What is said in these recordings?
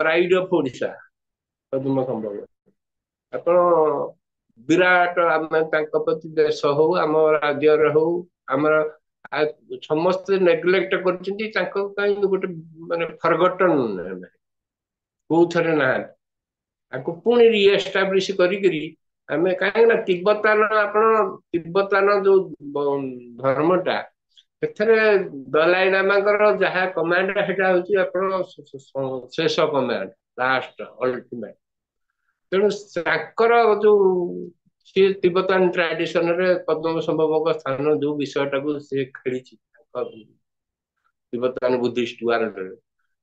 Pride of Odisha पद्म संभव ଆପଣ विराट आम प्रति देश हो आम राज्य हो आमर ସମସ୍ତେ ନେଗ୍ଲେକ୍ଟ କରିଛନ୍ତି गोटे माने फरगटन କୋଉଥରେ ନାହାନ୍ତି ତାକୁ ପୁଣି ରିଏଷ୍ଟାବ୍ଲିଶ କରିକିରି ଆମେ କାହିଁକି ନା ତିବ୍ବତାନ ଆପଣ ତିବ୍ବତାନ ଯୋଉ ଧର୍ମଟା ସେଥିରେ ଦଲାଇ ଲାମାଙ୍କର ଯାହା କମାଣ୍ଡ ସେଟା ହଉଛି ଆପଣ ଶେଷ କମାଣ୍ଡ ଲାଷ୍ଟ ଅଲ୍ଟିମେଟ ତେଣୁ ତାଙ୍କର ଯୋଉ ସିଏ ତିବ୍ବତାନ ଟ୍ରାଡିସନରେ ପଦ୍ମ ସମ୍ଭବଙ୍କ ସ୍ଥାନ ଯୋଉ ବିଷୟଟାକୁ ସେ ଖେଳିଛି ତିବ୍ବତାନ ବୁଦ୍ଧିଷ୍ଟ ୱାର୍ଲଡରେ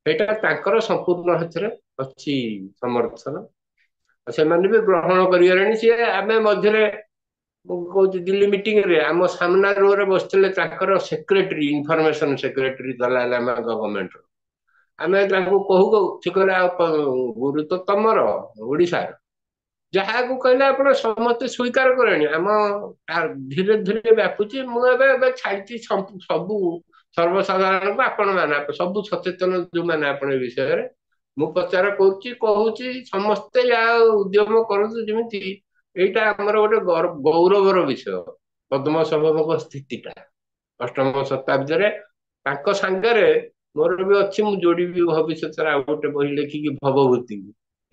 ସେଇଟା ତାଙ୍କର ସମ୍ପୂର୍ଣ୍ଣ ସେଥିରେ ଅଛି ସମର୍ଥନ ସେମାନେ ବି ଗ୍ରହଣ କରିଗଲେଣି ସିଏ ଆମେ ମଧ୍ୟରେ ମୁଁ କହୁଛି ଦିଲ୍ଲୀ ମିଟିଂ ରେ ଆମ ସାମ୍ନା ରୋରେ ବସିଥିଲେ ତାଙ୍କର ସେକ୍ରେଟାରୀ ଇନଫରମେସନ ସେକ୍ରେଟାରୀ ଦଲାଇ ଲାମାଙ୍କ ଗଭର୍ଣ୍ଣମେଣ୍ଟ ଆମେ ତାଙ୍କୁ କହୁ କହୁ ସେ କହିଲେ ଆଉ ଗୁରୁ ତ ତମର ଓଡିଶାର ଯାହାକୁ କହିଲେ ଆପଣ ସମସ୍ତେ ସ୍ୱୀକାର କଲେଣି ଆମ ଧୀରେ ଧୀରେ ବ୍ୟାପୁଛି ମୁଁ ଏବେ ଏବେ ଛାଡିଛି ସବୁ ସର୍ବସାଧାରଣଙ୍କୁ ଆପଣ ମାନେ ସବୁ ସଚେତନ ଯୋଉମାନେ ଆପଣ ଏ ବିଷୟରେ ମୁଁ ପ୍ରଚାର କରୁଛି କହୁଛି ସମସ୍ତେ ଉଦ୍ୟମ କରନ୍ତୁ ଯେମିତି ଏଇଟା ଆମର ଗୋଟେ ଗୌରବର ବିଷୟ ପଦ୍ମ ସମ୍ଭବଙ୍କ ସ୍ଥିତିଟା ଅଷ୍ଟମ ଶତାବ୍ଦୀରେ ତାଙ୍କ ସାଙ୍ଗରେ ମୋର ବି ଅଛି ମୁଁ ଯୋଡ଼ିବି ଭବିଷ୍ୟତରେ ଆଉ ଗୋଟେ ବହି ଲେଖିକି ଭବଭୂତି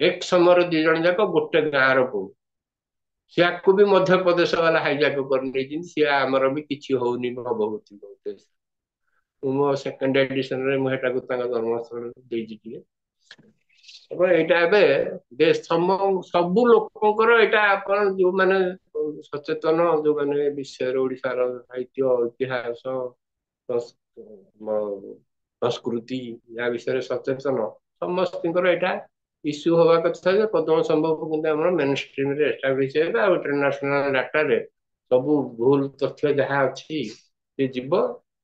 ଏକ ସମୟରେ ଦି ଜଣ ଯାକ ଗୋଟେ ଗାଁର ପୁଅ ସିଆକୁ ବି ମଧ୍ୟପ୍ରଦେଶ ବାଲା ହାଇଜାକ କରିନେଇଛନ୍ତି ସିଏ ଆମର ବି କିଛି ହଉନି ଭବଭୂତି ମୁଁ ମୋ ସେକେଣ୍ଡ ଏଡିସନରେ ମୁଁ ସେଟାକୁ ତାଙ୍କ ଜନ୍ମସ୍ଥଳରେ ଦେଇଛି ଟିକେ ଏବଂ ଏଇଟା ଏବେ ସବୁ ଲୋକଙ୍କର ଏଇଟା ଆପଣ ଯୋଉମାନେ ସଚେତନ ଯୋଉମାନେ ବିଷୟରେ ଓଡିଶାର ସାହିତ୍ୟ ଇତିହାସ ସଂସ୍କୃତି ୟା ବିଷୟରେ ସଚେତନ ସମସ୍ତଙ୍କର ଏଇଟା ଇସ୍ୟୁ ହବା କଥା ଯେ ପଦ୍ମ ସମ୍ଭବ କିନ୍ତୁ ଆମର ମେନ୍ ଷ୍ଟ୍ରିମରେ ଏଷ୍ଟାବ୍ଲିଶ ହେବେ ଆଉ ଇଣ୍ଟରନ୍ୟାସନାଲ ଡାଟାରେ ସବୁ ଭୁଲ ତଥ୍ୟ ଯାହା ଅଛି ସେ ଯିବ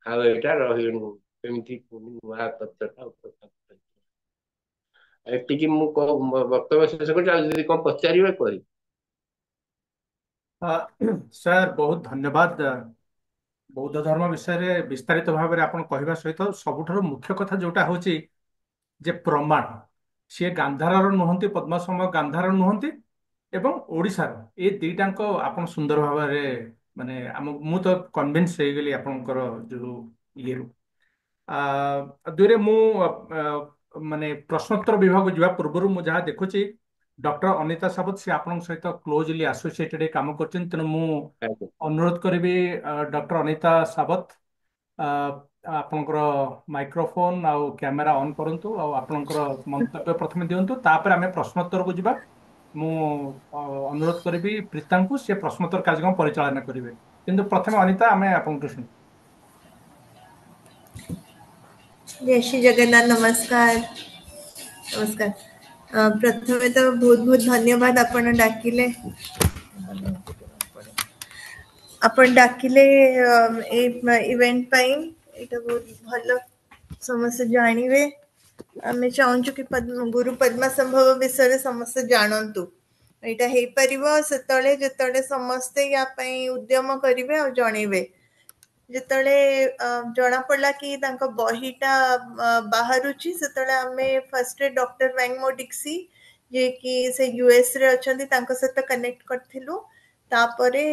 ଆଉ ଏଇଟା ରହିବ କେମିତି ନୂଆ ତଥ୍ୟଟା ଉପସ୍ଥାପିତ ଏତିକି ମୁଁ ବକ୍ତବ୍ୟ ଶେଷ କରୁଛି ଆଉ ଯଦି କଣ ପଚାରିବେ କହିବି ସାର୍ ବହୁତ ଧନ୍ୟବାଦ बौद्ध धर्म विषय रे विस्तारित भाव में आपन कहवा सहित सबुठारु मुख्य कथा जोटा होची जे प्रमाण सी गांधार नुहति पद्मसम गांधार नुहति एवं ओडिशार ए दुईटाक आपन सुंदर भाव में माने मु तो कन्विन्स हो गली आपनकर जो ये दुईरे मु माने प्रश्नोत्तर विभाग जावा पूर्व मु जहाँ देखुची डॉक्टर अनिता साबत से आपन सहित क्लोजली एसोसिएटेड काम करछन तेणु मु ଆଜ୍ଞା अनुरोध करी डॉक्टर अनिता साबत आपनकर माइक्रोफोन आउ कैमेरा ऑन करंतु आउ आपनकर मंतव्य प्रथम दियंतु तापर आमे प्रश्नोत्तर को जिबा मु अनुरोध करी प्रीतांकु से प्रश्नोत्तर कार्यक्रम परिचालन करिवे किंतु प्रथम अनिता आमे आपन प्रश्न जय श्री जगन्नाथ नमस्कार नमस्कार प्रथमे तो बहुत बहुत धन्यवाद आपण डाकिले आपण डाकिले ए इवेंट पाई एटा बहुत भलो समस्त जानिबे आमे चाहूँ कि गुरु पद्मा संभव विषय समस्त जानतु एटा हे परिबो सेतळे जेतळे समस्ते या पई उद्यम करिवे और जणेबे जेतळे जना पड़ला कि तांको बहिटा बाहरुची सेतळे आमे फर्स्ट डॉक्टर वैंगमो डिक्सी जे कि से यूएस रे अछंती तांको सहित कनेक्ट करथिलु तापरे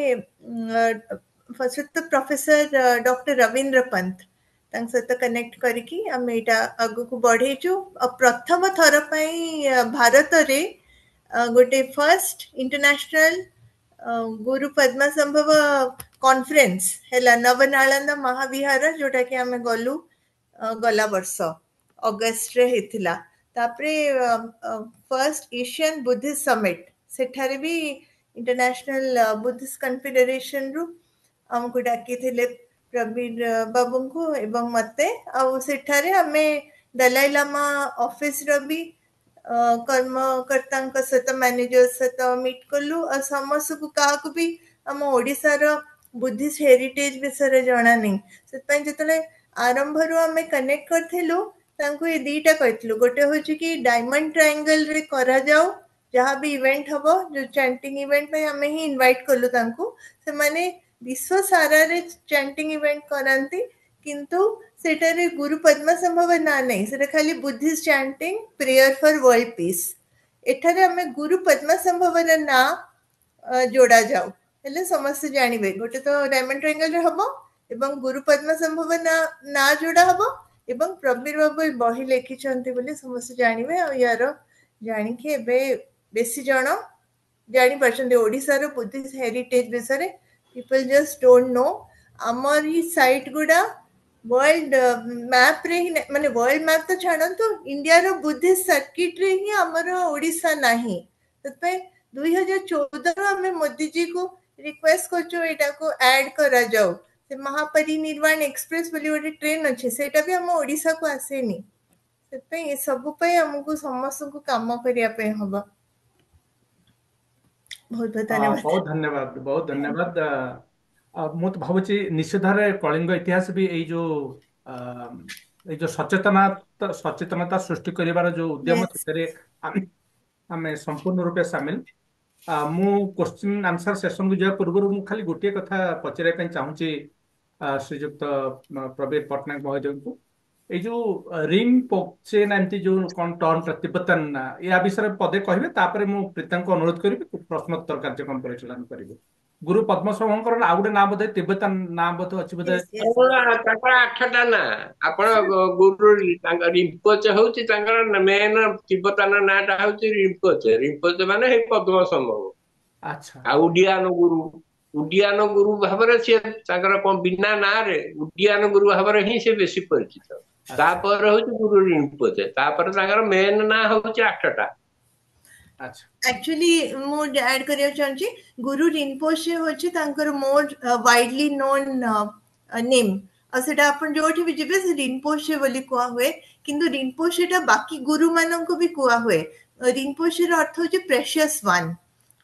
first professor doctor Ravindra Pant तांक सहित कनेक्ट करिकी आमे एटा आगु को बढ़ेचु प्रथम थर पई भारत रे गोटे फर्स्ट इंटरनेशनल गुरु पद्मा संभव कॉन्फ्रेंस हैला नवनालंदा महाविहार जोटा कि आमे गलु गला वर्ष अगस्त रे हेतिला तापरे फर्स्ट एशियन बुद्धिस्ट समिट सेठारे भी इंटरनेशनल बुद्धिस्ट कन्फेडरेशन रु हमको डाकी थिले प्रवीण बाबू को एवं मते आ सेठारे आमे दलाई लामा ऑफिस रो भी कर्मकर्ता सहित मैनेजर सहित मीट कलु और समस्त को क्या भी आम ओडिशार बुद्धिस्ट हेरिटेज विषय जना नहीं से जो आरंभ रू आम कनेक्ट करूँ तांको ये दीटा कहलु गोटे हूँ कि डायमंड ट्रायंगल रे करा जाओ जहाँ भी इवेंट हम जो चैंटिंग इवेंट पे आम ही इनवाइट कलु तांको से माने विश्व सारा रे चैंटिंग इवेंट करांती किंतु ସେଟାରେ ଗୁରୁ ପଦ୍ମ ସମ୍ଭବ ନା ନାହିଁ, ସେଟା ଖାଲି ବୁଦ୍ଧିଷ୍ଟ ଚାଣ୍ଟିଂ ପ୍ରେୟର ଫର ୱାର୍ଲଡ ପିସ୍। ଏଠାରେ ଆମେ ଗୁରୁ ପଦ୍ମ ସମ୍ଭବର ନାଁ ଯୋଡ଼ା ଯାଉ, ହେଲେ ସମସ୍ତେ ଜାଣିବେ ଗୋଟେ ତ ଡାଇମଣ୍ଡ ଟ୍ରାଙ୍ଗେଲରେ ହବ ଏବଂ ଗୁରୁ ପଦ୍ମ ସମ୍ଭବ ନାଁ ଯୋଡ଼ା ହବ ଏବଂ ପ୍ରବୀର ବାବୁ ବହି ଲେଖିଛନ୍ତି ବୋଲି ସମସ୍ତେ ଜାଣିବେ। ଆଉ ୟାର ଜାଣିକି ଏବେ ବେଶୀ ଜଣ ଜାଣିପାରୁଛନ୍ତି ଓଡ଼ିଶାର ବୁଦ୍ଧିଷ୍ଟ ହେରିଟେଜ ବିଷୟରେ। People just don't know. ଆମର ଇ ସାଇଟ୍ ଗୁଡ଼ା वर्ल्ड मैप रे ही माने वर्ल्ड मैप तो छाड़ନ୍ତୁ इंडिया रो बुद्धिस्ट सर्किट रे ही हमर ओडिसा नाही। ततपे 2014 रो हमें मोदी जी को रिक्वेस्ट करछो एटा को ऐड करा जाओ। से महापरिनिर्वाण एक्सप्रेस बोली गोटे ट्रेन अच्छे सेटा भी हम ओडिसा को आसेनी। ततपे ये सब पे हमको समस्त को काम करिया पे हबा। बहुत बहुत धन्यवाद। बहुत धन्यवाद, बहुत धन्यवाद। ମୁଁ ତ ଭାବୁଛି ନିଶ୍ଚିତ ଭାବରେ କଳିଙ୍ଗ ଇତିହାସ ବି ଏଇ ଯୋଉ ସଚେତନତା ସୃଷ୍ଟି କରିବାର ଯୋଉ ଉଦ୍ୟମ Yes. ସେଥିରେ ଆମେ ସମ୍ପୂର୍ଣ୍ଣ ରୂପେ ସାମିଲ। ମୁଁ କ୍ୱେଶ୍ଚିନ୍ ଆନ୍ସର ସେସନକୁ ଯିବା ପୂର୍ବରୁ ମୁଁ ଖାଲି ଗୋଟିଏ କଥା ପଚାରିବା ପାଇଁ ଚାହୁଁଛି ଶ୍ରୀଯୁକ୍ତ ପ୍ରବୀର ପଟ୍ଟନାୟକ ମହୋଦୟଙ୍କୁ। ଏଇ ଯୋଉ ରିମ୍ ପୋଚେ ନା ଏମିତି ଯୋଉ କଣ ଟର୍ମ ତିବ୍ବତାନ ୟା ବିଷୟରେ ପଦେ କହିବେ, ତାପରେ ମୁଁ ପ୍ରୀତାଙ୍କୁ ଅନୁରୋଧ କରିବି ପ୍ରଶ୍ନୋତ୍ତର କାର୍ଯ୍ୟକ୍ରମ ପରିଚାଳନା କରିବେ। ଗୁରୁ ପଦ୍ମଶ୍ରଭଙ୍କର ଆଉ ଗୋଟେ ନାଁ ବୋଧେ ତିବ୍ବତାନ ନାଁ ବୋଧେ ଅଛି ବୋଧେ। Yes, yes. ତାଙ୍କର 8ଟା ନା ଆପଣ ଗୁରୁ ତାଙ୍କ ରିମ୍ପୋଚେ ହଉଛି ତାଙ୍କର ମେନ୍ ତିବ୍ବତାନ ନାଁଟା ହଉଛି ରିମ୍ପୋଚେ। ରିମ୍ପୋଚେ ମାନେ ହେଇ ପଦ୍ମ ସମ୍ଭବ। ଆଚ୍ଛା, ଆଉ ଉଡିଆନ ଗୁରୁ ଭାବରେ ସିଏ ତାଙ୍କର କଣ ବିନା ନାଁରେ ଉଡିଆନ ଗୁରୁ ଭାବରେ ହିଁ ସେ ବେଶୀ ପରିଚିତ। ଆଚ୍ଛା, ତାପରେ ହଉଛି ଗୁରୁ ରିମ୍ପୋଚେ, ତାପରେ ତାଙ୍କର ମେନ୍ ନାଁ ହଉଛି 8ଟା। ଆଚ୍ଛା, एक्चुअली ମୁଁ ଆଡ୍ କରିବାକୁ ଚାହୁଁଛି ଗୁରୁ ରିନପୋଚେ ହେଉଛି ତାଙ୍କର ମୋର ୱାଇଡଲି ନୋନ୍ ନେମ୍। ଆଉ ସେଟା ଆପଣ ଯୋଉଠି ବି ଯିବେ ସେ ରିନପୋଚେ ବୋଲି କୁହା ହୁଏ, କିନ୍ତୁ ରିନପୋଚେଟା ବାକି ଗୁରୁ ମାନଙ୍କୁ ବି କୁହା ହୁଏ। ରିନପୋଚେର ଅର୍ଥ ହେଉଛି ପ୍ରେସିୟସ୍ ୱାନ୍।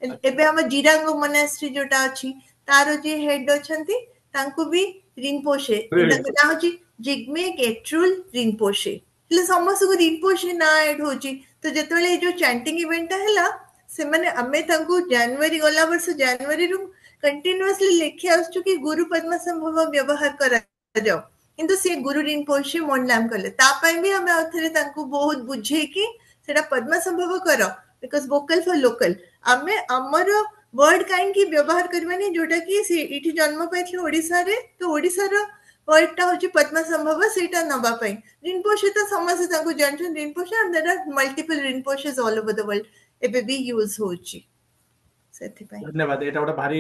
ଆଚ୍ଛା, ଏବେ ଆମ ଜିରାଙ୍ଗ ମୋନାଷ୍ଟ୍ରି ଯୋଉଟା ଅଛି ତାର ଯିଏ ହେଡ୍ ଅଛନ୍ତି ତାଙ୍କୁ ବି ରିନପୋଚେ, ତାଙ୍କ ନାଁ ହେଉଛି ଜିଗ୍ମେ ଗେଟ୍ରୁଲ ରିନପୋଚେ। ହେଲେ ସମସ୍ତଙ୍କୁ ରିନପୋଚେ ନାଁ ଆଡ୍ ହଉଛି। ତ ଯେତେବେଳେ ଏଇ ଯୋଉ ଚାଣ୍ଟିଂ ଇଭେଣ୍ଟଟା ହେଲା ସେମାନେ ଆମେ ତାଙ୍କୁ ଜାନୁଆରୀ ଗଲା ବର୍ଷ ଜାନୁଆରୀରୁ କଣ୍ଟିନ୍ୟୁଅସଲି ଲେଖି ଆସୁଛୁ କି ଗୁରୁ ପଦ୍ମ ସମ୍ଭବ ବ୍ୟବହାର କରାଯାଉ, କିନ୍ତୁ ସେ ଗୁରୁ ରିନପୋଚେ ମୋର ନାମ କଲେ। ତା ପାଇଁ ବି ଆମେ ଆଉଥରେ ତାଙ୍କୁ ବହୁତ ବୁଝେଇକି ସେଟା ପଦ୍ମ ସମ୍ଭବ କର, ବିକଜ ଭୋକାଲ ଫର ଲୋକାଲ। ଆମେ ଆମର ୱାର୍ଡ କାହିଁକି ବ୍ୟବହାର କରିବାନି ଯୋଉଟା କି ସେ ଏଇଠି ଜନ୍ମ ପାଇଥିଲେ ଓଡ଼ିଶାରେ, ତ ଓଡ଼ିଶାର ୱାର୍ଡଟା ହଉଛି ପଦ୍ମ ସମ୍ଭବ, ସେଇଟା ନବା ପାଇଁ। ରିନପୋଚେ ତ ସମସ୍ତେ ତାଙ୍କୁ ଜାଣିଛନ୍ତି ରିନପୋଚେ, and there are multiple rinpoches all over the world ଏବେ ବି ୟୁଜ୍ ହଉଛି ସେଥିପାଇଁ। ଧନ୍ୟବାଦ। ଏଇଟା ଗୋଟେ ଭାରି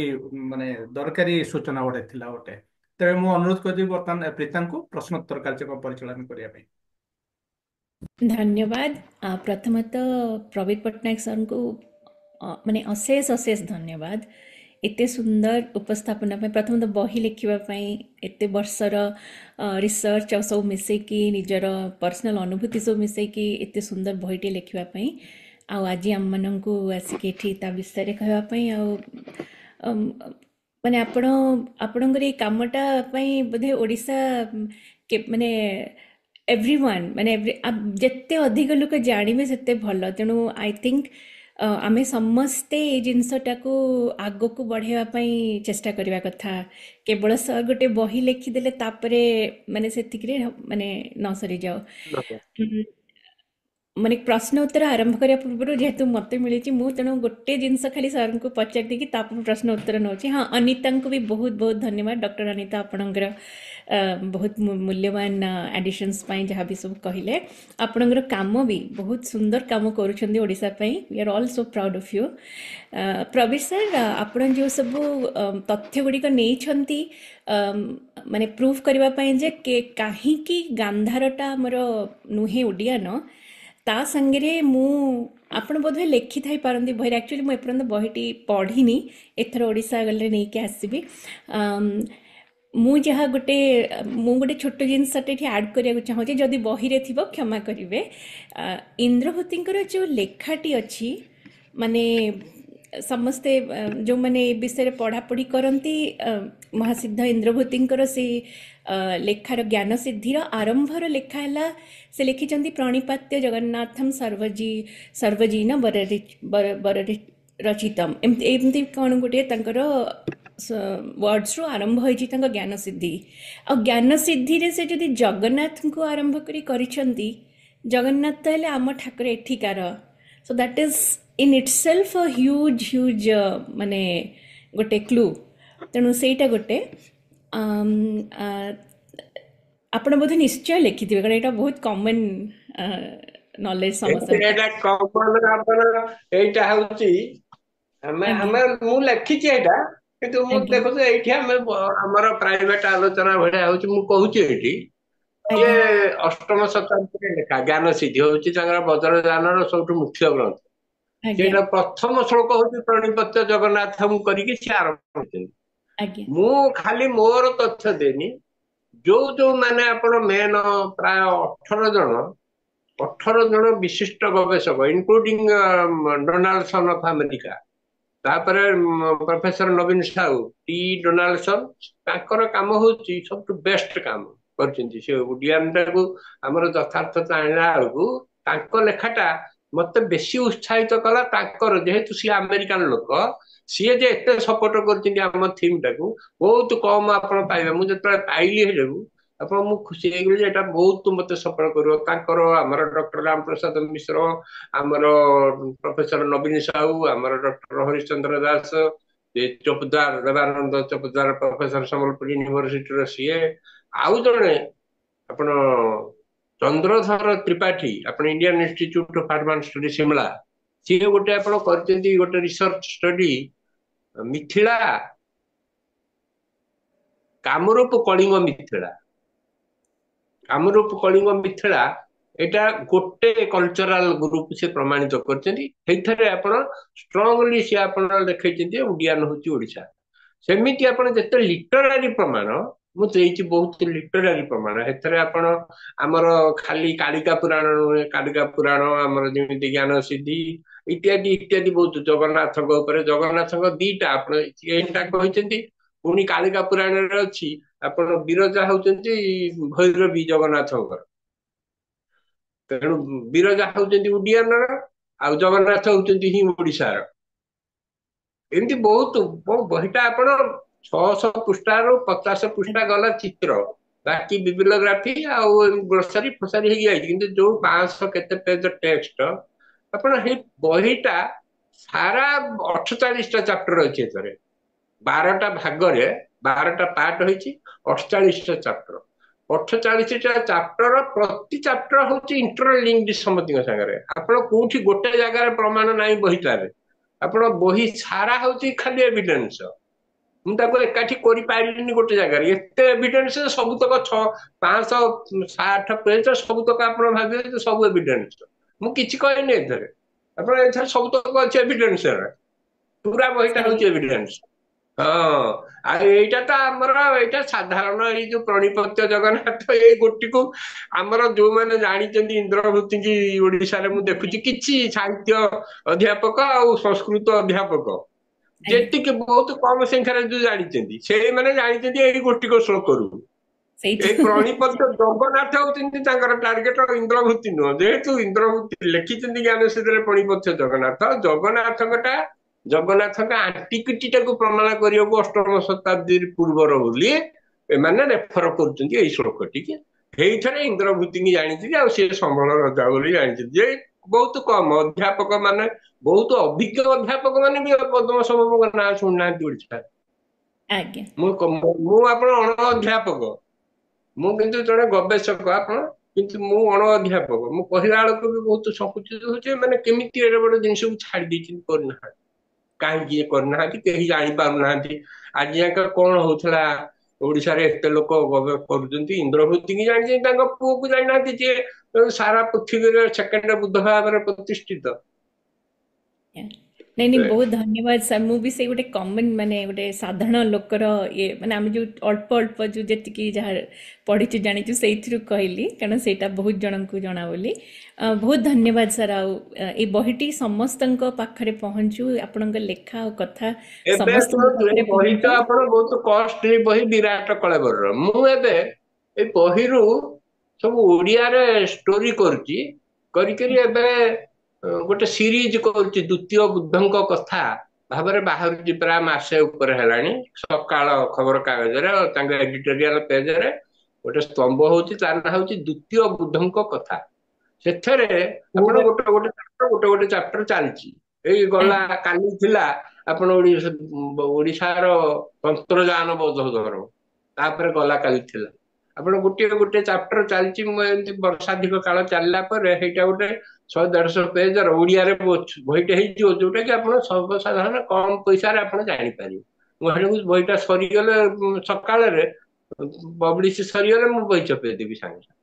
ମାନେ ଦରକାରୀ ସୂଚନା ଗୋଟେ ଥିଲା ଗୋଟେ। ତେବେ ମୁଁ ଅନୁରୋଧ କରିବି ବର୍ତ୍ତମାନ ପ୍ରୀତାଙ୍କୁ ପ୍ରଶ୍ନୋତ୍ତର କାର୍ଯ୍ୟକ୍ରମ ପରିଚାଳନା କରିବା ପାଇଁ। ଧନ୍ୟବାଦ। ପ୍ରଥମତଃ ପ୍ରବୀର ପଟ୍ଟନାୟକ ସାର୍ଙ୍କୁ ମାନେ ଅଶେଷ ଅଶେଷ ଧନ୍ୟବାଦ ଏତେ ସୁନ୍ଦର ଉପସ୍ଥାପନା ପାଇଁ। ପ୍ରଥମତଃ ବହି ଲେଖିବା ପାଇଁ ଏତେ ବର୍ଷର ରିସର୍ଚ୍ଚ ଆଉ ସବୁ ମିଶେଇକି ନିଜର ପର୍ସନାଲ ଅନୁଭୂତି ସବୁ ମିଶେଇକି ଏତେ ସୁନ୍ଦର ବହିଟିଏ ଲେଖିବା ପାଇଁ, ଆଉ ଆଜି ଆମମାନଙ୍କୁ ଆସିକି ଏଠି ତା ବିଷୟରେ କହିବା ପାଇଁ। ଆଉ ମାନେ ଆପଣଙ୍କର ଏଇ କାମଟା ପାଇଁ ବୋଧେ ଓଡ଼ିଶା ମାନେ ଏଭ୍ରିୱାନ୍ ମାନେ ଯେତେ ଅଧିକ ଲୋକ ଜାଣିବେ ସେତେ ଭଲ। ତେଣୁ ଆଇ ଥିଙ୍କ ଆମେ ସମସ୍ତେ ଏଇ ଜିନିଷଟାକୁ ଆଗକୁ ବଢ଼େଇବା ପାଇଁ ଚେଷ୍ଟା କରିବା କଥା। କେବଳ ସାର୍ ଗୋଟେ ବହି ଲେଖିଦେଲେ ତାପରେ ମାନେ ସେତିକିରେ ମାନେ ନ ସରିଯାଉ। ମାନେ ପ୍ରଶ୍ନ ଉତ୍ତର ଆରମ୍ଭ କରିବା ପୂର୍ବରୁ ଯେହେତୁ ମୋତେ ମିଳିଛି, ମୁଁ ତେଣୁ ଗୋଟେ ଜିନିଷ ଖାଲି ସାର୍ଙ୍କୁ ପଚାରି ଦେଇକି ତାପରେ ପ୍ରଶ୍ନ ଉତ୍ତର ନେଉଛି। ହଁ, ଅନିତାଙ୍କୁ ବି ବହୁତ ବହୁତ ଧନ୍ୟବାଦ। ଡକ୍ଟର ଅନିତା ଆପଣଙ୍କର ବହୁତ ମୂଲ୍ୟବାନ ଆଡିସନ୍ସ ପାଇଁ ଯାହା ବି ସବୁ କହିଲେ। ଆପଣଙ୍କର କାମ ବି ବହୁତ ସୁନ୍ଦର କାମ କରୁଛନ୍ତି ଓଡ଼ିଶା ପାଇଁ। We are all so proud of you. Prabir sir, ଆପଣ ଯେଉଁ ସବୁ ତଥ୍ୟ ଗୁଡ଼ିକ ନେଇଛନ୍ତି ମାନେ ପ୍ରୁଭ୍ କରିବା ପାଇଁ ଯେ କାହିଁକି ଗାନ୍ଧାରଟା ଆମର ନୁହେଁ ଓଡ଼ିଆନ, ତା ସାଙ୍ଗରେ ଆପଣ ବୋଧହୁଏ ଲେଖିଥାଇ ପାରନ୍ତି ବହିରେ। ଆକ୍ଚୁଆଲି ମୁଁ ଏପର୍ଯ୍ୟନ୍ତ ବହିଟି ପଢ଼ିନି, ଏଥର ଓଡ଼ିଶା ଗଲେ ନେଇକି ଆସିବି। ମୁଁ ଗୋଟେ ଛୋଟ ଜିନିଷଟେ ଏଠି ଆଡ଼୍ କରିବାକୁ ଚାହୁଁଛି, ଯଦି ବହିରେ ଥିବ କ୍ଷମା କରିବେ। ଇନ୍ଦ୍ରଭୂତିଙ୍କର ଯେଉଁ ଲେଖାଟି ଅଛି, ମାନେ ସମସ୍ତେ ଯେଉଁମାନେ ଏ ବିଷୟରେ ପଢ଼ାପଢ଼ି କରନ୍ତି, ମହାସିଦ୍ଧ ଇନ୍ଦ୍ରଭୂତିଙ୍କର ସେଇ ଲେଖାର ଜ୍ଞାନ ସିଦ୍ଧିର ଆରମ୍ଭର ଲେଖା ହେଲା, ସେ ଲେଖିଛନ୍ତି ପ୍ରଣିପାତ୍ୟ ଜଗନ୍ନାଥମ ସର୍ବଜୀନ ବରରଚିତମ୍। ଏମିତି କ'ଣ ଗୋଟିଏ ତାଙ୍କର वर्ड्स रु आरंभ होइछि तांको ज्ञान सिद्धि आ ज्ञान सिद्धि रे से जदि जगन्नाथ को आरंभ करी करिसंती जगन्नाथ तो हेले आम ठाकुर एठिकार so that is in itself a huge माने गोटे क्लू तेणु सेटा गोटे ଆପଣ ବୋଧେ ନିଶ୍ଚୟ ଲେଖିଥିବେ କାରଣ ଏଇଟା ବହୁତ କମନ ନଲେଜ ସମସ୍ତଙ୍କ ଏଇଟା କମନ ଆପଣ ଏଇଟା ହଉଛି ଆମେ ଆଜ୍ଞା ଆମେ ମୁଁ ଲେଖିଛି ଏଇଟା କିନ୍ତୁ ମୁଁ ଆଜ୍ଞା ଦେଖୁଛି ଏଇଠି ଆମେ ଆମର ପ୍ରାଇଭେଟ ଆଲୋଚନା ଭଳିଆ ହଉଛି ମୁଁ କହୁଛି ଏଇଠି ଇଏ ଆଜ୍ଞା ଅଷ୍ଟମ ଶତାବ୍ଦୀରେ ଲେଖା ଜ୍ଞାନ ସିଦ୍ଧି ହଉଛି ତାଙ୍କର ବଜ୍ରଯାନର ସବୁଠୁ ମୁଖ୍ୟ ଗ୍ରନ୍ଥ। ଆଜ୍ଞା ସେଇଟା ପ୍ରଥମ ଶ୍ଲୋକ ହଉଛି ପ୍ରଣିପତ୍ୟ ଜଗନ୍ନାଥଙ୍କୁ କରିକି ସେ ଆରମ୍ଭ କରୁଛନ୍ତି। ଆଜ୍ଞା ମୁଁ ଖାଲି ମୋର ତଥ୍ୟ ଦେନି, ଯୋଉ ମାନେ ଆପଣ ମେନ୍ ପ୍ରାୟ 18 ଜଣ ବିଶିଷ୍ଟ ଗବେଷକ ଇନକ୍ଲୁଡିଂ ଡୋନାଲ୍ଡସନ୍ ଅଫ୍ ଆମେରିକା, ତାପରେ ପ୍ରଫେସର ନବୀନ ସାହୁ, ଟି ଡୋନାଲ୍ଡସନ୍, ତାଙ୍କର କାମ ହଉଛି ସବୁଠୁ ବେଷ୍ଟ କାମ କରିଛନ୍ତି। ସେ ଓଡିଆନ୍ ଟାକୁ ଆମର ଯଥାର୍ଥତା ଆଣିଲା ବେଳକୁ ତାଙ୍କ ଲେଖାଟା ମତେ ବେଶୀ ଉତ୍ସାହିତ କଲା। ତାଙ୍କର ଯେହେତୁ ସିଏ ଆମେରିକାନ ଲୋକ, ସିଏ ଯେ ଏତେ ସପୋର୍ଟ କରିଛନ୍ତି ଆମ ଥିମ୍ ଟାକୁ ବହୁତ କମ ଆପଣ ପାଇବେ। ମୁଁ ଯେତେବେଳେ ପାଇଲି ହେଲେକୁ ଆପଣ ମୁଁ ଖୁସି ହେଇଗଲି ଯେ ଏଇଟା ବହୁତ ମତେ ସପୋର୍ଟ କରିବ। ତାଙ୍କର ଆମର ଡକ୍ଟର ରାମପ୍ରସାଦ ମିଶ୍ର, ଆମର ପ୍ରଫେସର ନବୀନ ସାହୁ, ଆମର ଡକ୍ଟର ହରିଶ୍ଚନ୍ଦ୍ର ଦାସ, ଚୋପଦାର ଦେବାନନ୍ଦ ଚୋପଦାର ପ୍ରଫେସର ସମ୍ବଲପୁର ୟୁନିଭରସିଟିର ସିଏ, ଆଉ ଜଣେ ଆପଣ ଚନ୍ଦ୍ରଧର ତ୍ରିପାଠୀ, ଆପଣ Indian institute of advance study Shimla, ସିଏ ଗୋଟେ ଆପଣ କରିଛନ୍ତି ଗୋଟେ ରିସର୍ଚ୍ଚ ଷ୍ଟଡି ମିଥିଳା କାମରୂପ କଳିଙ୍ଗ ମିଥିଳା। କାମରୂପ କଳିଙ୍ଗ ମିଥିଳା ଏଇଟା ଗୋଟେ କଲଚରାଲ ଗ୍ରୁପ ସେ ପ୍ରମାଣିତ କରିଛନ୍ତି। ସେଇଥିରେ ଆପଣ ଷ୍ଟ୍ରଙ୍ଗଲି ସେ ଆପଣ ଦେଖେଇଛନ୍ତି ଓଡିଆନ ହଉଛି ଓଡିଶା। ସେମିତି ଆପଣ ଯେତେ ଲିଟରାରୀ ପ୍ରମାଣ ମୁଁ ଦେଇଛି, ବହୁତ ଲିଟରାରୀ ପ୍ରମାଣ। ଏଥିରେ ଆପଣ ଆମର ଖାଲି କାଳିକା ପୁରାଣ ନୁହେଁ, କାଳିକା ପୁରାଣ ଆମର ଯେମିତି ଜ୍ଞାନ ସିଦ୍ଧି ଇତ୍ୟାଦି ଇତ୍ୟାଦି ବହୁତ ଜଗନ୍ନାଥଙ୍କ ଉପରେ, ଜଗନ୍ନାଥଙ୍କ ଦିଟା ଆପଣ ଏଇଟା କହିଛନ୍ତି। ପୁଣି କାଳିକା ପୁରାଣରେ ଅଛି ଆପଣ ବିରଜା ହଉଛନ୍ତି ଭୈରବୀ ଜଗନ୍ନାଥଙ୍କର, ତେଣୁ ବିରଜା ହଉଛନ୍ତି ଓଡିଆନର ଆଉ ଜଗନ୍ନାଥ ହଉଛନ୍ତି ହିଁ ଓଡିଶାର। ଏମିତି ବହୁତ ବହିଟା ଆପଣ 600 ପୃଷ୍ଠାରୁ 50 ପୃଷ୍ଠା ଗଲା ଚିତ୍ର, ବାକି ବିବ୍ଲିଓଗ୍ରାଫି ଆଉ ଗ୍ରୋସରୀ ଫୋସାରୀ ହେଇକି ଯାଇଛି। କିନ୍ତୁ ଯୋଉ 500 କେତେ ପେଜ ଟେକ୍ସଟ ଆପଣ ହେଇ ବହିଟା ସାରା 48ଟା ଚାପ୍ଟର ଅଛି। ଏଥିରେ 12ଟା ଭାଗରେ 12ଟା ପାର୍ଟ ହେଇଛି, 48ଟା ଚାପ୍ଟର। 48ଟା ଚାପ୍ଟର, ପ୍ରତି ଚାପ୍ଟର ହଉଛି ଇଣ୍ଟରଲିଙ୍କଡ ସମସ୍ତଙ୍କ ସାଙ୍ଗରେ। ଆପଣ କୋଉଠି ଗୋଟେ ଜାଗାରେ ପ୍ରମାଣ ନାହିଁ ବହିଟାରେ, ଆପଣ ବହି ସାରା ହଉଛି ଖାଲି ଏଭିଡେନ୍ସ। ମୁଁ ତାକୁ ଏକାଠି କରିପାରିଲିନି ଗୋଟେ ଜାଗାରେ, ଏତେ ଏଭିଡେନ୍ସ ସବୁତକ 560 ପେଜ ସବୁତକ ଆପଣ ଭାବିବେ ସବୁ ଏଭିଡେନ୍ସ। ମୁଁ କିଛି କହିନି ଏଥିରେ, ଆପଣ ଏଥିରେ ସବୁତକ ଅଛି ଏଭିଡେନ୍ସ, ପୁରା ବହିଟା ହଉଛି ଏଭିଡେନ୍ସ। ହଁ, ଆଉ ଏଇଟା ତ ଆମର ଏଇଟା ସାଧାରଣ ଏଇ ଯୋଉ ପ୍ରଣିପତ୍ୟ ଜଗନ୍ନାଥ ଏଇ ଗୋଟିକୁ ଆମର ଯୋଉମାନେ ଜାଣିଛନ୍ତି ଇନ୍ଦ୍ରଭୂତି କି ଓଡିଶାରେ ମୁଁ ଦେଖୁଛି କିଛି ସାହିତ୍ୟ ଅଧ୍ୟାପକ ଆଉ ସଂସ୍କୃତ ଅଧ୍ୟାପକ ଯେତିକି ବହୁତ କମ ସଂଖ୍ୟାରେ ଯୋଉ ଜାଣିଛନ୍ତି, ସେଇମାନେ ଜାଣିଛନ୍ତି ଏଇ ଗୋଟିକ ଶ୍ଲୋକରୁ। ଏଇ ପ୍ରଣିପତ୍ୟ ଜଗନ୍ନାଥ ହଉଛନ୍ତି ତାଙ୍କର ଟାର୍ଗେଟ, ଇନ୍ଦ୍ରଭୂତି ନୁହଁ। ଯେହେତୁ ଇନ୍ଦ୍ରଭୂତି ଲେଖିଛନ୍ତି ଜ୍ଞାନ ସିଦ୍ଧିରେ ପ୍ରଣିପତ୍ୟ ଜଗନ୍ନାଥ, ଜଗନ୍ନାଥଙ୍କ ଆଣ୍ଟିକ୍ୟୁଟିଟାକୁ ପ୍ରମାଣ କରିବାକୁ 8ମ ଶତାବ୍ଦୀ ପୂର୍ବର ବୋଲି ଏମାନେ ରେଫର କରୁଛନ୍ତି ଏଇ ଶ୍ଲୋକଟିକି। ସେଇଥିରେ ଇନ୍ଦ୍ରଭୂତିକି ଜାଣିଛନ୍ତି ଆଉ ସିଏ ସମ୍ବଳ ରଜା ବୋଲି ଜାଣିଛନ୍ତି। ଯେ ବହୁତ କମ ଅଧ୍ୟାପକ ମାନେ, ବହୁତ ଅଭିଜ୍ଞ ଅଧ୍ୟାପକ ମାନେ ବି ପଦ୍ମଶ୍ରମଙ୍କ ନାଁ ଶୁଣିନାହାନ୍ତି ଓଡିଶାରେ। ଆଜ୍ଞା ମୁଁ ଆପଣ ଅଣ ଅଧ୍ୟାପକ, ମୁଁ କିନ୍ତୁ ଜଣେ ଗବେଷକ ଆପଣ, କିନ୍ତୁ ମୁଁ ଅଣ ଅଧ୍ୟାପକ। ମୁଁ କହିଲା ବେଳକୁ ବି ବହୁତ ସଂକୁଚିତ ହଉଛି, ମାନେ କେମିତି ଏଡେ ବଡ ଜିନିଷକୁ ଛାଡି ଦେଇଛନ୍ତି, କରିନାହାନ୍ତି। କାହିଁକି ଇଏ କରିନାହାନ୍ତି କେହି ଜାଣିପାରୁନାହାନ୍ତି। ଆଜି ଯାକ କଣ ହଉଥିଲା ଓଡିଶାରେ, ଏତେ ଲୋକ କରୁଛନ୍ତି, ଇନ୍ଦ୍ରଭୂତି କି ଜାଣିଛନ୍ତି, ତାଙ୍କ ପୁଅକୁ ଜାଣିନାହାନ୍ତି ଯିଏ ସାରା ପୃଥିବୀରେ ସେକେଣ୍ଡ ବୁଦ୍ଧ ଭାବରେ ପ୍ରତିଷ୍ଠିତ। ନାଇଁ ନାଇଁ, ବହୁତ ଧନ୍ୟବାଦ ସାର୍। ମୁଁ ବି ସେଇ ଗୋଟେ କମନ ମାନେ ଗୋଟେ ସାଧାରଣ ଲୋକର ଇଏ ମାନେ ଆମେ ଯୋଉ ଅଳ୍ପ ଅଳ୍ପ ଯୋଉ ଯେତିକି ଯାହା ପଢିଛୁ ଜାଣିଛୁ ସେଇଥିରୁ କହିଲି, କାରଣ ସେଇଟା ବହୁତ ଜଣଙ୍କୁ ଜଣା ବୋଲି। ବହୁତ ଧନ୍ୟବାଦ ସାର୍। ଆଉ ଏଇ ବହିଟି ସମସ୍ତଙ୍କ ପାଖରେ ପହଞ୍ଚୁ, ଆପଣଙ୍କ ଲେଖା ଆଉ କଥା ଏବେ ସମସ୍ତଙ୍କ ଶୁଣନ୍ତୁ, ଏଇ ପାଖରେ ବହି ତ ପହଞ୍ଚୁ। ଆପଣ ବହୁତ କଷ୍ଟଲି ବହି, ବିରାଟ କଳେବରର। ମୁଁ ଏବେ ଏଇ ବହିରୁ ସବୁ ଓଡିଆରେ ଷ୍ଟୋରି କରିକି ଏବେ ଗୋଟେ ସିରିଜ କରୁଛି, ଦ୍ଵିତୀୟ ବୁଦ୍ଧଙ୍କ କଥା ଭାବରେ ବାହାରୁଛି ପ୍ରାୟ ମାସେ ଉପରେ ହେଲାଣି। ସକାଳ ଖବର କାଗଜରେ ତାଙ୍କ ଏଡିଟୋରିଆଲ ପେଜରେ ଗୋଟେ ସ୍ତମ୍ଭ ହଉଛି, ତାର ନାଁ ହଉଛି ଦ୍ଵିତୀୟ ବୁଦ୍ଧଙ୍କ କଥା। ସେଥିରେ ଆପଣ କୋଉଟା ଗୋଟେ ଚାପ୍ଟର ଚାଲିଛି। ଏଇ ଗଲା ଆଜ୍ଞା କାଲି ଥିଲା ଆପଣ ଓଡିଶାର ତନ୍ତ୍ରଯାନ ବୌଦ୍ଧ ଧର୍ମ, ତାପରେ ଗଲା କାଲି ଥିଲା। ଆପଣ ଗୋଟେ ଚାପ୍ଟର ଚାଲିଛି। ମୁଁ ଏମିତି ବର୍ଷାଧିକ କାଳ ଚାଲିଲା ପରେ ସେଇଟା ଗୋଟେ 100-150 ପେଜର ଓଡିଆରେ ବହିଟେ ହେଇଯିବ, ଯୋଉଟା କି ଆପଣ ସର୍ବସାଧାରଣ କମ ପଇସାରେ ଆପଣ ଜାଣିପାରିବେ। ମୁଁ ସେଟାକୁ ବହିଟା ସରିଗଲେ ସକାଳରେ ପବ୍ଲିଶ ସରିଗଲେ ମୁଁ ବହି ଚପେଇଦେବି ସାଙ୍ଗେ ସାଙ୍ଗେ।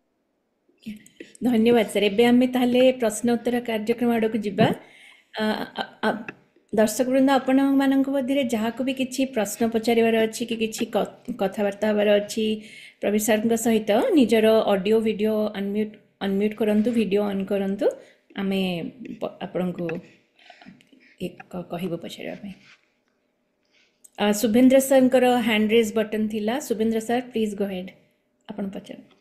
ଧନ୍ୟବାଦ ସାର୍। ଏବେ ଆମେ ତାହେଲେ ପ୍ରଶ୍ନ ଉତ୍ତର କାର୍ଯ୍ୟକ୍ରମ ଆଡ଼କୁ ଯିବା। ଆ, ଆ, ଦର୍ଶକବୃନ୍ଦ, ଆପଣମାନଙ୍କ ମଧ୍ୟରେ ଯାହାକୁ ବି କିଛି ପ୍ରଶ୍ନ ପଚାରିବାର ଅଛି କି କିଛି କଥାବାର୍ତ୍ତା ହେବାର ଅଛି ପ୍ରବୀର ସାର୍ଙ୍କ ସହିତ, ନିଜର ଅଡ଼ିଓ ଭିଡ଼ିଓ ଅନମ୍ୟୁଟ୍ କରନ୍ତୁ, ଭିଡ଼ିଓ ଅନ୍ କରନ୍ତୁ। ଆମେ ଆପଣଙ୍କୁ କହିବୁ ପଚାରିବା ପାଇଁ। ଶୁଭେନ୍ଦ୍ର ସାର୍ଙ୍କର ହ୍ୟାଣ୍ଡ ରେଜ୍ ବଟନ୍ ଥିଲା। Shubhendra sir, please go head, ଆପଣ ପଚାରନ୍ତୁ।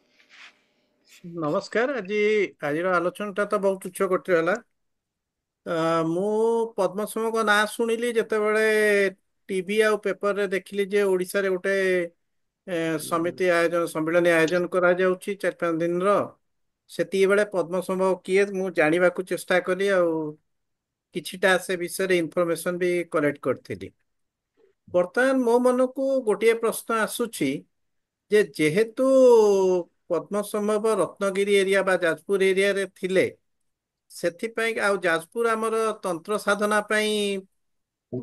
ନମସ୍କାର। ଆଜିର ଆଲୋଚନାଟା ତ ବହୁତ ଉଚ୍ଚ କୋଟିର ହେଲା। ମୁଁ ପଦ୍ମଶ୍ରମଙ୍କ ନାଁ ଶୁଣିଲି ଯେତେବେଳେ ଟିଭି ଆଉ ପେପରରେ ଦେଖିଲି ଯେ ଓଡ଼ିଶାରେ ଗୋଟେ ସମ୍ମିଳନୀ ଆୟୋଜନ କରାଯାଉଛି 4-5 ଦିନର। ସେତିକିବେଳେ ପଦ୍ମଶ୍ରମ କିଏ ମୁଁ ଜାଣିବାକୁ ଚେଷ୍ଟା କଲି, ଆଉ କିଛିଟା ସେ ବିଷୟରେ ଇନଫର୍ମେସନ ବି କଲେକ୍ଟ କରିଥିଲି। ବର୍ତ୍ତମାନ ମୋ ମନକୁ ଗୋଟିଏ ପ୍ରଶ୍ନ ଆସୁଛି ଯେ ଯେହେତୁ ପଦ୍ମସମ୍ଭବ ରତ୍ନଗିରି ଏରିଆ ବା ଯାଜପୁର ଏରିଆରେ ଥିଲେ, ସେଥିପାଇଁ ଆଉ ଯାଜପୁର ଆମର ତନ୍ତ୍ର ସାଧନା ପାଇଁ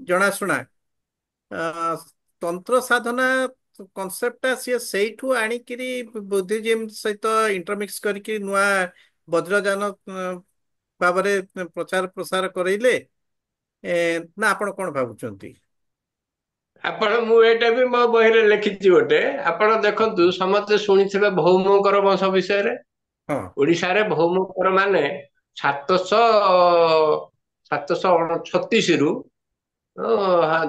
ଜଣାଶୁଣା। ତନ୍ତ୍ର ସାଧନା କନସେପ୍ଟଟା ସିଏ ସେଇଠୁ ଆଣିକିରି ବୁଦ୍ଧିଜିମ୍ ସହିତ ଇଣ୍ଟରମିକ୍ସ କରିକି ନୂଆ ବଜ୍ରଯାନ ଭାବରେ ପ୍ରଚାର ପ୍ରସାର କରେଇଲେ, ନା ଆପଣ କଣ ଭାବୁଛନ୍ତି? ମୁଁ ଏଇଟା ବି ମୋ ବହିରେ ଲେଖିଛି ଗୋଟେ। ଆପଣ ଦେଖନ୍ତୁ, ସମସ୍ତେ ଶୁଣିଥିବେ ଭୌମଙ୍କର ବଂଶ ବିଷୟରେ। ହଁ ଓଡିଶାରେ ଭୌମଙ୍କର ମାନେ 736ରୁ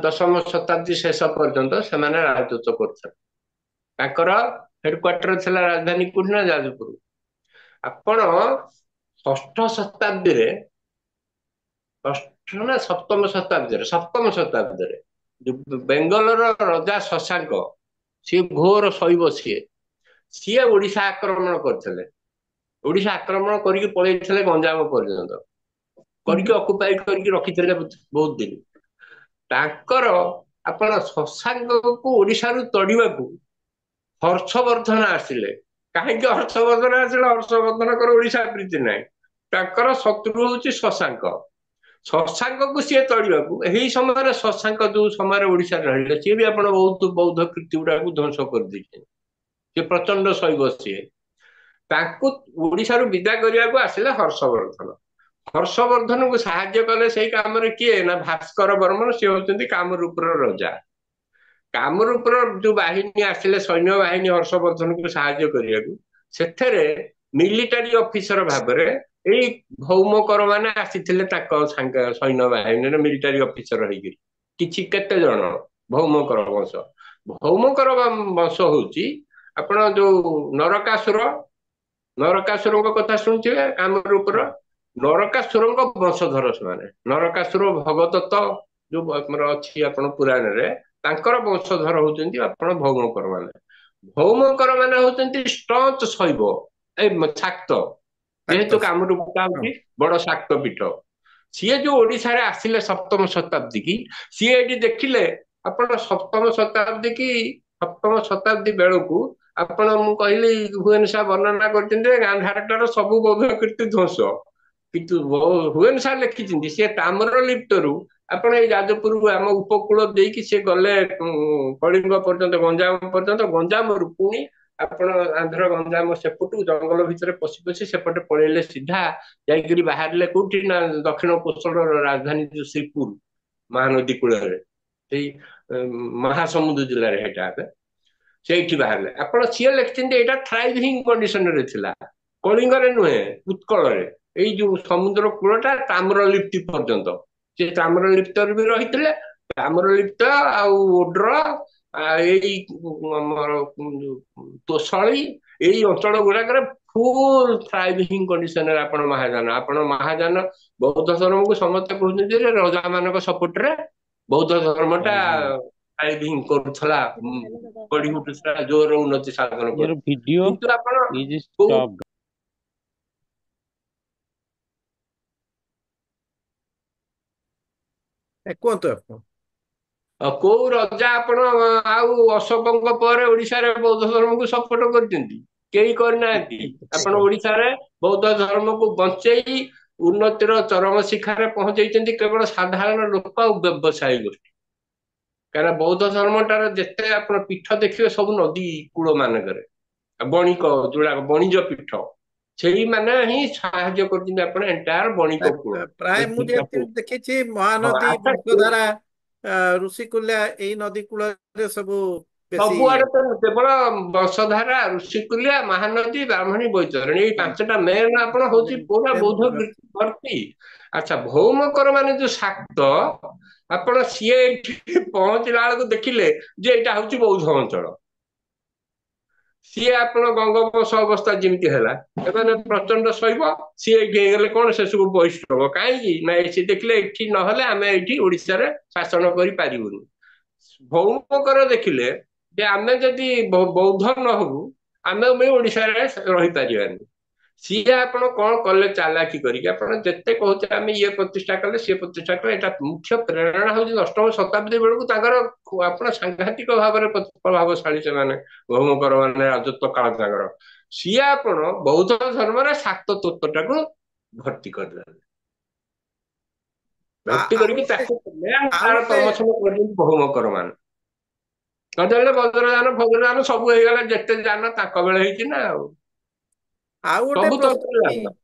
10ମ ଶତାବ୍ଦୀ ଶେଷ ପର୍ଯ୍ୟନ୍ତ ସେମାନେ ରାଜତ୍ୱ କରୁଥିଲେ। ତାଙ୍କର ହେଡକ୍ୱାର୍ଟର ଥିଲା ରାଜଧାନୀ କୋଉଠି ନା ଯାଜପୁର। ଆପଣ ଷଷ୍ଠ ଶତାବ୍ଦୀରେ, ଷଷ୍ଠ ନା ସପ୍ତମ ଶତାବ୍ଦୀରେ ବେଙ୍ଗଲର ରାଜା ଶଶାଙ୍କ, ସିଏ ଘୋର ଶୈବ, ସିଏ ଓଡିଶା ଆକ୍ରମଣ କରିଥିଲେ। ଓଡିଶା ଆକ୍ରମଣ କରିକି ପଳେଇଥିଲେ ଗଞ୍ଜାମ ପର୍ଯ୍ୟନ୍ତ, କରିକି ଅକୁପାଇ କରିକି ରଖିଥିଲେ ବହୁତ ଦିନ। ତାଙ୍କର ଆପଣ ଶଶାଙ୍କକୁ ଓଡିଶାରୁ ତଡିବାକୁ ହର୍ଷବର୍ଦ୍ଧନ ଆସିଲେ। କାହିଁକି ହର୍ଷବର୍ଦ୍ଧନ ଆସିଲେ? ହର୍ଷବର୍ଦ୍ଧନଙ୍କର ଓଡିଶା ପ୍ରୀତି ନାହିଁ। ତାଙ୍କର ଶତ୍ରୁ ହଉଛି ଶଶାଙ୍କ। ଶଶାଙ୍କକୁ ସିଏ ତଳିବାକୁ, ଏହି ସମୟରେ ଶଶାଙ୍କ ଯୋଉ ସମୟରେ ଓଡିଶାରେ ରହିଲେ, ସିଏ ବି ଆପଣ ବହୁତ ବୌଦ୍ଧ କୀର୍ତ୍ତି ଗୁଡାକୁ ଧ୍ୱଂସ କରିଦେଇଛନ୍ତି। ସିଏ ପ୍ରଚଣ୍ଡ ଶୈବ। ତାଙ୍କୁ ଓଡିଶାରୁ ବିଦା କରିବାକୁ ଆସିଲେ ହର୍ଷବର୍ଦ୍ଧନ। ହର୍ଷବର୍ଦ୍ଧନକୁ ସାହାଯ୍ୟ କଲେ ସେଇ କାମରେ କିଏ ନା ଭାସ୍କର ବର୍ମନ। ସିଏ ହଉଛନ୍ତି କାମରୂପର ରଜା। କାମରୂପର ଯୋଉ ବାହିନୀ ଆସିଲେ, ସୈନ୍ୟ ବାହିନୀ ହର୍ଷବର୍ଦ୍ଧନକୁ ସାହାଯ୍ୟ କରିବାକୁ, ସେଥିରେ ମିଲିଟାରୀ ଅଫିସର ଭାବରେ ଏଇ ଭୌମକର ମାନେ ଆସିଥିଲେ। ତାଙ୍କ ସୈନ୍ୟ ବାହିନୀରେ ମିଲିଟାରୀ ଅଫିସର ହେଇକିରି କେତେ ଜଣ ଭୌମକର ବଂଶ। ଭୌମକର ବଂଶ ହଉଛି ଆପଣ ଯୋଉ ନରକାସୁରଙ୍କ କଥା ଶୁଣିଥିବେ। କାମରୂପର ନରକାସୁରଙ୍କ ବଂଶଧର ସେମାନେ। ନରକାସୁର ଭଗଦତ୍ତ ଯୋଉ ଆମର ଅଛି ଆପଣ ପୁରାଣରେ, ତାଙ୍କର ବଂଶଧର ହଉଛନ୍ତି ଆପଣ ଭୌମକର ମାନେ। ଭୌମକର ମାନେ ହଉଛନ୍ତି ଷ୍ଟଞ୍ଚ ଶୈବ, ଏଇ ଶାକ୍ତ। ଯେହେତୁ କାମରୂପଟା ହଁ ହଉଛି ବଡ ଶାକ୍ତ ପୀଠ। ସିଏ ଯୋଉ ଓଡିଶାରେ ଆସିଲେ ସପ୍ତମ ଶତାବ୍ଦୀ କି, ସିଏ ଏଠି ଦେଖିଲେ ଆପଣ ସପ୍ତମ ଶତାବ୍ଦୀ ବେଳକୁ ଆପଣ, ମୁଁ କହିଲି ହୁଏନ ସାର୍ ବର୍ଣ୍ଣନା କରିଛନ୍ତି ଗାନ୍ଧାରଟାର ସବୁ ବୌଦ୍ଧ କୀର୍ତ୍ତି ଧ୍ୱଂସ। କିନ୍ତୁ ହୁଏନ ସାର୍ ଲେଖିଛନ୍ତି ସିଏ ତାମ୍ର ଲିପ୍ତରୁ ଆପଣ ଏଇ ଯାଜପୁରକୁ ଆମ ଉପକୂଳ ଦେଇକି ସିଏ ଗଲେ କଳିଙ୍ଗ ପର୍ଯ୍ୟନ୍ତ, ଗଞ୍ଜାମ ପର୍ଯ୍ୟନ୍ତ। ଗଞ୍ଜାମରୁ ପୁଣି ଆପଣ ଆନ୍ଧ୍ର ଗଞ୍ଜାମ ସେପଟୁ ଜଙ୍ଗଲ ଭିତରେ ପଶି ପଶି ସେପଟେ ପଳେଇଲେ, ସିଧା ଯାଇକିରି ବାହାରିଲେ କୋଉଠି ନା ଦକ୍ଷିଣ କୋଶଳର ରାଜଧାନୀ ଯୋଉ ଶ୍ରୀପୁର, ମହାନଦୀ କୂଳରେ, ସେଇ ମହାସମୁଦ୍ର ଜିଲ୍ଲାରେ ସେଇଟା ଏବେ। ସେଇଠି ବାହାରିଲେ ଆପଣ। ସିଏ ଲେଖିଛନ୍ତି ଏଇଟା ଥ୍ରାଇଭିଂ କଣ୍ଡିସନରେ ଥିଲା, କଳିଙ୍ଗରେ ନୁହେଁ, ଉତ୍କଳରେ। ଏଇ ଯୋଉ ସମୁଦ୍ର କୂଳଟା ତାମ୍ରଲିପ୍ତି ପର୍ଯ୍ୟନ୍ତ ସେ ତାମ୍ରଲିପ୍ତରେ ବି ରହିଥିଲେ। ତାମ୍ରଲିପ୍ତ ଆଉ ଓଡ୍ର, ଏଇ ଆମର ତୋଷଳୀ, ଏଇ ଅଞ୍ଚଳ ଗୁଡାକରେ ଫୁଲ ଥ୍ରାଇଭିଂ କଣ୍ଡିସନରେ ଆପଣ ମହାଯାନ ବୌଦ୍ଧ ଧର୍ମକୁ ସମସ୍ତେ କହୁଛନ୍ତି ଯେ ରଜା ମାନଙ୍କ ସପୋର୍ଟରେ ବୌଦ୍ଧ ଧର୍ମଟା ହୁଁ। thriving କରୁଥିଲା, ବଢି ଉଠୁଥିଲା, ଜୋର ଉନ୍ନତି ସାଧନ Your କରୁ। video କିନ୍ତୁ ଆପଣ is କୋଉ stopped. କୁହନ୍ତୁ ଆପଣ। କୋଉ ରଜା ଆପଣ ଆଉ ଅଶୋକଙ୍କ ପରେ ଓଡିଶାରେ ବୌଦ୍ଧ ଧର୍ମକୁ ସପୋର୍ଟ କରିଛନ୍ତି? କେହି କରିନାହାନ୍ତି। ଆପଣ ଓଡିଶାରେ ବୌଦ୍ଧ ଧର୍ମକୁ ବଞ୍ଚେଇ ଉନ୍ନତିର ଚରମ ଶିଖରରେ ପହଞ୍ଚେଇଛନ୍ତି କେବଳ ସାଧାରଣ ଲୋକ ଆଉ ବ୍ୟବସାୟୀ ଗୋଷ୍ଠୀ। କାରଣ ବୌଦ୍ଧ ଧର୍ମଟାର ଯେତେ ଆପଣ ପୀଠ ଦେଖିବେ ସବୁ ନଦୀ କୂଳ ମାନଙ୍କରେ, ବଣିକ ଯୋଉଟା ବଣିଜ ପୀଠ, ସେଇମାନେ ହିଁ ସାହାଯ୍ୟ କରୁଛନ୍ତି ଆପଣ ଏଣ୍ଟାୟାର ବଣିକ କୂଳ। ପ୍ରାୟ ମୁଁ ଯେତିକି ଦେଖିଛି ମହାନଦୀ, ଆଚ୍ଛା, ବଂଶଧାରା, ଋଷିକୁଲ୍ୟା ଏଇ ନଦୀ କୂଳରେ ସବୁ ବେଶୀ। ସବୁଆଡେ ତ କେବଳ ବଂଶଧାରା, ଋଷିକୁଲ୍ୟା, ମହାନଦୀ, ବ୍ରାହ୍ମଣୀ, ବୈତରଣୀ, ଏଇ ପାଞ୍ଚଟା ମେନ୍ ଆପଣ ହଉଛି ପୁରା ବୌଦ୍ଧ ଭର୍ତ୍ତି। ଆଚ୍ଛା, ଭୌମକର ମାନେ ଯୋଉ ଶାକ୍ତ, ଆପଣ ସିଏ ଏଠି ପହଞ୍ଚିଲା ବେଳକୁ ଦେଖିଲେ ଯେ ଏଇଟା ହଉଛି ବୌଦ୍ଧ ଅଞ୍ଚଳ। ସିଏ ଆପଣ ଗଙ୍ଗବଂଶ ଅବସ୍ଥା ଯେମିତି ହେଲା, ଏମାନେ ପ୍ରଚଣ୍ଡ ଶୈବ, ସିଏ ଏଇଠି ହେଇଗଲେ କଣ ସେ ସବୁ ବୈଷ୍ଣବ। କାହିଁକି ନା ସେ ଦେଖିଲେ ଏଠି ନହେଲେ ଆମେ ଏଇଠି ଓଡିଶାରେ ଶାସନ କରିପାରିବୁନି। ଭୌମକର ଦେଖିଲେ ଯେ ଆମେ ଯଦି ବୌଦ୍ଧ ନ ହବୁ ଆମେ ବି ଓଡିଶାରେ ରହିପାରିବାନି। ସିଏ ଆପଣ କଣ କଲେ ଚାଲାକି କରିକି, ଆପଣ ଯେତେ କହୁଛେ ଆମେ ଇଏ ପ୍ରତିଷ୍ଠା କଲେ ସିଏ ପ୍ରତିଷ୍ଠା କଲେ, ଏଟା ମୁଖ୍ୟ ପ୍ରେରଣା ହଉଛି ଅଷ୍ଟମ ଶତାବ୍ଦୀ ବେଳକୁ ତାଙ୍କର ଆପଣ ସାଂଘାତିକ ଭାବରେ ପ୍ରଭାବଶାଳୀ ସେମାନେ ଭୌମକର ମାନେ ରାଜତ୍ୱ କାଳ ତାଙ୍କର। ସିଏ ଆପଣ ବୌଦ୍ଧ ଧର୍ମରେ ଶାକ୍ତ ତତ୍ତ୍ୱଟାକୁ ଭର୍ତ୍ତି କରିଦେଲେ, ଭର୍ତ୍ତି ଆଉ କରିକି ଗୋଟେ ତାକୁ ଆଉ ତାର ଗୋଟେ ପ୍ରମୋଶନ କରିଛନ୍ତି ଭୌମକର ମାନେ। ନଦେଲେ ବଜ୍ରଯାନ ଫଜ୍ରଯାନ ସବୁ ହେଇଗଲା, ଯେତେ ଯାନ ତାଙ୍କ ବେଳେ ହେଇଛି ନା ଆଉ, ଆଉ ଗୋଟେ ସବୁ ପ୍ରଶ୍ନ ତତ୍ତ୍ୱ ବି ଯାନ।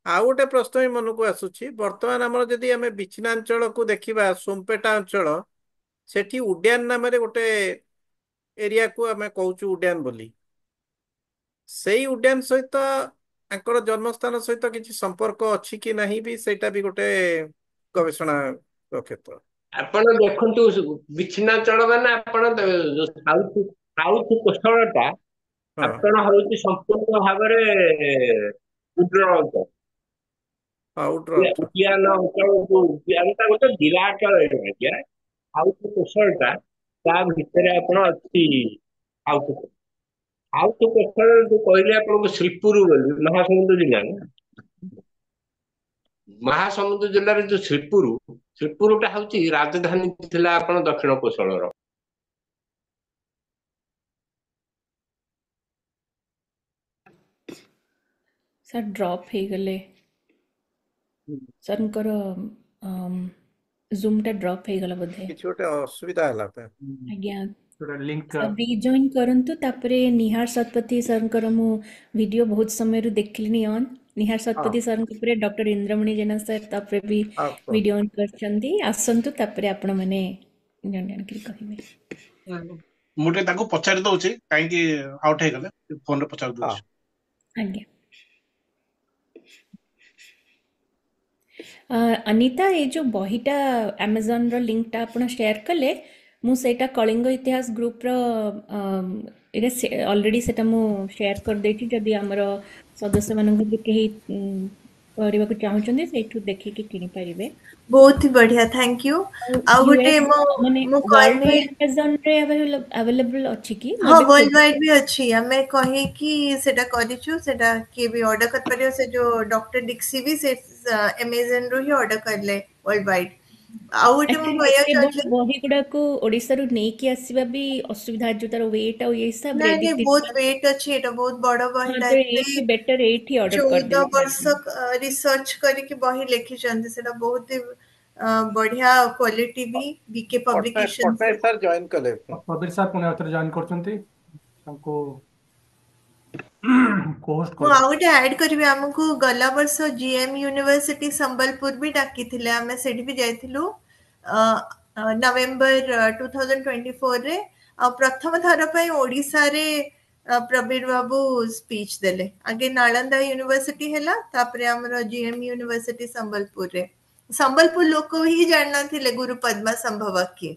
ଆଉ ଗୋଟେ ପ୍ରଶ୍ନ ବି ମନକୁ ଆସୁଛି। ବର୍ତ୍ତମାନ ଆମର ଯଦି ଆମେ ବିଛିନ୍ନାଞ୍ଚଳକୁ ଦେଖିବା, ସୋମପେଟା ଅଞ୍ଚଳ, ସେଠି ଉଡ୍ୟାନ ନାମରେ ଗୋଟେ ଏରିଆକୁ ଆମେ କହୁଛୁ ଉଡ୍ୟାନ ବୋଲି। ସେଇ ଉଡ୍ୟାନ ସହିତ ତାଙ୍କର ଜନ୍ମସ୍ଥାନ ସହିତ କିଛି ସମ୍ପର୍କ ଅଛି କି ନାହିଁ ବି ସେଇଟା ବି ଗୋଟେ ଗବେଷଣାର କ୍ଷେତ୍ର। ଆପଣ ଦେଖନ୍ତୁ ବିଛିନ୍ନାଞ୍ଚଳ ମାନେ ଆପଣ ସାଉଥ ସାଉଥ କୋଷ୍ଟଳଟା ହଁ, ଆପଣ ହଉଛି ସମ୍ପୂର୍ଣ୍ଣ ଭାବରେ ଉଗ୍ର ଅଞ୍ଚଳ। ଆଉଟର ଅଞ୍ଚଳ। ଉଦ୍ୟାନ ଅଞ୍ଚଳ, ଉଦ୍ୟାନଟା ଗୋଟେ ବିରାଟ ଏରିଆ। ସାଉଥ କୋଷ୍ଟଳଟା ତା ଭିତରେ ଆପଣ ଅଛି। ସାଉଥ ସାଉଥ କୋଷ୍ଟଳ ଯୋଉ କହିଲେ ଆପଣଙ୍କୁ ଶ୍ରୀପୁର ବୋଲି, ମହାସମୁନ୍ଦ ଜିଲ୍ଲା ନା, ମହାସମୁନ୍ଦ ଜିଲ୍ଲାରେ ଯୋଉ ଶ୍ରୀପୁରଟା ହଉଛି ରାଜଧାନୀ ଥିଲା ଆପଣ ଦକ୍ଷିଣ କୋଶଳର। ସାର୍ ଡ୍ରପ୍ ହେଇଗଲେ, ସାର୍ଙ୍କର ଜୁମ୍ଟା ଡ୍ରପ୍ ହେଇଗଲା ବୋଧେ। କିଛି ଗୋଟେ ଅସୁବିଧା ହେଲା ତ। ଆଜ୍ଞା ଗୋଟେ ଲିଙ୍କ ସାର୍ ରିଜଏନ୍ କରନ୍ତୁ, ତାପରେ ନିହାର ଶତପଥୀ ସାର୍ଙ୍କର ମୁଁ ଭିଡ଼ିଓ ବହୁତ ସମୟରୁ ଦେଖିଲିଣି ଅନ୍। ନିହାର ହଁ, ଶତପଥୀ ସାର୍ଙ୍କ ପରେ ଡକ୍ଟର ଇନ୍ଦ୍ରମଣି ଜେନା ସାର୍ ତାପରେ ବି ହଁ, କୁହନ୍ତୁ। ଭିଡ଼ିଓ ଅନ୍ କରିଛନ୍ତି। ଆସନ୍ତୁ, ତାପରେ ଆପଣମାନେ ଜଣ ଜଣକିରି କହିବେ। ମୁଁ ଟିକେ ତାଙ୍କୁ ପଚାରି ଦଉଛି କାହିଁକି ଆଉଟ୍ ହେଇଗଲେ, ଫୋନରେ ପଚାରି ହଁ, ଦଉଛି। ଆଜ୍ଞା ଅନିତା, ଏଇ ଯେଉଁ ବହିଟା ଆମାଜନର ଲିଙ୍କଟା ଆପଣ ସେୟାର କଲେ, ମୁଁ ସେଇଟା କଳିଙ୍ଗ ଇତିହାସ ଗ୍ରୁପର ଏଇଟା ଅଲରେଡ଼ି ସେଇଟା ମୁଁ ସେୟାର କରିଦେଇଛି। ଯଦି ଆମର ସଦସ୍ୟମାନଙ୍କୁ ବି କେହି କରିବାକୁ ଚାହୁଁଛନ୍ତି ସେଇଠୁ ଦେଖିକି କିଣିପାରିବେ। ବହୁତ ହି ବଢିଆ, ଥ୍ୟାଙ୍କ ୟୁ। ଆଉ ଗୋଟେ ୟୁଏସ୍ ମାନେ ମୁଁ ୱାର୍ଲଡ କହିବି, ୱାଇଡ୍ ଆମାଜନରେ ଆଭେଲେବଲ୍ ଅଛି କି? ମୁଁ ହଁ ଏବେ ୱାର୍ଲଡ ଖୋଜୁଛି। ୱାଇଡ୍ ବି ଅଛି। ଆମେ କହିକି ସେଟା କରିଛୁ, ସେଟା କିଏ ବି ଅର୍ଡର କରିପାରିବ। ସେ ଯୋଉ ଡକ୍ଟର ଡିକ୍ସି ବି ସେ ଆମାଜନରୁ ହିଁ ଅର୍ଡର କଲେ ୱାର୍ଲଡ ୱାଇଡ୍। ଆଉ ଗୋଟେ ମୁଁ ଆକ୍ଚୁଆଲି କହିବାକୁ ଏତେ ବଡ଼ ଚାହୁଁଥିଲି, ବହି ଗୁଡାକୁ ଓଡ଼ିଶାରୁ ନେଇକି ଆସିବା ବି ଅସୁବିଧା, ଯୋଉ ତାର ୱେଟ୍ ଆଉ ଏଇ ହିସାବରେ ନାଇଁ ଦି ନାଇଁ ବହୁତ ତିନିଟା। ୱେଟ୍ ଅଛି, ଏଟା ବହୁତ ବଡ ହଁ, ବହିଟା। ତ ଏତେ ଏଇଠୁ ବେଟର ଏଇଠି ଅର୍ଡର 14 କରିଦେବେ ବର୍ଷ ଆପଣ। ରିସର୍ଚ୍ଚ କରିକି ବହି ଲେଖିଛନ୍ତି, ସେଟା ବହୁତ ହି ବଢିଆ କ୍ୱାଲିଟି ବି, ବିକେ ପବ୍ଲିକେସନ୍ସ। ପଟ୍ଟନାୟକ ସାର୍ ଜଏନ୍ କଲେ। କବିର ସାର୍ ପୁଣି ଆଉଥରେ ଜଏନ୍ କରୁଛନ୍ତି, ତାଙ୍କୁ କୋhost ମୁଁ ଆଉ କରିଦେବେ। ଗୋଟେ ଆଡ୍ କରିବି, ଆମକୁ ଗଲା ବର୍ଷ ଜିଏମ୍ ୟୁନିଭର୍ସିଟି ସମ୍ବଲପୁର ବି ଡାକିଥିଲେ, ଆମେ ସେଠି ବି ଯାଇଥିଲୁ ନଭେମ୍ବର 2024ରେ। ଆଉ ପ୍ରଥମ ଥର ପାଇଁ ଓଡ଼ିଶାରେ ପ୍ରବୀର ବାବୁ ସ୍ପିଚ୍ ଦେଲେ। ଆଗେ ନାଳନ୍ଦା ୟୁନିଭର୍ସିଟି ହେଲା, ତାପରେ ଆମର ଜିଏମ୍ ୟୁନିଭର୍ସିଟି ସମ୍ବଲପୁରରେ। ସମ୍ବଲପୁର ଲୋକ ହିଁ ଜାଣିନଥିଲେ ଗୁରୁ ପଦ୍ମା ସମ୍ଭବ କିଏ।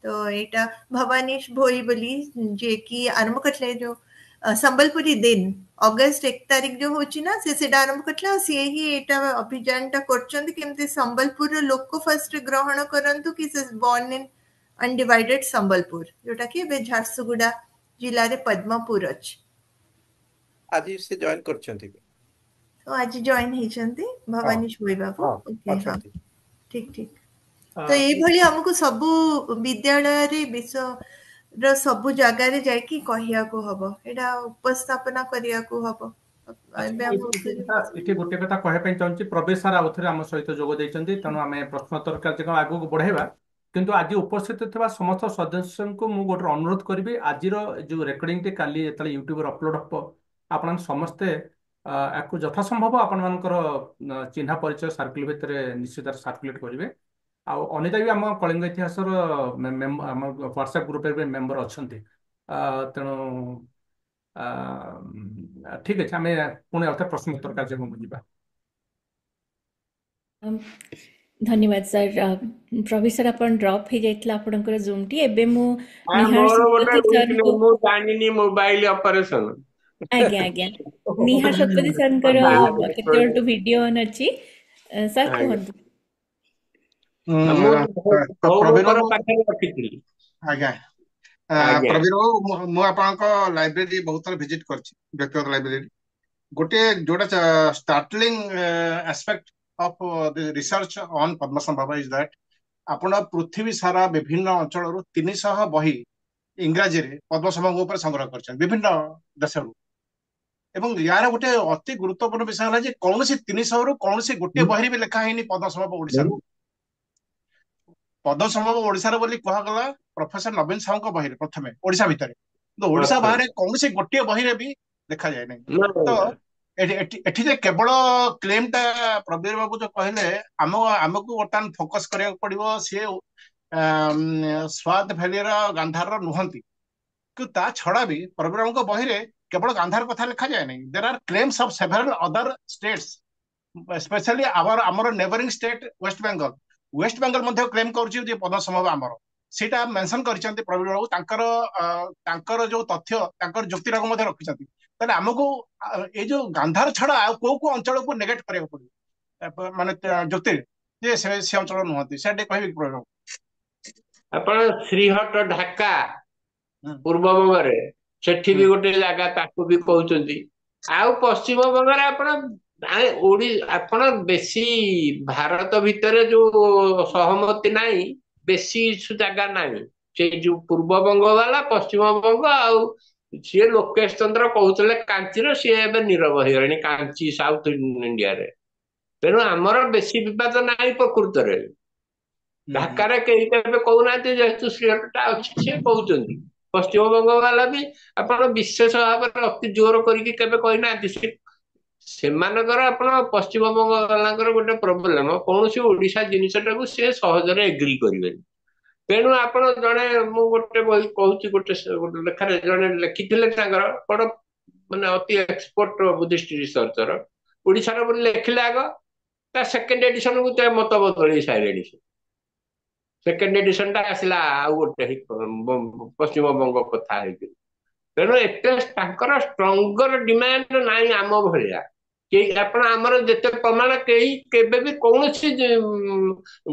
ତ ଏଇଟା ଭବାନୀଶ ଭୋଇ ବୋଲି ଯିଏକି ଆରମ୍ଭ କରିଥିଲେ, ଯୋଉ संबलपुरी दिन अगस्त 1 तारिख जो होची ना से आरंभ करथिला से ही एटा अभियान टा करचंदी केमते संबलपुर लोक फर्स्ट ग्रहण करंतु कि से बोर्न इन अनडिवाइडेड संबलपुर जोटा कि बे झारसुगुड़ा जिल्ला रे पद्मपुर अछि आज से जॉइन करछंती तो आज जॉइन हेचंती हाँ भवानी शोई बाबू हाँ ओके हाँ अच्छा ठीक ठीक तो ये भली हमको सबु विद्यालय रे विश्व ର ସବୁ ଜାଗାରେ ଯାଇକି କହିବାକୁ ହବ ଏଇଟା ଉପସ୍ଥାପନା କରିବାକୁ ହବ ଏବେ ଆମ ଏଠି ଗୋଟେ କଥା କହିବା ପାଇଁ ଚାହୁଁଛି ପ୍ରବେଶ ସାର୍ ଆଉ ଥରେ ଆମ ସହିତ ଯୋଗ ଦେଇଛନ୍ତି ତେଣୁ ଆମେ ପ୍ରଶ୍ନୋତ୍ତର କାର୍ଯ୍ୟକ୍ରମ ଆଗକୁ ବଢେଇବା କିନ୍ତୁ ଆଜି ଉପସ୍ଥିତ ଥିବା ସମସ୍ତ ସଦସ୍ୟଙ୍କୁ ମୁଁ ଗୋଟେ ଅନୁରୋଧ କରିବି ଆଜିର ଯୋଉ ରେକର୍ଡିଂଟି କାଲି ଯେତେବେଳେ ୟୁଟ୍ୟୁବରେ ଅପଲୋଡ ହବ ଆପଣ ସମସ୍ତେ ୟାକୁ ଯଥାସମ୍ଭବ ଆପଣମାନଙ୍କର ଚିହ୍ନା ପରିଚୟ ସାର୍କେଲ ଭିତରେ ନିଶ୍ଚିତ ସାର୍କୁଲେଟ କରିବେ ଆଉ ଅନିତା ବି ଆମ କଳିଙ୍ଗ ଇତିହାସର ଆମ ହ୍ୱାଟ୍ସଆପ୍ ଗ୍ରୁପରେ ବି ମେମ୍ବର ଅଛନ୍ତି ତେଣୁ ଠିକ ଅଛି ଆମେ ପୁଣି ଆଉ ପ୍ରଶ୍ନୋତ୍ତର କାର୍ଯ୍ୟକ୍ରମକୁ ଯିବା ଧନ୍ୟବାଦ ସାର୍ ପ୍ରଭି ସାର୍ ଆପଣ ଡ୍ରପ୍ ହେଇଯାଇଥିଲା ଆପଣଙ୍କର ଜୁମ୍ଟି ଏବେ ମୁଁ हाँ ନିହାର मोर गोटे ଶତପଥୀ ସାର୍ଙ୍କୁ ମୁଁ ଜାଣିନି ମୋବାଇଲ ଅପରେସନ ଆଜ୍ଞା ଆଜ୍ଞା ନିହାର ଶତପଥୀ ସାର୍ଙ୍କର କେତେବେଳଠୁ ଭିଡିଓ ଅନ୍ ଅଛି ସାର୍ ଆଜ୍ଞା କୁହନ୍ତୁ ମୁଁ ପ୍ରବୀର ଭଉଣୀଙ୍କର ବାବୁ ପାଖରେ ରଖିଥିଲି ଆଜ୍ଞା ଆଜ୍ଞା ପ୍ରବୀର ବାବୁ ମୁଁ ଆପଣଙ୍କ ଲାଇବ୍ରେରୀ ବହୁତ ଥର ଭିଜିଟ କରିଛି ବ୍ୟକ୍ତିଗତ ଲାଇବ୍ରେରୀ ଗୋଟେ ଯୋଉଟା startling aspect of research on Padmasambhava is that ଆପଣ ପୃଥିବୀ ସାରା ବିଭିନ୍ନ ଅଞ୍ଚଳରୁ 300 ବହି ଇଂରାଜୀରେ ପଦ୍ମସମ୍ଭବଙ୍କ ଉପରେ ସଂଗ୍ରହ କରିଛନ୍ତି ବିଭିନ୍ନ ଦେଶରୁ ଏବଂ ୟାର ଗୋଟେ ଅତି ଗୁରୁତ୍ୱପୂର୍ଣ୍ଣ ବିଷୟ ହେଲା ଯେ କୌଣସି 300ରୁ କୌଣସି ଗୋଟିଏ ବହିରେ ବି ଲେଖା ହେଇନି ପଦ୍ମସମ୍ଭବ ଓଡିଶାର ପଦ୍ମସମ୍ଭବ ଓଡିଶାର ବୋଲି କୁହାଗଲା ପ୍ରଫେସର ନବୀନ ସାହୁଙ୍କ ବହିରେ ପ୍ରଥମେ ଓଡିଶା ଭିତରେ କିନ୍ତୁ ଓଡିଶା ବାହାରେ କୌଣସି ଗୋଟିଏ ବହିରେ ବି ଲେଖାଯାଏ ନାହିଁ ତ ଏଠି ଯେ କେବଳ କ୍ଲେମ ଟା ପ୍ରବୀର ବାବୁ ଯୋଉ କହିଲେ ଆମକୁ ବର୍ତ୍ତମାନ ଫୋକସ କରିବାକୁ ପଡିବ ସିଏ ସ୍ୱାଦ ଭ୍ୟାଲିର ଗାନ୍ଧାରର ନୁହନ୍ତି କିନ୍ତୁ ତା ଛଡା ବି ପ୍ରବୀର ବାବୁଙ୍କ ବହିରେ କେବଳ ଗାନ୍ଧାର କଥା ଲେଖାଯାଏ ନାହିଁ there are claims of several other states specially ଆମର ନେବରିଂ ଷ୍ଟେଟ୍ ୱେଷ୍ଟ ବେଙ୍ଗଲ ମଧ୍ୟ କ୍ଲେମ କରୁଛି ଯେ ପଦ୍ମସମ୍ଭବ ଆମର ସେଇଟା ମେନସନ କରିଛନ୍ତି ପ୍ରବୀର ବାବୁ ତାଙ୍କର ଯୋଉ ତଥ୍ୟ ତାଙ୍କର ଯୁକ୍ତିରାଗ ମଧ୍ୟ ରଖିଛନ୍ତି ତାହେଲେ ଆମକୁ ଏଇ ଯୋଉ ଗାନ୍ଧାର ଛଡା ଆଉ କୋଉ କୋଉ ଅଞ୍ଚଳକୁ ନେଗେଟ କରିବାକୁ ପଡିବ ମାନେ ଯୁକ୍ତି ଯେ ସେ ଅଞ୍ଚଳ ନୁହନ୍ତି ସେଟା ଟିକେ କହିବେ କି ପ୍ରବୀର ବାବୁ ଆପଣ ଶ୍ରୀହଟ୍ଟ ଢାକା ପୂର୍ବବଙ୍ଗରେ ସେଠି ବି ଗୋଟେ ଜାଗା ତାକୁ ବି କହୁଛନ୍ତି ଆଉ ପଶ୍ଚିମବଙ୍ଗରେ ଆପଣ ବେଶୀ ଭାରତ ଭିତରେ ଯୋଉ ସହମତି ନାହିଁ ବେଶୀ ଜାଗା ନାହିଁ ସେ ଯୋଉ ପୂର୍ବବଙ୍ଗ ବାଲା ପଶ୍ଚିମବଙ୍ଗ ଆଉ ସିଏ ଲୋକେଶ ଚନ୍ଦ୍ର କହୁଥିଲେ କାଞ୍ଚିର ସିଏ ଏବେ ନୀରବ ହେଇଗଲେଣି କାଞ୍ଚି ସାଉଥ ଇଣ୍ଡିଆରେ ତେଣୁ ଆମର ବେଶୀ ବିବାଦ ନାହିଁ ପ୍ରକୃତରେ ଢାକାରେ କେହି କେବେ କହୁନାହାନ୍ତି ଯେହେତୁ ଶ୍ରୀହଟ୍ଟଟା ଅଛି ସିଏ କହୁଛନ୍ତି ପଶ୍ଚିମବଙ୍ଗ ବାଲା ବି ଆପଣ ବିଶେଷ ଭାବରେ ଅତି ଜୋର କରିକି କେବେ କହିନାହାନ୍ତି ସେମାନଙ୍କର ଆପଣ ପଶ୍ଚିମବଙ୍ଗ ବାଲାଙ୍କର ଗୋଟେ ପ୍ରୋବ୍ଲେମ କୌଣସି ଓଡିଶା ଜିନିଷଟାକୁ ସେ ସହଜରେ ଏଗ୍ରି କରିବେନି ତେଣୁ ଆପଣ ଜଣେ ମୁଁ ଗୋଟେ ବହି କହୁଛି ଗୋଟେ ଲେଖାରେ ଜଣେ ଲେଖିଥିଲେ ତାଙ୍କର ବଡ ମାନେ ଅତି ଏକ୍ସପର୍ଟ ବୁଦ୍ଧିଷ୍ଟ ରିସର୍ଚ୍ଚର ଓଡିଶାର ବୋଲି ଲେଖିଲେ ଆଗ ତା ସେକେଣ୍ଡ ଏଡିସନକୁ ମତ ବଦଳେଇ ସାରିଲେଣି ସେକେଣ୍ଡ ଏଡିସନ ଟା ଆସିଲା ଆଉ ଗୋଟେ ପଶ୍ଚିମବଙ୍ଗ କଥା ହେଇକି ତେଣୁ ଏତେ ତାଙ୍କର ଷ୍ଟ୍ରଙ୍ଗର ଡିମାଣ୍ଡ ନାହିଁ ଆମ ଭଳିଆ କେହି ଆପଣ ଆମର ଯେତେ ପ୍ରମାଣ କେହି କେବେ ବି କୌଣସି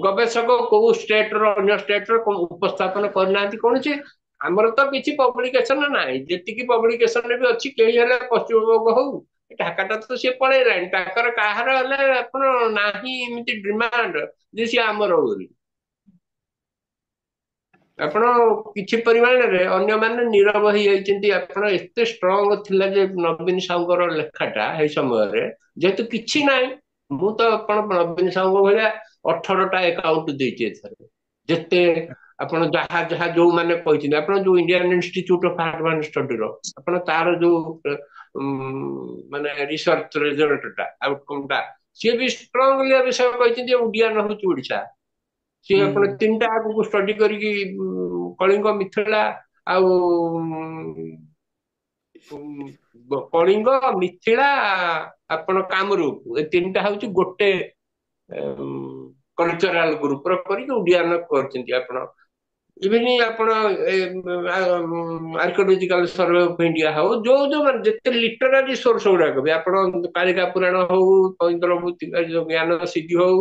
ଗବେଷକ କୋଉ ଷ୍ଟେଟର ଅନ୍ୟ ଷ୍ଟେଟର ଉପସ୍ଥାପନ କରିନାହାନ୍ତି କୌଣସି ଆମର ତ କିଛି ପବ୍ଲିକେସନ ନାହିଁ ଯେତିକି ପବ୍ଲିକେସନ ବି ଅଛି କେହି ହେଲେ ପଶ୍ଚିମବଙ୍ଗ ହଉ ଢାକାଟା ତ ସିଏ ପଳେଇଲାଣି ତାଙ୍କର କାହାର ହେଲେ ଆପଣ ନାହିଁ ଏମିତି ଡିମାଣ୍ଡ ଯେ ସିଏ ଆମର ବୋଲି ଆପଣ କିଛି ପରିମାଣରେ ଅନ୍ୟମାନେ ନୀରବ ହେଇଯାଇଛନ୍ତି ଆପଣ ଏତେ ଷ୍ଟ୍ରଙ୍ଗ ଥିଲା ଯେ ନବୀନ ସାହୁଙ୍କର ଲେଖାଟା ଏଇ ସମୟରେ ଯେହେତୁ କିଛି ନାହିଁ ମୁଁ ତ ଆପଣ ନବୀନ ସାହୁଙ୍କ ଭଳିଆ 18ଟା ଏକାଉଣ୍ଟ ଦେଇଛି ଏଥର ଯେତେ ଆପଣ ଯାହା ଯାହା ଯୋଉମାନେ କହିଛନ୍ତି ଆପଣ ଯୋଉ ଇଣ୍ଡିଆନ ଇନଷ୍ଟିଚ୍ୟୁଟ ଅଫ ଆଡଭାନ୍ସ ଷ୍ଟଡିର ଆପଣ ତାର ଯୋଉ ମାନେ ରିସର୍ଚ୍ଚ ରେଜଲ୍ଟଟା ଆଉଟକମଟା ସିଏ ବି ଷ୍ଟ୍ରଙ୍ଗଲି ବିଷୟ କହିଛନ୍ତି ଓଡିଆନ ହଉଛି ଓଡିଶା ସିଏ ଆପଣ 3ଟା ଆଗକୁ ଷ୍ଟଡି କରିକି କଳିଙ୍ଗ ମିଥିଳା ଆଉ କଳିଙ୍ଗ ମିଥିଳା ଆପଣ କାମରୂପ ଏ 3ଟା ହଉଛି ଗୋଟେ କଲଚରାଲ ଗ୍ରୁପର କରିକି ଓଡିଆନ କରିଛନ୍ତି ଆପଣ ଇଭିନ୍ ଆପଣ ଆର୍କିଓଲୋଜିକାଲ ସର୍ଭେ ଅଫ୍ ଇଣ୍ଡିଆ ହଉ ଯୋଉ ମାନେ ଯେତେ ଲିଟରାରୀ ସୋର୍ସ ଗୁଡାକ ବି ଆପଣ କାଳିକା ପୁରାଣ ହଉ ଐନ୍ଦ୍ରଭୂତି ଜ୍ଞାନ ସିଦ୍ଧି ହଉ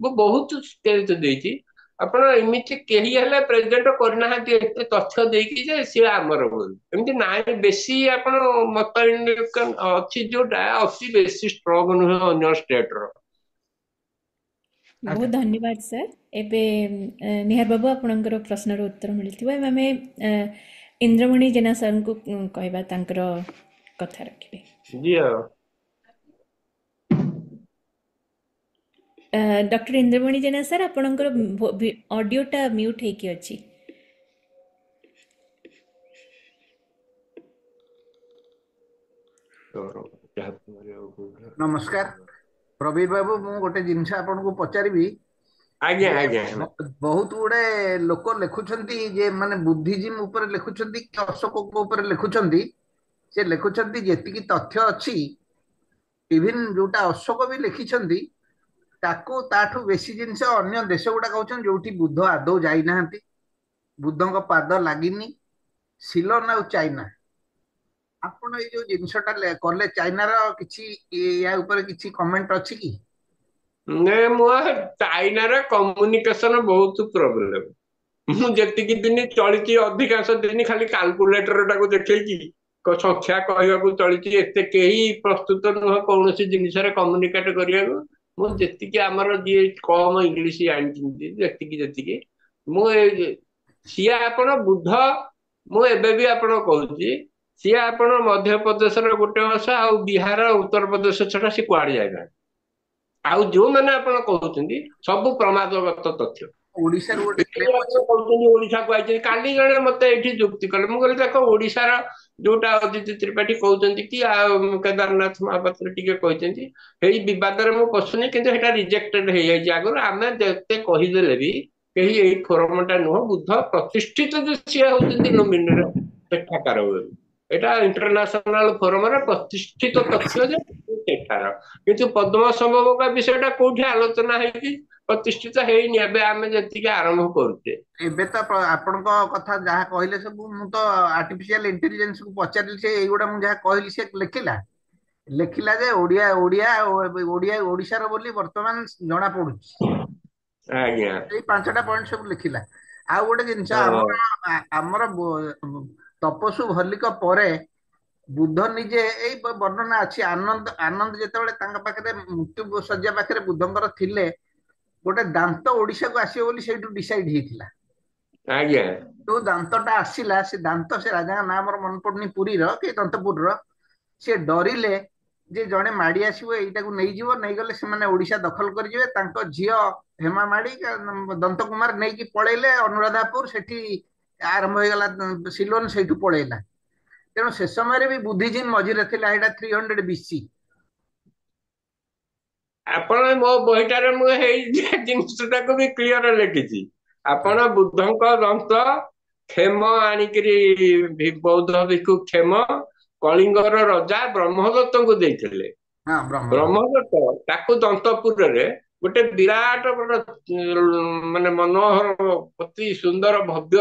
ମୁଁ ବହୁତ ସ୍ଟେଜ ଦେଇଛି। ଆପଣ ଏମିତି କେହି ହେଲେ ପ୍ରେଜେଣ୍ଟ କରିନାହାନ୍ତି ଏତେ ତଥ୍ୟ ଦେଇକି ଯେ ସିଏ ଆମର ବୋଲି ଏମିତି ନାହିଁ। ବେଶୀ ଆପଣ ମତ ଅଛି ଯୋଉଟା ଅତି ବେଶୀ ଷ୍ଟ୍ରଙ୍ଗ ନୁହେଁ ଅନ୍ୟ ଷ୍ଟେଟର। ବହୁତ ଧନ୍ୟବାଦ ସାର୍। ଏବେ ନିହାର ବାବୁ ଆପଣଙ୍କର ପ୍ରଶ୍ନର ଉତ୍ତର ମିଳିଥିବ। ଏବେ ଆମେ ଇନ୍ଦ୍ରମଣି ଜେନା ସାର୍ଙ୍କୁ କହିବା ତାଙ୍କର କଥା ରଖିବେ। ଜି ହଁ। ଡକ୍ଟର ଇନ୍ଦ୍ରମଣି ଜେନା ସାର୍ ଆପଣଙ୍କର ଅଡ଼ିଓଟା ମ୍ୟୁଟ୍ ହେଇକି ଅଛି। ନମସ୍କାର ପ୍ରବୀର ବାବୁ, ମୁଁ ଗୋଟେ ଜିନିଷ ଆପଣଙ୍କୁ ପଚାରିବି ଆଜ୍ଞା ଯେ ଆଜ୍ଞା। ବହୁତ ଗୁଡେ ଲୋକ ଲେଖୁଛନ୍ତି ଯେ ମାନେ ବୁଦ୍ଧିଜିମ୍ ଉପରେ ଲେଖୁଛନ୍ତି କି ଅଶୋକଙ୍କ ଉପରେ ଲେଖୁଛନ୍ତି। ସେ ଲେଖୁଛନ୍ତି ଯେତିକି ତଥ୍ୟ ଅଛି, ଇଭିନ୍ ଯୋଉଟା ଅଶୋକ ବି ଲେଖିଛନ୍ତି ତାକୁ ତାଠୁ ବେଶୀ ଜିନିଷ ଅନ୍ୟ ଦେଶ ଗୁଡା କହୁଛନ୍ତି ଯୋଉଠି ବୁଦ୍ଧ ଆଦୌ ଯାଇନାହାନ୍ତି, ବୁଦ୍ଧଙ୍କ ପାଦ ଲାଗିନି, ସିଲୋନ ଆଉ ଚାଇନା। ଆପଣ ଏଇ ଯୋଉ ଜିନିଷଟା କଲେ ଚାଇନାର କିଛି ୟା ଉପରେ କିଛି କମେଣ୍ଟ ଅଛି କି? ମୋ ଚାଇନାର କମ୍ୟୁନିକେସନ ବହୁତ ପ୍ରୋବ୍ଲେମ। ମୁଁ ଯେତିକି ଦିନ ଚଳିଛି ଅଧିକାଂଶ ଦିନ ଖାଲି କାଲକୁଲେଟର ଟାକୁ ଦେଖେଇକି ସଂଖ୍ୟା କହିବାକୁ ଚଳିଛି। ଏତେ କେହି ପ୍ରସ୍ତୁତ ନୁହଁ କୌଣସି ଜିନିଷରେ କମ୍ୟୁନିକେଟ କରିବାକୁ। ମୁଁ ଯେତିକି ଆମର ଯିଏ କମ ଇଂଲିଶ ଜାଣିଛନ୍ତି ଯେତିକି ମୁଁ ସିଏ ଆପଣ ବୁଦ୍ଧ, ମୁଁ ଏବେ ବି ଆପଣ କହୁଛି ସିଏ ଆପଣ ମଧ୍ୟପ୍ରଦେଶର ଗୋଟେ ଭାଷା ଆଉ ବିହାର ଉତ୍ତରପ୍ରଦେଶ ଛଡା ସିଏ କୁଆଡେ ଯାଇନାହାନ୍ତି। ଆଉ ଯୋଉମାନେ ଆପଣ କହୁଛନ୍ତି ସବୁ ପ୍ରମାଦଗତ ତଥ୍ୟ। ଓଡିଶାରୁ ଗୋଟେ ଏଇ କ୍ଲେମ ଆପଣ ଅଛି। କହୁଛନ୍ତି ଓଡିଶାକୁ ଆଇଛନ୍ତି। କାଲି ଜଣେ ମତେ ଏଇଠି ଯୁକ୍ତି କଲେ, ମୁଁ କହିଲି ଦେଖ ଓଡିଶାର ଯୋଉଟା ଅଦିତି ତ୍ରିପାଠୀ କହୁଛନ୍ତି କି ଆଉ କେଦାରନାଥ ମହାପାତ୍ର ଟିକେ କହିଛନ୍ତି, ଏଇ ବିବାଦରେ ମୁଁ ପଶୁନି, କିନ୍ତୁ ସେଇଟା ରିଜେକ୍ଟେଡ ହେଇଯାଇଛି ଆଗରୁ। ଆମେ ଯେତେ କହିଦେଲେ ବି କେହି ଏଇ ଫୋରମଟା ନୁହଁ, ବୁଦ୍ଧ ପ୍ରତିଷ୍ଠିତ ଯେ ସିଏ ହଉଛନ୍ତି ନୋମିନିର ସେଠାକାର ବୋଲି। ଏଇଟା ଇଣ୍ଟରନ୍ୟାସନାଲ ଫୋରମରେ ପ୍ରତିଷ୍ଠିତ ତଥ୍ୟ ଯେ ସେଠାର, କିନ୍ତୁ ପଦ୍ମସମ୍ଭବଙ୍କ ବିଷୟଟା କୋଉଠି ଆଲୋଚନା ହେଇକି ପ୍ରତିଷ୍ଠିତ ହେଇନି। ଏବେ ଆମେ ଯେତିକି ଆରମ୍ଭ କରୁଛେ। ଏବେ ତ ଆପଣଙ୍କ କଥା ଯାହା କହିଲେ ସବୁ, ମୁଁ ତ ଆର୍ଟିଫିସିଆଲ ଇଣ୍ଟେଲିଜେନ୍ସ କୁ ପଚାରିଲି, ସେ ଏଇଗୁଡା ମୁଁ ଯାହା କହିଲି ସେ ଲେଖିଲା ଯେ ଓଡିଆ ଓଡିଆ ଓଡିଆ ଓଡିଶାର ବୋଲି ବର୍ତ୍ତମାନ ଜଣା ପଡୁଛି। ଆଜ୍ଞା। ଏଇ 5ଟା ପଏଣ୍ଟ ସବୁ ଲେଖିଲା। ଆଉ ଗୋଟେ ଜିନିଷ, ହଁ ଆମର ତପସୁ ଭଲ୍ଲିକ ପରେ ବୁଦ୍ଧ ନିଜେ ଏଇ ବର୍ଣ୍ଣନା ଅଛି, ଆନନ୍ଦ ଆନନ୍ଦ ଯେତେବେଳେ ତାଙ୍କ ପାଖରେ ମୃତ୍ୟୁ ଶଯ୍ୟା ପାଖରେ ବୁଦ୍ଧଙ୍କର ଥିଲେ, ଗୋଟେ ଦାନ୍ତ ଓଡିଶାକୁ ଆସିବ ବୋଲି ସେଇଠୁ ଡିସାଇଡ ହେଇଥିଲା। ଆଜ୍ଞା। ଯୋଉ ଦାନ୍ତଟା ଆସିଲା, ସେ ଦାନ୍ତ ସେ ରାଜାଙ୍କ ନାଁ ମୋର ମନେ ପଡୁନି, ପୁରୀର କି ଦନ୍ତପୁରର, ସେ ଡରିଲେ ଯେ ଜଣେ ମାଡି ଆସିବ ଏଇଟାକୁ ନେଇଯିବ, ନେଇଗଲେ ସେମାନେ ଓଡିଶା ଦଖଲ କରିଯିବେ। ତାଙ୍କ ଝିଅ ହେମା ମାଡି ଦନ୍ତ କୁମାର ନେଇକି ପଳେଇଲେ ଅନୁରାଧାପୁର, ସେଠି ଆରମ୍ଭ ହେଇଗଲା ସିଲୋନ, ସେଇଠୁ ପଳେଇଲା। ତେଣୁ ସେ ସମୟରେ ବି ବୁଦ୍ଧିଜିମ୍ ମଝିରେ ଥିଲା, ଏଇଟା 300 BC। ଆପଣ ମୋ ବହିଟାରେ ମୁଁ ଏଇ ଜିନିଷଟାକୁ ବି କ୍ଲିୟର ଲେଖିଛି। ଆପଣ ବୁଦ୍ଧଙ୍କ ଦନ୍ତ କ୍ଷେମ ଆଣିକିରି ବୌଦ୍ଧ ଭିକ୍ଷୁ କ୍ଷେମ କଳିଙ୍ଗର ରାଜା ବ୍ରହ୍ମଦତ୍ତଙ୍କୁ ଦେଇଥିଲେ। ହଁ ବ୍ରହ୍ମଦତ୍ତ। ବ୍ରହ୍ମଦତ୍ତ ତାକୁ ଦନ୍ତପୁରରେ ଗୋଟେ ବିରାଟ ବଡ ମାନେ ମନୋହର ଅତି ସୁନ୍ଦର ଭବ୍ୟ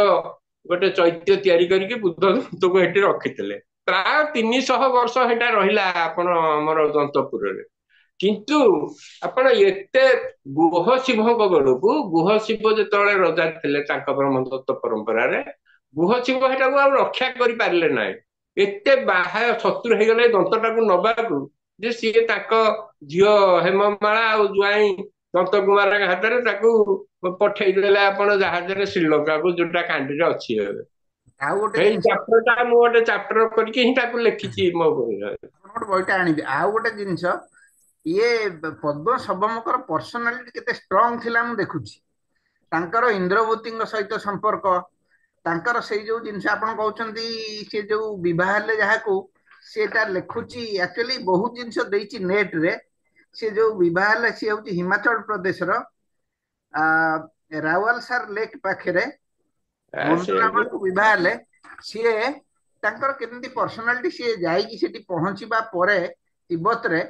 ଗୋଟେ ଚୈତ୍ୟ ତିଆରି କରିକି ବୁଦ୍ଧ ଦନ୍ତକୁ ଏଠି ରଖିଥିଲେ। ପ୍ରାୟ 300 ବର୍ଷ ସେଇଟା ରହିଲା ଆପଣ ଆମର ଦନ୍ତପୁରରେ। କିନ୍ତୁ ଆପଣ ଏତେ ଗୁହ ଶିବଙ୍କ ବେଳକୁ, ଗୁହ ଶିବ ଯେତେବେଳେ ରଜା ଥିଲେ ତାଙ୍କ ବ୍ରହ୍ମଦତ୍ତ ପରମ୍ପରାରେ, ଗୁହ ଶିବ ସେଟାକୁ ଆଉ ରକ୍ଷା କରିପାରିଲେ ନାହିଁ। ଏତେ ବାହ୍ୟ ଶତ୍ରୁ ହେଇଗଲେ ଦନ୍ତଟାକୁ ନବାକୁ ଯେ ସିଏ ତାଙ୍କ ଝିଅ ହେମମାଳା ଆଉ ଜ୍ୱାଇଁ ଦନ୍ତ କୁମାରଙ୍କ ହାତରେ ତାକୁ ପଠେଇଦେଲେ ଆପଣ ଜାହାଜରେ ଶ୍ରୀଲଙ୍କାକୁ, ଯୋଉଟା କାଣ୍ଡିରେ ଅଛି ଏବେ। ଆଉ ଗୋଟେ ସେଇ ଜିନିଷ, ଚାପ୍ଟରଟା ମୁଁ ଗୋଟେ ଚାପ୍ଟର କରିକି ହିଁ ତାକୁ ଲେଖିଛି ମୋ ବହିରେ। ଆପଣ ଗୋଟେ ବହିଟା ଆଣିବି। ଆଉ ଗୋଟେ ଜିନିଷ, ଇଏ ପଦ୍ମସମ୍ଭବଙ୍କର ପର୍ସନାଲିଟି କେତେ ଷ୍ଟ୍ରଙ୍ଗ ଥିଲା ମୁଁ ଦେଖୁଛି। ତାଙ୍କର ଇନ୍ଦ୍ରବତୀଙ୍କ ସହିତ ସମ୍ପର୍କ, ତାଙ୍କର ସେଇ ଯୋଉ ଜିନିଷ ଆପଣ କହୁଛନ୍ତି, ସେ ଯୋଉ ବିବାହ ହେଲେ ଯାହାକୁ, ସେଟା ଲେଖୁଛି ଆକ୍ଚୁଆଲି ବହୁତ ଜିନିଷ ଦେଇଛି ନେଟରେ। ସେ ଯୋଉ ବିବାହ ହେଲେ ସିଏ ହଉଛି ହିମାଚଳ ପ୍ରଦେଶର ରାୱାଲସାର ଲେକ୍ ପାଖରେ ସେ ନନ୍ଦଲାମାଙ୍କୁ ବିବାହ ହେଲେ। ସିଏ ତାଙ୍କର କେମିତି ପର୍ସନାଲିଟି, ସିଏ ଯାଇକି ସେଠି ପହଞ୍ଚିବା ପରେ ତିବ୍ବତରେ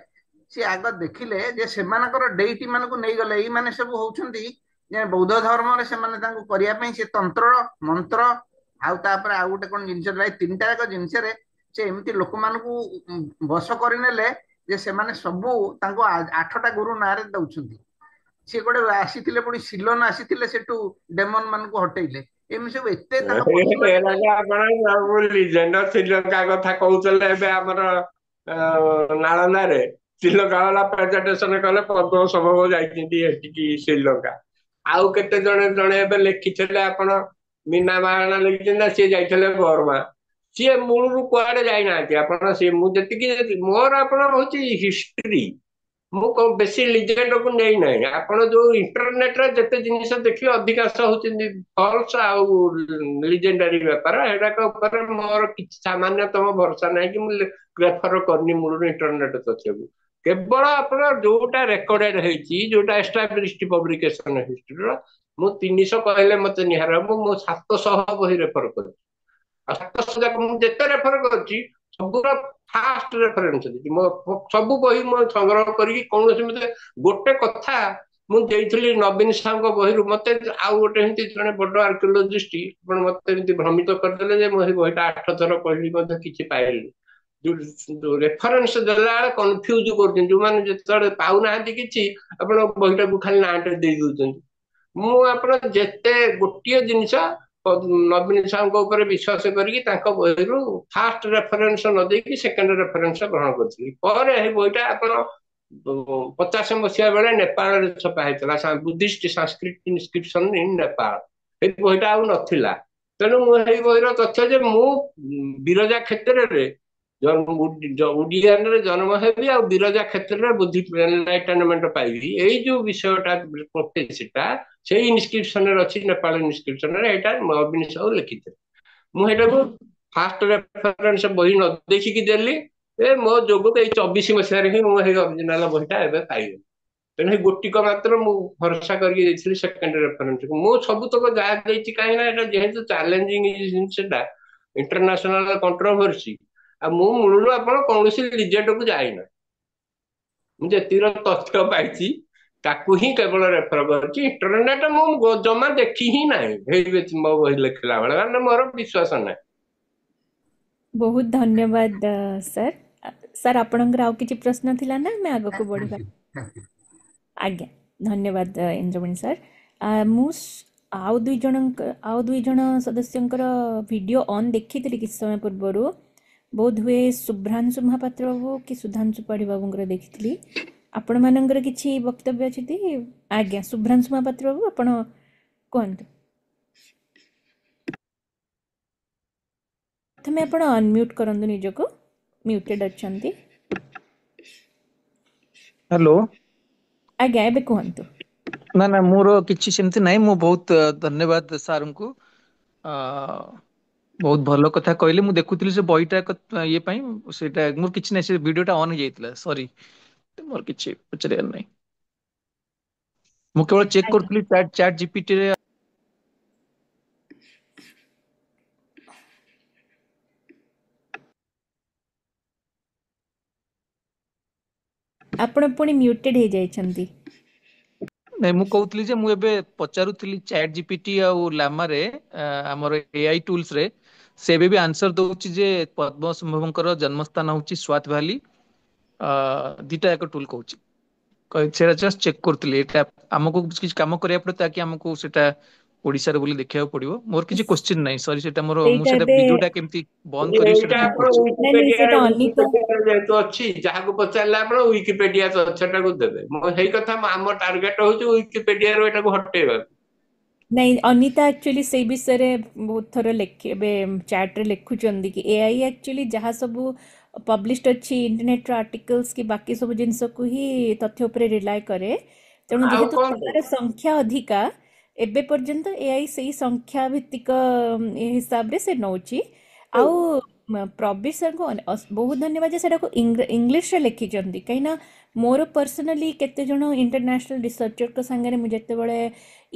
ସିଏ ଆଗ ଦେଖିଲେ ଯେ ସେମାନଙ୍କର ଡେଇଟି ମାନଙ୍କୁ ନେଇଗଲେ, ଏଇମାନେ ସବୁ ହଉଛନ୍ତି ଯେ ବୌଦ୍ଧ ଧର୍ମରେ ସେମାନେ ତାଙ୍କୁ କରିବା ପାଇଁ ସେ ତନ୍ତ୍ର ମନ୍ତ୍ର ଆଉ ତାପରେ ଆଉ ଗୋଟେ କଣ ଜିନିଷ ଥିଲା, ଏଇ ତିନିଟା ଯାକ ଜିନିଷରେ ସେ ଏମିତି ଲୋକମାନଙ୍କୁ ବଶ କରିନେଲେ ଯେ ସେମାନେ ସବୁ ତାଙ୍କୁ 8ଟା ଗୁରୁ ନାଁରେ ଦଉଛନ୍ତି। ସିଏ ଗୋଟେ ଆସିଥିଲେ, ପୁଣି ସିଲୋନ ଆସିଥିଲେ, ସେଠୁ ଡେମନ ମାନଙ୍କୁ ହଟେଇଲେ। ଏମିତି ସବୁ ଏତେ ତାଙ୍କ ପର୍ସନାଲିଟି। ଆପଣ ଲିଜେଣ୍ଡ ଶ୍ରୀଲଙ୍କା କଥା କହୁଥିଲେ ଏବେ ଆମର ନାଳନ୍ଦାରେ ଶ୍ରୀଲଙ୍କା ବାଲା ପ୍ରେଜେଣ୍ଟେସନ କଲେ ପଦ୍ମ ସମ୍ଭବ ଯାଇଛନ୍ତି ଏଠିକି ଶ୍ରୀଲଙ୍କା। ଆଉ କେତେ ଜଣେ ଏବେ ଲେଖିଥିଲେ, ଆପଣ ମୀନା ମହାରଣା ଲେଖିଛନ୍ତି ନା, ସିଏ ଯାଇଥିଲେ ବର୍ମା। ସିଏ ମୂଳରୁ କୁଆଡେ ଯାଇନାହାନ୍ତି। ଆପଣ ସିଏ ମୁଁ ଯେତିକି ମୋର ଆପଣ ହଉଛି ହିଷ୍ଟ୍ରି, ମୁଁ ବେଶୀ ଲିଜେଣ୍ଡକୁ ନେଇନାହିଁ। ଆପଣ ଯୋଉ ଇଣ୍ଟରନେଟରେ ଯେତେ ଜିନିଷ ଦେଖିବେ ଅଧିକାଂଶ ହଉଛନ୍ତି ଫଲ୍ସ ଆଉ ଲିଜେଣ୍ଡାରୀ ବେପାର। ଏଗୁଡାକ ଉପରେ ମୋର କିଛି ସାମାନ୍ୟତମ ଭରସା ନାହିଁ କି ମୁଁ ପ୍ରେଫର କରିନି ମୂଳରୁ ଇଣ୍ଟରନେଟ ତଥ୍ୟକୁ। କେବଳ ଆପଣ ଯୋଉଟା ରେକର୍ଡେଡ ହେଇଛି, ଯୋଉଟା ଏଷ୍ଟାବ୍ଲିଶ୍ଡ ପବ୍ଲିକେସନ ହିଷ୍ଟ୍ରିର, ମୁଁ 300 କହିଲେ ମତେ ନିହାର ହବ। ମୁଁ 700 ବହି ରେଫର କରିଛି। ଆଉ 700 ଯାକ ମୁଁ ଯେତେ ରେଫର କରିଛି ସବୁର ଫାଷ୍ଟ ରେଫରେନ୍ସ ଦେଇଛି। ମୋ ସବୁ ବହି ମୁଁ ସଂଗ୍ରହ କରିକି କୌଣସି ମତେ ଗୋଟେ କଥା ମୁଁ ଦେଇଥିଲି ନବୀନ ସାହୁଙ୍କ ବହିରୁ। ମତେ ଆଉ ଗୋଟେ ଏମିତି ଜଣେ ବଡ ଆର୍କିଓଲୋଜିଷ୍ଟ ଆପଣ ମତେ ଏମିତି ଭ୍ରମିତ କରିଦେଲେ ଯେ ମୁଁ ସେଇ ବହିଟା 8 ଥର ପଢିଲି ମଧ୍ୟ କିଛି ପାଇଲିନି। ଯୋଉ ରେଫରେନ୍ସ ଦେଲା ବେଳେ କନଫ୍ୟୁଜ କରୁଛନ୍ତି ଯୋଉମାନେ, ଯେତେବେଳେ ପାଉନାହାନ୍ତି କିଛି ଆପଣ ବହିଟାକୁ ଖାଲି ନାଁଟେ ଦେଇ ଦଉଛନ୍ତି। ମୁଁ ଆପଣ ଯେତେ ଗୋଟିଏ ଜିନିଷ ନବୀନ ସାହୁଙ୍କ ଉପରେ ବିଶ୍ୱାସ କରିକି ତାଙ୍କ ବହିରୁ ଫାଷ୍ଟ ରେଫରେନ୍ସ ନ ଦେଇକି ସେକେଣ୍ଡ ରେଫରେନ୍ସ ଗ୍ରହଣ କରିଥିଲି। ପରେ ଏହି ବହିଟା ଆପଣ 50 ମସିହା ବେଳେ ନେପାଳରେ ଛପା ହେଇଥିଲା, ବୁଦ୍ଧିଷ୍ଟ ସାଂସ୍କ୍ରିଟ ଇନସ୍କ୍ରିପସନ ଇନ୍ ନେପାଳ। ଏଇ ବହିଟା ଆଉ ନଥିଲା। ତେଣୁ ମୁଁ ଏଇ ବହିର ତଥ୍ୟ ଯେ ମୁଁ ବିରଜା କ୍ଷେତ୍ରରେ ଉଡିଆନରେ ଜନ୍ମ ହେବି ଆଉ ବିରଜା କ୍ଷେତ୍ରରେ ବୁଦ୍ଧି ଏନଲାଇଟନମେଣ୍ଟ ପାଇବି, ଏଇ ଯୋଉ ବିଷୟଟା ସେଟା ସେଇ ଇନସ୍କ୍ରିପସନରେ ଅଛି, ନେପାଳ ଇନସ୍କ୍ରିପସନରେ। ଏଇଟା ନବୀନ ସାହୁ ଲେଖିଥିଲେ। ମୁଁ ଏଇଟାକୁ ଫାଷ୍ଟ ରେଫରେନ୍ସ ବହି ନ ଦେଖିକି ଦେଲି। ମୋ ଯୋଗକୁ ଏଇ 24 ମସିହାରେ ହିଁ ମୁଁ ଏଇ ଅରିଜିନାଲ ବହିଟା ଏବେ ପାଇଲି। ତେଣୁ ଏଇ ଗୋଟିକ ମାତ୍ର ମୁଁ ଭରସା କରିକି ଦେଇଥିଲି ସେକେଣ୍ଡ ରେଫରେନ୍ସକୁ। ମୁଁ ସବୁତକ ଯାହା ଦେଇଛି, କାହିଁକି ନା ଏଟା ଯେହେତୁ ଚ୍ୟାଲେଞ୍ଜିଂ ଜିନିଷଟା, ଇଣ୍ଟରନ୍ୟାସନାଲ କଣ୍ଟ୍ରୋଭର୍ସି, ଆଉ ମୁଁ ମୂଳରୁ ଆପଣ କୌଣସି ଲିଜେଣ୍ଡକୁ ଯାଇନା। ମୁଁ ଯେତିକି ତଥ୍ୟ ପାଇଛି ତାକୁ ହିଁ କେବଳ ରେଫର କରୁଛି। ଇଣ୍ଟରନେଟ ମୁଁ ଜମା ଦେଖି ହିଁ ନାହିଁ ହେଇ ମୋ ବହି ଲେଖିଲା ବେଳେ, କାରଣ ମୋର ବିଶ୍ୱାସ ନାହିଁ। ବହୁତ ଧନ୍ୟବାଦ ସାର୍। ସାର୍ ଆପଣଙ୍କର ଆଉ କିଛି ପ୍ରଶ୍ନ ଥିଲା ନା ଆମେ ଆଗକୁ ବଢ଼ିବା? ଆଜ୍ଞା, ଧନ୍ୟବାଦ ଇନ୍ଦ୍ରମଣି ସାର୍। ମୁଁ ଆଉ ଦୁଇ ଜଣ ସଦସ୍ୟଙ୍କର ଭିଡ଼ିଓ ଅନ୍ ଦେଖିଥିଲି କିଛି ସମୟ ପୂର୍ବରୁ। ବୋଧ ହୁଏ ଶୁଭ୍ରାଂଶୁ ମହାପାତ୍ର ବାବୁ କି ସୁଧାଂଶୁ ପାଢ଼ୀ ବାବୁଙ୍କର ଦେଖିଥିଲି। ଆପଣମାନଙ୍କର କିଛି ବକ୍ତବ୍ୟ ଅଛି? ଆଜ୍ଞା, ଶୁଭ୍ରାଂଶୁ ମହାପାତ୍ର ବାବୁ ଆପଣ କୁହନ୍ତୁ। ପ୍ରଥମେ ଆପଣ ଅନମ୍ୟୁଟ୍ କରନ୍ତୁ ନିଜକୁ, ମ୍ୟୁଟେଡ୍ ଅଛନ୍ତି। ହ୍ୟାଲୋ। ଆଜ୍ଞା, ଏବେ କୁହନ୍ତୁ। ନା ମୋର କିଛି ସେମିତି ନାହିଁ। ମୁଁ ବହୁତ ଧନ୍ୟବାଦ ସାର୍ଙ୍କୁ, ବହୁତ ଭଲ କଥା କହିଲେ। ମୁଁ ଦେଖୁଥିଲି ସେ ବହିଟା ଇଏ ପାଇଁ, ସେଇଟା ମୋର କିଛି ନାହିଁ, ସେ ଭିଡିଓଟା ଅନ୍ ହେଇଯାଇଥିଲା, ସରି, ମୋର କିଛି ପଚାରିବାର ନାହିଁ। ମୁଁ କେବଳ ଚେକ୍ କରୁଥିଲି ଚାଟ୍ ଜିପିଟିରେ। ଆପଣ ପୁଣି ମ୍ୟୁଟେଡ୍ ହେଇଯାଇଛନ୍ତି। ନାଇଁ, ମୁଁ କହୁଥିଲି ଯେ ମୁଁ ଏବେ ପଚାରୁଥିଲି ଚାଟ୍ ଜିପିଟି ଆଉ ଲାମାରେ, ଆମର ଏଆଇ ଟୁଲ୍ସରେ, ସେ ଏବେ ବି ଆନ୍ସର ଦଉଛି ଯେ ପଦ୍ମସମ୍ଭବଙ୍କର ଜନ୍ମସ୍ଥାନ ହଉଛି ସ୍ୱାତ ଭ୍ୟାଲି। ଦିଟା ଯାକ ଟୁଲ୍ କହୁଛି। ସେଇଟା ଜଷ୍ଟ ଚେକ୍ କରୁଥିଲି। ଏଇଟା ଆମକୁ କିଛି କାମ କରିବାକୁ ପଡେ ତାକି ଆମକୁ ସେଟା ଓଡିଶାରେ ବୋଲି ଦେଖିବାକୁ ପଡିବ। ମୋର କିଛି କ୍ୱେଶ୍ଚିନ୍ ନାହିଁ, ସରି, ସେଟା ମୋର, ମୁଁ ସେଟା ଭିଡିଓଟା କେମିତି ବନ୍ଦ କରିବି ସେଟା ଚେକ୍ କରୁଛି। ଯେହେତୁ ଅଛି, ଯାହାକୁ ପଚାରିଲେ ଆପଣ ୱିକିପେଡିଆ ତଥ୍ୟଟାକୁ ଦେବେ। ସେଇ କଥା ଆମ ଟାର୍ଗେଟ ହଉଛି ୱିକିପେଡିଆରୁ ଏଟାକୁ ହଟେଇବାକୁ। ନାଇଁ, ଅନିତା ଆକ୍ଚୁଆଲି ସେଇ ବିଷୟରେ ବହୁତ ଥର ଏବେ ଚାଟ୍ରେ ଲେଖୁଛନ୍ତି କି ଏଆଇ ଆକ୍ଚୁଆଲି ଯାହା ସବୁ ପବ୍ଲିଶ୍ଡ ଅଛି ଇଣ୍ଟରନେଟ୍ର ଆର୍ଟିକଲ୍ସ କି ବାକି ସବୁ ଜିନିଷକୁ ହିଁ ତଥ୍ୟ ଉପରେ ରିଲାଏ କରେ। ତେଣୁ ଯେହେତୁ ତାର ସଂଖ୍ୟା ଅଧିକା, ଏବେ ପର୍ଯ୍ୟନ୍ତ ଏଆଇ ସେଇ ସଂଖ୍ୟା ଭିତ୍ତିକ ହିସାବରେ ସେ ନେଉଛି। ଆଉ ପ୍ରବୀର ସାର୍ଙ୍କୁ ବହୁତ ଧନ୍ୟବାଦ ଯେ ସେଟାକୁ ଇଂଲିଶରେ ଲେଖିଛନ୍ତି। କାହିଁକିନା ମୋର ପର୍ସନାଲି କେତେ ଜଣ ଇଣ୍ଟରନ୍ୟାସନାଲ ରିସର୍ଚରଙ୍କ ସାଙ୍ଗରେ ମୁଁ ଯେତେବେଳେ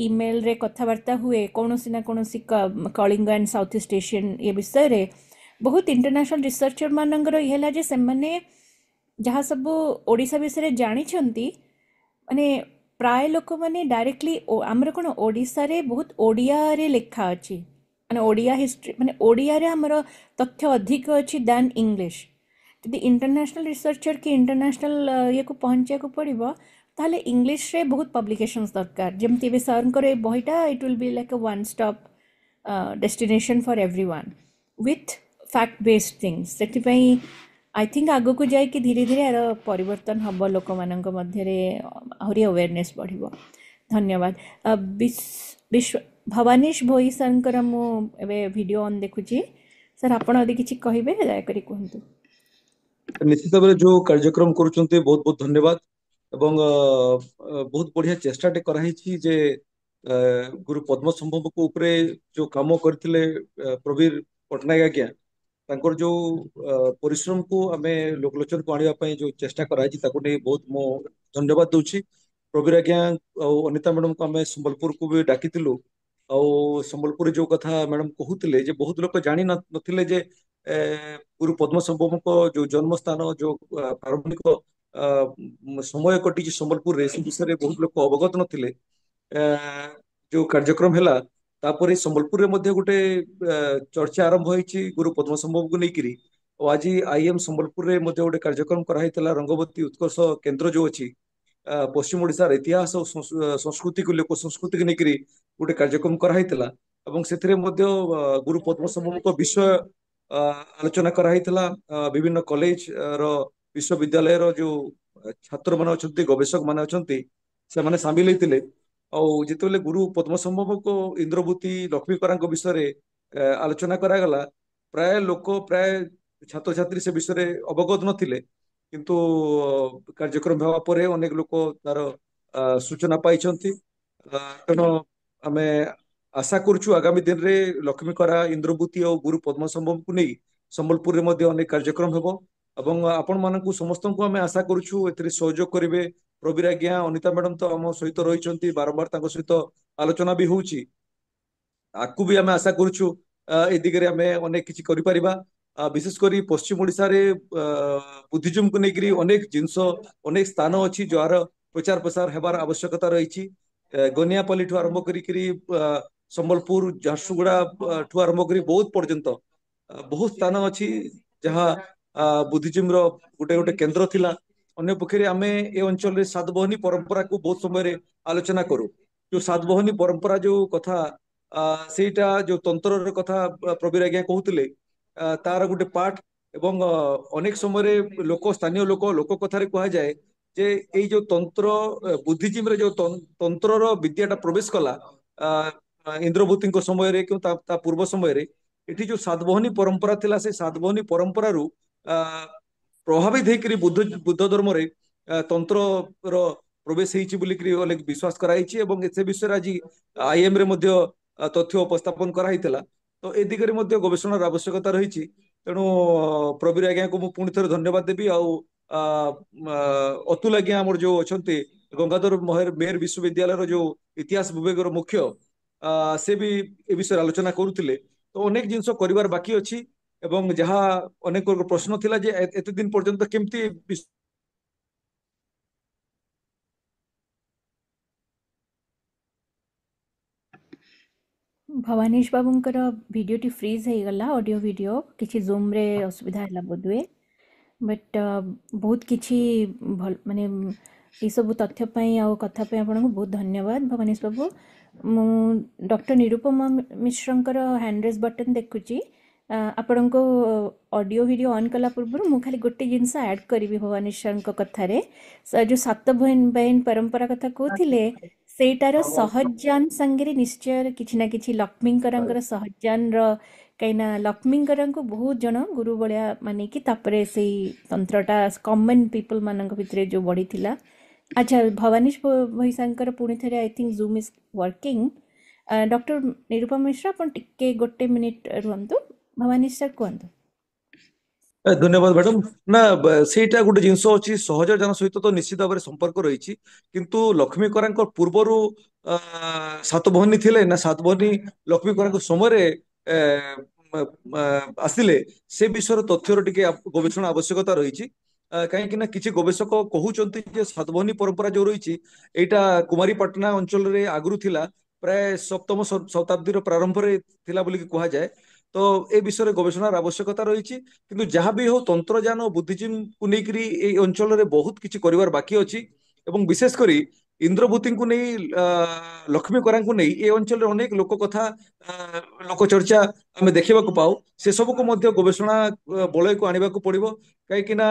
ଇମେଲରେ କଥାବାର୍ତ୍ତା ହୁଏ କୌଣସି ନା କୌଣସି Kalinga and South East Asian ଏ ବିଷୟରେ, ବହୁତ ଇଣ୍ଟରନ୍ୟାସନାଲ ରିସର୍ଚର ମାନଙ୍କର ଇଏ ହେଲା ଯେ ସେମାନେ ଯାହା ସବୁ ଓଡ଼ିଶା ବିଷୟରେ ଜାଣିଛନ୍ତି, ମାନେ प्राय लोक मैंने डायरेक्टली आमर कौन ओडिशा रे बहुत ओडिया रे लेखा अच्छी माने ओडिया हिस्ट्री माने ओडिया रे आमर तथ्य अधिक अच्छी दैन इंग्लिश यदि इंटरनेशनल रिसर्चर कि इंटरनेशनल ये को पहुँचा को पड़ो ताहले इंग्लिश रे बहुत पब्लिकेशंस दरकार जमती भी सर ए बहीटा it will be like a one stop destination for everyone with fact based things से आई थिंक आग को जाकि धीरे धीरे यार परिवर्तन हम लोक मान आहरी अवेयरनेस बढ़ धन्यवाद विश्व भवानीश भोई सर मुझे वीडियो ऑन देखुची सर आपण यदि किसी कहे दयाकोरी कहतु निश्चित भाव जो कार्यक्रम करुँचे बहुत बहुत धन्यवाद एवं बहुत बढ़िया चेष्टाटे कराई जे गुरु पद्म संभव को ऊपरे जो काम करते प्रवीर पट्टनायक आज्ञा तांकर जो परिश्रम को आमे लोकलोचन को आने जो चेष्टा कराई बहुत मो धन्यवाद दूची प्रवीर आज्ञा और अनिता मैडम को आमे संबलपुर को भी डाकी संबलपुर जो कथा मैडम कहते जे बहुत लोग जानी नथिले जे गुरु पद्म संभव को जो जन्म स्थान जो प्रारंभिक समय कटी संबलपुर रे से विषय बहुत लोग अवगत नथिले जो कार्यक्रम है तापर संबलपुर रे मध्य गोटे चर्चा आरंभ होईची गुरु पद्म संभव को लेकिरी और आज आईएम संबलपुर रे मध्य गोटे कार्यक्रम कराइतला रंगवती उत्कर्ष केंद्र जो अच्छी पश्चिम ओडिशार इतिहास और संस्कृति को लोक संस्कृति को लेकिरी गोटे कार्यक्रम कराइतला एवं सेथिरे मध्य गुरु पद्म संभव को विषय आलोचना कराइतला विभिन्न कॉलेज रो विश्वविद्यालय रो जो छात्र मान अछंती गवेषक मान अछंती से माने शामिल होइतिले और जितेबाला गुरु पद्म संभव को इंद्रभूति लक्ष्मीकरांक विषय आलोचना करागला प्राय लोक प्राय छात्र छात्री से विषय अवगत नथिले किंतु कार्यक्रम हेबा परे अनेक लोक तार सूचना पाइछंती तेणु आमे आशा करूछु आगामी दिन रे लक्ष्मीकरा इंद्रभूति और गुरु पद्म संभव को नहीं संबलपुर रे मध्य अनेक कार्यक्रम हेबो एवं आपण मानकु समस्त को आमे आशा करूछु एतरे सहयोग करिवे प्रवीर आज्ञा अनिता मैडम तो आम सहित रही बारंबार सहित आलोचना भी होउची आकु भी आमे आशा करूछु ए दिगरे आमे अनेक किछि करि परिबा विशेष करी पश्चिम ओडिशा रे बुद्धिज्म को लेकरी अनेक जिनस अनेक स्थान अच्छी जार प्रचार प्रसार हेबार आवश्यकता रही गनियापल्ली ठू आरंभ करी संबलपुर झारसुगुड़ा ठू आरंभ करी बहुत पर्यंत बहुत स्थान अच्छी जहाँ बुद्धिज्म रो गोटे गोटे केंद्र थिला अन्य पक्षे आमे ए अंचल सातबहनी परंपरा को बहुत समय आलोचना करू जो सातबहनी परंपरा जो कथा सेटा जो तंत्र कथा प्रवीर आज्ञा कहते तार गोटे पार्ट एवं अनेक समय लोक स्थानीय लोक लोक कथार कह जाए जे ये जो तंत्र बुद्धिज्म रे जो तंत्र विद्याटा प्रवेश कला इंद्रभूति समय रे क्यों ता पूर्व समय रे एठी जो सातबहनी परंपरा थिला से सातबहनी परंपरा रु प्रभावित होकर बुद्ध धर्म रे तंत्र रो प्रवेश होइछि बोली करी अनेक विश्वास कराइछि एवं से विषय आज आईएम रे मध्य तथ्य उपस्थापन कराइतला तो ए दिगरे मध्य गवेषणार आवश्यकता रही तेणु प्रवीर आज्ञा को पुणी थे धन्यवाद देवी अतुल आज्ञा आमर जो अच्छा गंगाधर मेहर विश्वविद्यालय जो इतिहास विभाग मुख्य से भी ए विषय आलोचना करुले तो अनेक जिनस कर बाकी अच्छी एवं जहाँ अनेक प्रश्न थिला जे एते दिन पर्यंत केमती भवानीश बाबूंकर वीडियो टी फ्रीज हो गला ऑडियो वीडियो किसी जूम रे असुविधा है बोधुए बट बहुत किसी माने ये सब तथ्य पाई आ कथा पे आपन को बहुत धन्यवाद भवानीश बाबू मु डॉक्टर निरुपमा मिश्रंकर हैंड रेज बटन देखुची आपण को ऑडियो वीडियो ऑन कला पूर्व मु खाली गोटे जिनस ऐड करी भवानीश सर कथा रे जो सात बहन परंपरा कथा कहथिले सेटार सहजान संगे निश्चय किछि ना किछि लक्ष्मींकर सहजान कहीं लक्ष्मींकर को बहुत जन गुरु भाया माने कि तापरे से तंत्रटा कॉमन पीपल मान भितर जो बढ़ी थिला अच्छा भवानीश भैसांकर पुणी थे I think Zoom is working doctor Nirupama Mishra अपन टिके गोटे मिनिट रुहंतु भवानीश सर कहंतु धन्यवाद मैडम ना सेटा गोटे जिनस अच्छी सहज जन सहित तो निश्चित भाव संपर्क रही किंतु लक्ष्मीकरा पूर्वर सातबहनी थिले ना सातबहनी लक्ष्मीकरा समय आसिले से विषय तथ्यर टिके गवेषणा आवश्यकता रही କାହିଁକି ନା କିଛି ଗବେଷକ କହୁଛନ୍ତି ଯେ ସାତଭଉଣୀ ପରମ୍ପରା ଯୋଉ ରହିଛି ଏଇଟା କୁମାରୀପାଟଣା ଅଞ୍ଚଳରେ ଆଗରୁ ଥିଲା, ପ୍ରାୟ ସପ୍ତମ ଶତାବ୍ଦୀର ପ୍ରାରମ୍ଭରେ ଥିଲା ବୋଲିକି କୁହାଯାଏ। ତ ଏ ବିଷୟରେ ଗବେଷଣାର ଆବଶ୍ୟକତା ରହିଛି। କିନ୍ତୁ ଯାହା ବି ହଉ ତନ୍ତ୍ରଯାନ ଓ ବୁଦ୍ଧିଜିମ୍କୁ ନେଇକରି ଏଇ ଅଞ୍ଚଳରେ ବହୁତ କିଛି କରିବାର ବାକି ଅଛି। ଏବଂ ବିଶେଷ କରି ଇନ୍ଦ୍ରଭୂତିଙ୍କୁ ନେଇ ଲକ୍ଷ୍ମୀକରାଙ୍କୁ ନେଇ ଏ ଅଞ୍ଚଳରେ ଅନେକ ଲୋକ କଥା ଲୋକ ଚର୍ଚ୍ଚା ଆମେ ଦେଖିବାକୁ ପାଉ। ସେ ସବୁକୁ ମଧ୍ୟ ଗବେଷଣା ବଳୟକୁ ଆଣିବାକୁ ପଡିବ। କାହିଁକି ନା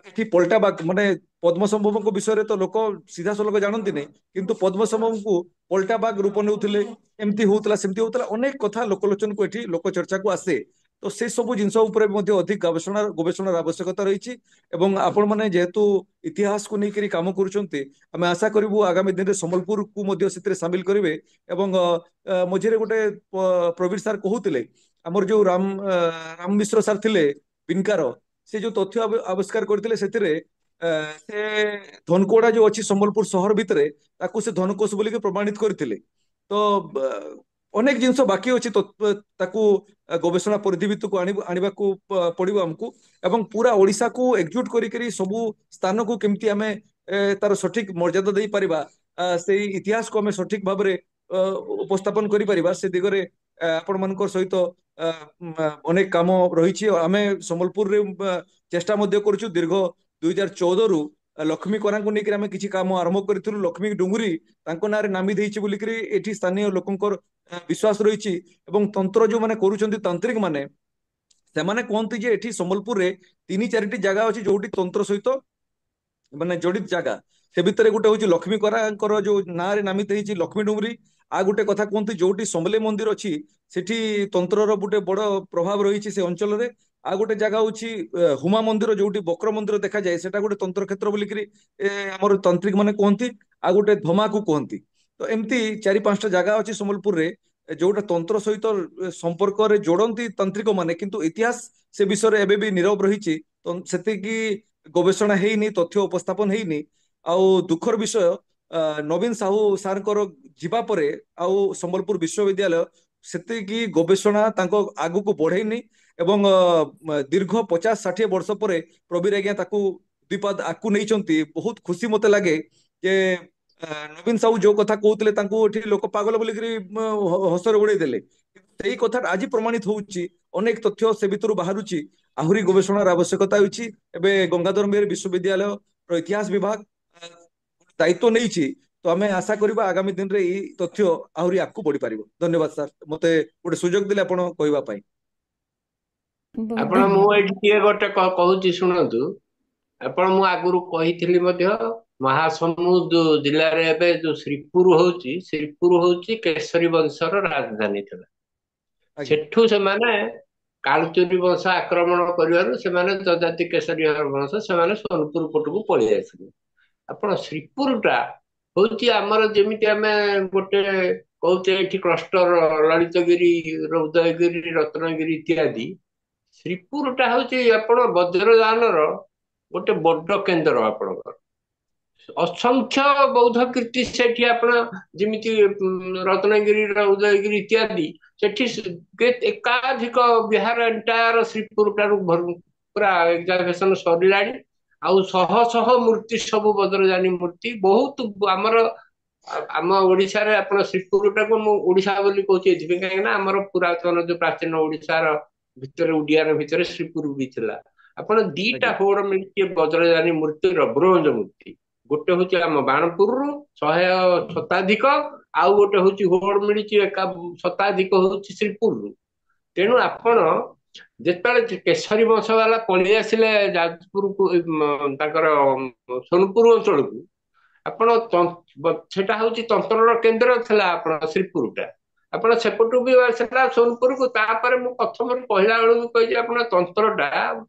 ଏଠି ପଲଟା ବାଗ ମାନେ ପଦ୍ମସମ୍ଭବଙ୍କ ବିଷୟରେ ତ ଲୋକ ସିଧାସଳଖ ଜାଣନ୍ତି ନାହିଁ, କିନ୍ତୁ ପଦ୍ମସମ୍ଭବଙ୍କୁ ପଲଟା ବାଗ ରୂପ ନେଉଥିଲେ, ଏମିତି ହଉଥିଲା ସେମିତି ହଉଥିଲା, ଅନେକ କଥା ଲୋକଲୋଚନକୁ ଏଠି ଲୋକ ଚର୍ଚ୍ଚାକୁ ଆସେ। ତ ସେ ସବୁ ଜିନିଷ ଉପରେ ମଧ୍ୟ ଅଧିକ ଗବେଷଣାର ଆବଶ୍ୟକତା ରହିଛି। ଏବଂ ଆପଣମାନେ ଯେହେତୁ ଇତିହାସକୁ ନେଇକରି କାମ କରୁଛନ୍ତି, ଆମେ ଆଶା କରିବୁ ଆଗାମୀ ଦିନରେ ସମ୍ବଲପୁରକୁ ମଧ୍ୟ ସେଥିରେ ସାମିଲ କରିବେ। ଏବଂ ମଝିରେ ଗୋଟେ ପ୍ରବୀର ସାର୍ କହୁଥିଲେ ଆମର ଯୋଉ ରାମ ମିଶ୍ର ସାର୍ ଥିଲେ ବିନକାର, ସେ ଯୋଉ ତଥ୍ୟ ଆବିଷ୍କାର କରିଥିଲେ ସେଥିରେ ସେ ଧନକୋଡା ଯୋଉ ଅଛି ସମ୍ବଲପୁର ସହର ଭିତରେ ତାକୁ ସେ ଧନକୋଷ ବୋଲିକି ପ୍ରମାଣିତ କରିଥିଲେ। ତ ଅନେକ ଜିନିଷ ବାକି ଅଛି, ତାକୁ ଗବେଷଣା ପରିଧି ଭିତରକୁ ଆଣିବାକୁ ପଡିବ ଆମକୁ। ଏବଂ ପୁରା ଓଡିଶାକୁ ଏକଜୁଟ କରିକରି ସବୁ ସ୍ଥାନକୁ କେମିତି ଆମେ ତାର ସଠିକ ମର୍ଯ୍ୟାଦା ଦେଇପାରିବା, ସେଇ ଇତିହାସକୁ ଆମେ ସଠିକ ଭାବରେ ଉପସ୍ଥାପନ କରିପାରିବା, ସେ ଦିଗରେ ଆପଣମାନଙ୍କ ସହିତ ଅନେକ କାମ ରହିଛି। ଆମେ ସମ୍ବଲପୁରରେ ଚେଷ୍ଟା ମଧ୍ୟ କରୁଛୁ। ଦୀର୍ଘ 2014ରୁ ଲକ୍ଷ୍ମୀ କରାଙ୍କୁ ନେଇକରି ଆମେ କିଛି କାମ ଆରମ୍ଭ କରିଥିଲୁ। ଲକ୍ଷ୍ମୀ ଡୁଙ୍ଗୁରି ତାଙ୍କ ନାଁରେ ନାମି ଦେଇଛି ବୋଲିକରି ଏଠି ସ୍ଥାନୀୟ ଲୋକଙ୍କର ବିଶ୍ୱାସ ରହିଛି। ଏବଂ ତନ୍ତ୍ର ଯୋଉମାନେ କରୁଛନ୍ତି ତାନ୍ତ୍ରିକ ମାନେ, ସେମାନେ କୁହନ୍ତି ଯେ ଏଠି ସମ୍ବଲପୁରରେ 3-4ଟି ଜାଗା ଅଛି ଯୋଉଠି ତନ୍ତ୍ର ସହିତ ମାନେ ଜଡିତ ଜାଗା। ସେ ଭିତରେ ଗୋଟେ ହଉଛି ଲକ୍ଷ୍ମୀ କରାଙ୍କର ଯୋଉ ନାଁରେ ନାମିତ ହେଇଛି ଲକ୍ଷ୍ମୀ ଡୁଙ୍ଗୁରି। ଆଉ ଗୋଟେ କଥା କୁହନ୍ତି ଯୋଉଠି ସମଲେଇ ମନ୍ଦିର ଅଛି ସେଠି ତନ୍ତ୍ରର ଗୋଟେ ବଡ ପ୍ରଭାବ ରହିଛି ସେ ଅଞ୍ଚଳରେ। ଆଉ ଗୋଟେ ଜାଗା ହଉଛି ହୁମା ମନ୍ଦିର, ଯୋଉଠି ବକ୍ର ମନ୍ଦିର ଦେଖାଯାଏ, ସେଟା ଗୋଟେ ତନ୍ତ୍ର କ୍ଷେତ୍ର ବୋଲିକିରି ଆମର ତାନ୍ତ୍ରିକ ମାନେ କୁହନ୍ତି। ଆଉ ଗୋଟେ ଧମାକୁ କୁହନ୍ତି। ତ ଏମିତି 4-5ଟା ଜାଗା ଅଛି ସମ୍ବଲପୁରରେ ଯୋଉଟା ତନ୍ତ୍ର ସହିତ ସମ୍ପର୍କରେ ଯୋଡନ୍ତି ତାନ୍ତ୍ରିକ ମାନେ, କିନ୍ତୁ ଇତିହାସ ସେ ବିଷୟରେ ଏବେ ବି ନୀରବ ରହିଛି। ସେତିକି ଗବେଷଣା ହେଇନି, ତଥ୍ୟ ଉପସ୍ଥାପନ ହେଇନି। ଆଉ ଦୁଃଖର ବିଷୟ, ନବୀନ ସାହୁ ସାର୍ଙ୍କର ଯିବା ପରେ ଆଉ ସମ୍ବଲପୁର ବିଶ୍ୱବିଦ୍ୟାଳୟ ସେତିକି ଗବେଷଣା ତାଙ୍କ ଆଗକୁ ବଢେଇନି। ଏବଂ ଦୀର୍ଘ 50-60 ବର୍ଷ ପରେ ପ୍ରବୀର ଆଜ୍ଞା ତାକୁ ଦ୍ୱିପାଦ ଆଗକୁ ନେଇଛନ୍ତି। ବହୁତ ଖୁସି ମତେ ଲାଗେ ଯେ ନବୀନ ସାହୁ ଯୋଉ କଥା କହୁଥିଲେ ତାଙ୍କୁ ଏଠି ଲୋକ ପାଗଳ ବୋଲିକିରି ହସରେ ଉଡେଇ ଦେଲେ। ସେଇ କଥାଟା ଆଜି ପ୍ରମାଣିତ ହଉଛି, ଅନେକ ତଥ୍ୟ ସେ ଭିତରୁ ବାହାରୁଛି। ଆହୁରି ଗବେଷଣାର ଆବଶ୍ୟକତା ହେଉଛି। ଏବେ ଗଙ୍ଗାଧର ମେହେର ବିଶ୍ୱବିଦ୍ୟାଳୟର ଇତିହାସ ବିଭାଗ ଦାୟିତ୍ୱ ନେଇଛି। ତ ଆମେ ଆଶା କରିବା ଆଗାମୀ ଦିନରେ ଏଇ ତଥ୍ୟ ଆହୁରି ଆଗକୁ ବଢିପାରିବ। ଧନ୍ୟବାଦ ସାର୍, ମତେ ଗୋଟେ ସୁଯୋଗ ଦେଲେ ଆପଣ କହିବା ପାଇଁ। ବହୁତ ଆପଣ ମୁଁ ଧନ୍ୟବାଦ। ଏଠି ଟିକେ ଗୋଟେ କହୁଛି ଶୁଣନ୍ତୁ। ଆପଣ ମୁଁ ଆଗରୁ କହିଥିଲି ମଧ୍ୟ, ମହାସମୁଦ ଜିଲ୍ଲାରେ ଏବେ ଯୋଉ ଶ୍ରୀପୁର ହଉଛି କେଶରୀ ବଂଶର ରାଜଧାନୀ ଥିଲା। ଆଜ୍ଞା ସେଠୁ ସେମାନେ କାଳଚୁରୀ ବଂଶ ଆକ୍ରମଣ କରିବାରୁ ସେମାନେ ଯଜାତି କେଶରୀ ବଂଶ ସେମାନେ ସୋନପୁର ପଟକୁ ପଳେଇ ଆସିଲେ। ଆପଣ ଶ୍ରୀପୁରଟା ହଉଛି ଆମର ଯେମିତି ଆମେ ଗୋଟେ କହୁଛେ ଏଠି କ୍ଲଷ୍ଟର ଲଳିତଗିରି, ଉଦୟଗିରି, ରତ୍ନଗିରି ଇତ୍ୟାଦି। ଶ୍ରୀପୁରଟା ହଉଛି ଆପଣ ବଜ୍ରଯାନର ଗୋଟେ ବଡ କେନ୍ଦ୍ର। ଆପଣଙ୍କର ଅସଂଖ୍ୟ ବୌଦ୍ଧ କୀର୍ତ୍ତି ସେଠି, ଆପଣ ଯେମିତି ରତ୍ନଗିରି, ଉଦୟଗିରି ଇତ୍ୟାଦି, ସେଠି ଏକାଧିକ ବିହାର ଏଣ୍ଟାୟାର ଶ୍ରୀପୁର ଠାରୁ ପୁରା ଏକ୍ସାଭେସନ ସରିଲାଣି। ଆଉ ଶହ ଶହ ମୂର୍ତ୍ତି, ସବୁ ବଜ୍ରଯାନୀ ମୂର୍ତ୍ତି ବହୁତ ଆମର ଆମ ଓଡିଶାରେ। ଆପଣ ଶ୍ରୀପୁରଟାକୁ ମୁଁ ଓଡିଶା ବୋଲି କହୁଛି ଏଥିପାଇଁ, କାହିଁକି ନା ଆମର ପୁରାତନ ଯୋଉ ପ୍ରାଚୀନ ଓଡିଶାର ଭିତରେ ଉଡିଆର ଭିତରେ ଶ୍ରୀପୁର ବି ଥିଲା। ଆପଣ ଦିଟା ଆଜ୍ଞା ହୋଡ ମିଳିଛି ବଜ୍ରଯାନୀ ମୂର୍ତ୍ତିର ବ୍ରୋଞ୍ଜ ମୂର୍ତ୍ତି। ଗୋଟେ ହଉଛି ଆମ ବାଣପୁରରୁ 100 ଶତାଧିକ, ଆଉ ଗୋଟେ ହଉଛି ହୋଡ ମିଳିଛି 1 ଶତାଧିକ ହଉଛି ଶ୍ରୀପୁରରୁ। ତେଣୁ ଆପଣ ଯେତେବେଳେ କେଶରୀ ବଂଶ ବାଲା ପଳେଇ ଆସିଲେ ଯାଜପୁରକୁ, ତାଙ୍କର ସୋନପୁର ଅଞ୍ଚଳକୁ, ଆପଣ ସେଟା ହଉଛି ତନ୍ତ୍ରର କେନ୍ଦ୍ର ଥିଲା ଆପଣ ଶ୍ରୀପୁରଟା। ଆପଣ ସେପଟୁ ବି ଆସିଲା ସୋନପୁରକୁ। ତାପରେ ମୁଁ ପ୍ରଥମରୁ କହିଲା ବେଳକୁ କହିଛି, ଆପଣ ତନ୍ତ୍ରଟା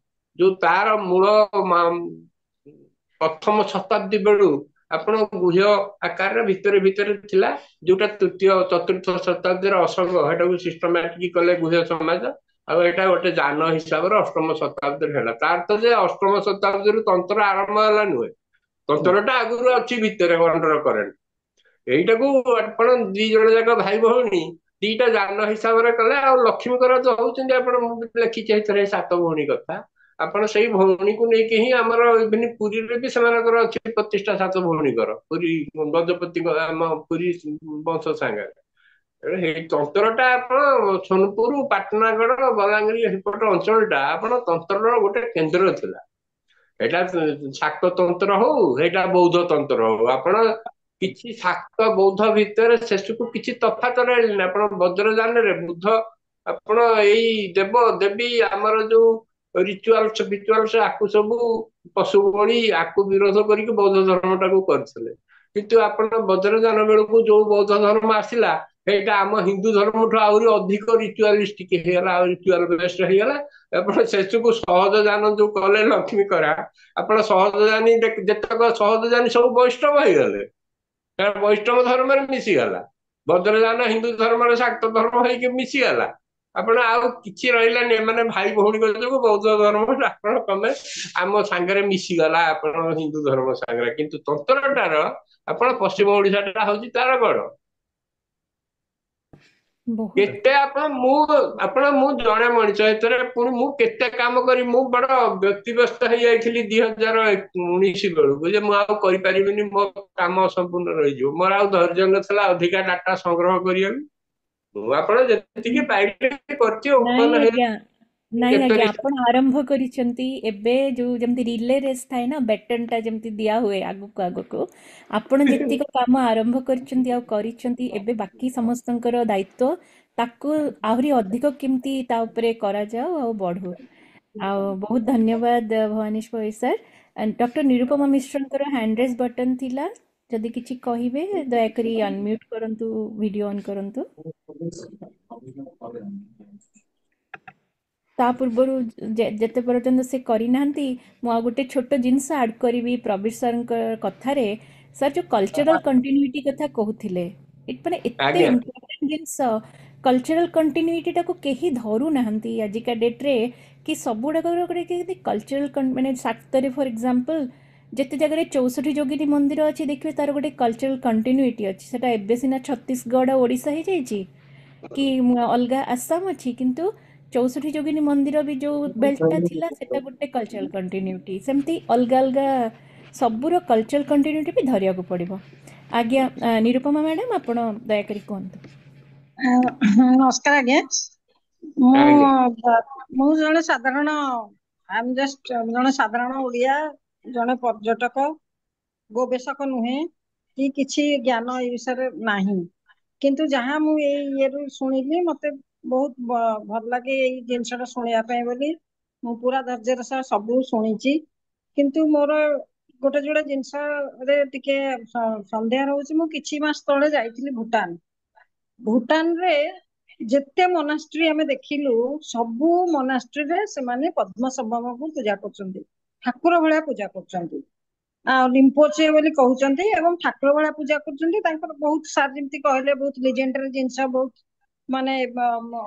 ଯୋଉ ତାର ମୂଳ ପ୍ରଥମ ଶତାବ୍ଦୀ ବେଳୁ ଆପଣ ଗୁହ୍ୟ ଆକାରରେ ଭିତରେ ଭିତରେ ଥିଲା, ଯୋଉଟା ଚତୁର୍ଥ ଶତାବ୍ଦୀର ଅଶୋକ ଏଟାକୁ ସିଷ୍ଟମାଟିକ କଲେ ଗୁହ୍ୟ ସମାଜ। ଆଉ ଏଇଟା ଗୋଟେ ଯାନ ହିସାବରେ ଅଷ୍ଟମ ଶତାବ୍ଦୀରେ ହେଲା। ତାର ତ ଯେ ଅଷ୍ଟମ ଶତାବ୍ଦୀରୁ ତନ୍ତ୍ର ଆରମ୍ଭ ହେଲା ନୁହେଁ, ହୁଁ ତନ୍ତ୍ରଟା ଆଗରୁ ଅଛି ଭିତରେ ଅଣ୍ଡର କରେଣ୍ଟ। ଏଇଟାକୁ ଆପଣ 2 ଜଣ ଯାକ ଭାଇ ଭଉଣୀ ଦିଟା ଯାନ ହିସାବରେ କଲେ। ଆଉ ଲକ୍ଷ୍ମୀଙ୍କର ଯୋଉ ହଉଛନ୍ତି, ଆପଣ ମୁଁ ଲେଖିଛି ଏଥିରେ 7 ଭଉଣୀ କଥା। ଆପଣ ସେଇ ଭଉଣୀକୁ ନେଇକି ହିଁ ଆମର ଇଭିନି ପୁରୀରେ ବି ସେମାନଙ୍କର ଅଛି ପ୍ରତିଷ୍ଠା 7 ଭଉଣୀଙ୍କର ପୁରୀ ଗଜପତିଙ୍କ ଆମ ପୁରୀ ବଂଶ ସାଙ୍ଗରେ। ଏଇ ତନ୍ତ୍ରଟା ଆପଣ ସୋନପୁର ପାଟଣାଗଡ଼ ବଲାଙ୍ଗୀର ସେପଟ ଅଞ୍ଚଳଟା ଆପଣ ତନ୍ତ୍ରର ଗୋଟେ କେନ୍ଦ୍ର ଥିଲା। ଏଇଟା ଶାକ୍ତ ତନ୍ତ୍ର ହଉ ଏଇଟା ବୌଦ୍ଧ ତନ୍ତ୍ର ହଉ ଆପଣ କିଛି ଶାକ୍ତ ବୌଦ୍ଧ ଭିତରେ ଶେଷକୁ କିଛି ତଫାତ ରହିଲେନି। ଆପଣ ବଜ୍ରଯାନରେ ବୁଦ୍ଧ ଆପଣ ଏଇ ଦେବ ଦେବୀ ଆମର ଯୋଉ ରିଚୁଆଲ୍ସ ଆକୁ ସବୁ ପଶୁ ବଳି ଆକୁ ବିରୋଧ କରିକି ବୌଦ୍ଧ ଧର୍ମଟାକୁ କରିଥିଲେ। କିନ୍ତୁ ଆପଣ ବଜ୍ରଯାନ ବେଳକୁ ଯୋଉ ବୌଦ୍ଧ ଧର୍ମ ଆସିଲା ସେଇଟା ଆମ ହିନ୍ଦୁ ଧର୍ମଠୁ ଆହୁରି ଅଧିକ ରିଚୁଆଲିଷ୍ଟିକ ହେଇଗଲା ଆଉ ରିଚୁଆଲ ବେସ୍ଡ ହେଇଗଲା। ଆପଣ ଶେଷକୁ ସହଜ ଯାନ ଯୋଉ କଲେ ଲକ୍ଷ୍ମୀ କରା ଆପଣ ସହଜଯାନୀ ଯେତେକ ସହଜଯାନୀ ସବୁ ବୈଷ୍ଣବ ହେଇଗଲେ। ବୈଷ୍ଣବ ଧର୍ମରେ ମିଶିଗଲା। ବଜ୍ରଯାନ ହିନ୍ଦୁ ଧର୍ମରେ ଶାକ୍ତ ଧର୍ମ ହେଇକି ମିଶିଗଲା। ଆପଣ ଆଉ କିଛି ରହିଲାନି। ଏମାନେ ଭାଇ ଭଉଣୀଙ୍କ ଯୋଗୁଁ ବୌଦ୍ଧ ଧର୍ମ ଆପଣ ତମେ ଆମ ସାଙ୍ଗରେ ମିଶିଗଲା ଆପଣ ହିନ୍ଦୁ ଧର୍ମ ସାଙ୍ଗରେ। କିନ୍ତୁ ତନ୍ତ୍ରଟାର ଆପଣ ପଶ୍ଚିମ ଓଡିଶାଟା ହଉଛି ତାର ଗଡ଼। ବହୁତ କେତେ ମୁଁ ଜଣେ ମଣିଷ ଏଥିରେ ପୁଣି ମୁଁ କେତେ କାମ କରି ମୁଁ ବଡ ବ୍ୟତିବ୍ୟସ୍ତ ହେଇଯାଇଥିଲି 2019 ବେଳକୁ ଯେ ମୁଁ ଆଉ କରିପାରିବିନି ମୋ କାମ ସମ୍ପୂର୍ଣ୍ଣ ରହିଯିବ। ମୋର ଆଉ ଧୈର୍ଯ୍ୟ ନଥିଲା ଅଧିକା ଡାଟା ସଂଗ୍ରହ କରିବାକୁ। ମୁଁ ଆପଣ ଯେତିକି ପାଇଲେ କରିଛି ନାଇଁ ଓପନ ଆଜ୍ଞା ନାଇଁ ଯେତେ ଆଜ୍ଞା ଆପଣ ଆରମ୍ଭ କରିଛନ୍ତି ଏବେ ଯୋଉ ଯେମିତି ରିଲେ ରେସ୍ ଥାଏ ନା ବେଟନଟା ଯେମିତି ଦିଆ ହୁଏ ଆଗକୁ ଆଗକୁ ଆପଣ ଯେତିକ କାମ ଆରମ୍ଭ କରିଛନ୍ତି ଆଉ କରିଛନ୍ତି ଏବେ ବାକି ସମସ୍ତଙ୍କର ଦାୟିତ୍ୱ ତାକୁ ଆହୁରି ଅଧିକ କେମିତି ତା ଉପରେ କରାଯାଉ ଆଉ ବଢୁ। ଆଉ ବହୁତ ଧନ୍ୟବାଦ ଭବାନୀଶ ଭାଇ ସାର୍। ଡକ୍ଟର ନିରୁପମା ମିଶ୍ରଙ୍କର ହ୍ୟାଣ୍ଡ ରେଜ୍ ବଟନ୍ ଥିଲା ଯଦି କିଛି କହିବେ ଦୟାକରି ଅନମ୍ୟୁଟ୍ କରନ୍ତୁ ଭିଡ଼ିଓ ଅନ୍ କରନ୍ତୁ। ତା ପୂର୍ବରୁ ଯେତେ ପର୍ଯ୍ୟନ୍ତ ସେ କରିନାହାନ୍ତି ମୁଁ ଆଉ ଗୋଟେ ଛୋଟ ଜିନିଷ ଆଡ୍ କରିବି ପ୍ରବୀର ସାର୍ଙ୍କ କଥାରେ। ସାର୍ ଯୋଉ କଲଚରାଲ କଣ୍ଟିନ୍ୟୁଇଟି କଥା କହୁଥିଲେ ମାନେ ଏତେ ଆଜ୍ଞା ଇମ୍ପୋର୍ଟାଣ୍ଟ ଜିନିଷ କଲଚରାଲ କଣ୍ଟିନ୍ୟୁଇଟିଟାକୁ କେହି ଧରୁନାହାନ୍ତି ଆଜିକା ଡେଟ୍ରେ କି ସବୁଗୁଡ଼ାକର ଗୋଟେ କେମିତି କଲଚରାଲ ମାନେ ସାକ୍ତରେ ଫର୍ ଏକ୍ଜାମ୍ପଲ୍ ଯେତେ ଜାଗାରେ 64 ଯୋଗିନୀ ମନ୍ଦିର ଅଛି ଦେଖିବେ ତାର ଗୋଟେ କଲଚରାଲ କଣ୍ଟିନ୍ୟୁଇଟି ଅଛି। ସେଟା ଏବେ ସିନା ଛତିଶଗଡ଼ ଓଡ଼ିଶା ହେଇଯାଇଛି କି ଅଲଗା ଆସାମ ଅଛି କିନ୍ତୁ 64 ଯୋଗିନୀ ମନ୍ଦିର ବି ଯୋଉ ବେଲ୍ଟଟା ଥିଲା ସେଟା ଗୋଟେ କଲଚରାଲ କଣ୍ଟିନ୍ୟୁଇଟି। ସେମିତି ଅଲଗା ଅଲଗା ସବୁର କଲଚରାଲ କଣ୍ଟିନ୍ୟୁଇଟି ବି ଧରିବାକୁ ପଡ଼ିବ। ଆଜ୍ଞା ନିରୁପମା ମ୍ୟାଡ଼ାମ୍ ଆପଣ ଦୟାକରି କୁହନ୍ତୁ। ନମସ୍କାର ଆଜ୍ଞା। ମୁଁ ଆଜ୍ଞା ମୁଁ ଜଣେ ସାଧାରଣ ଜଣେ ସାଧାରଣ ଓଡ଼ିଆ, ଜଣେ ପର୍ଯ୍ୟଟକ, ଗବେଷକ ନୁହେଁ କି କିଛି ଜ୍ଞାନ ଏ ବିଷୟରେ ନାହିଁ। କିନ୍ତୁ ଯାହା ମୁଁ ଏଇ ଇଏରୁ ଶୁଣିଲି ମତେ ବହୁତ ଭଲ ଲାଗେ ଏଇ ଜିନିଷଟା ଶୁଣିବା ପାଇଁ ବୋଲି ମୁଁ ପୁରା ଧୈର୍ଯ୍ୟର ସହ ସବୁ ଶୁଣିଛି। କିନ୍ତୁ ମୋର ଗୋଟେ ଯୋଡ଼େ ଜିନିଷରେ ଟିକେ ସନ୍ଦେହ ରହୁଛି। ମୁଁ କିଛି ମାସ ତଳେ ଯାଇଥିଲି ଭୁଟାନ। ଭୁଟାନରେ ଯେତେ ମୋନାଷ୍ଟ୍ରି ଆମେ ଦେଖିଲୁ ସବୁ ମୋନାଷ୍ଟ୍ରିରେ ସେମାନେ ପଦ୍ମସମ୍ଭବଙ୍କୁ ପୂଜା କରୁଛନ୍ତି, ଠାକୁର ଭଳିଆ ପୂଜା କରୁଛନ୍ତି। ଆଉ ରିମ୍ପୋଚେ ବୋଲି କହୁଛନ୍ତି ଏବଂ ଠାକୁର ଭଳିଆ ପୂଜା କରୁଛନ୍ତି। ତାଙ୍କର ବହୁତ ସାର୍ ଯେମିତି କହିଲେ ବହୁତ ଲିଜେଣ୍ଡାରୀ ଜିନିଷ ବହୁତ ମାନେ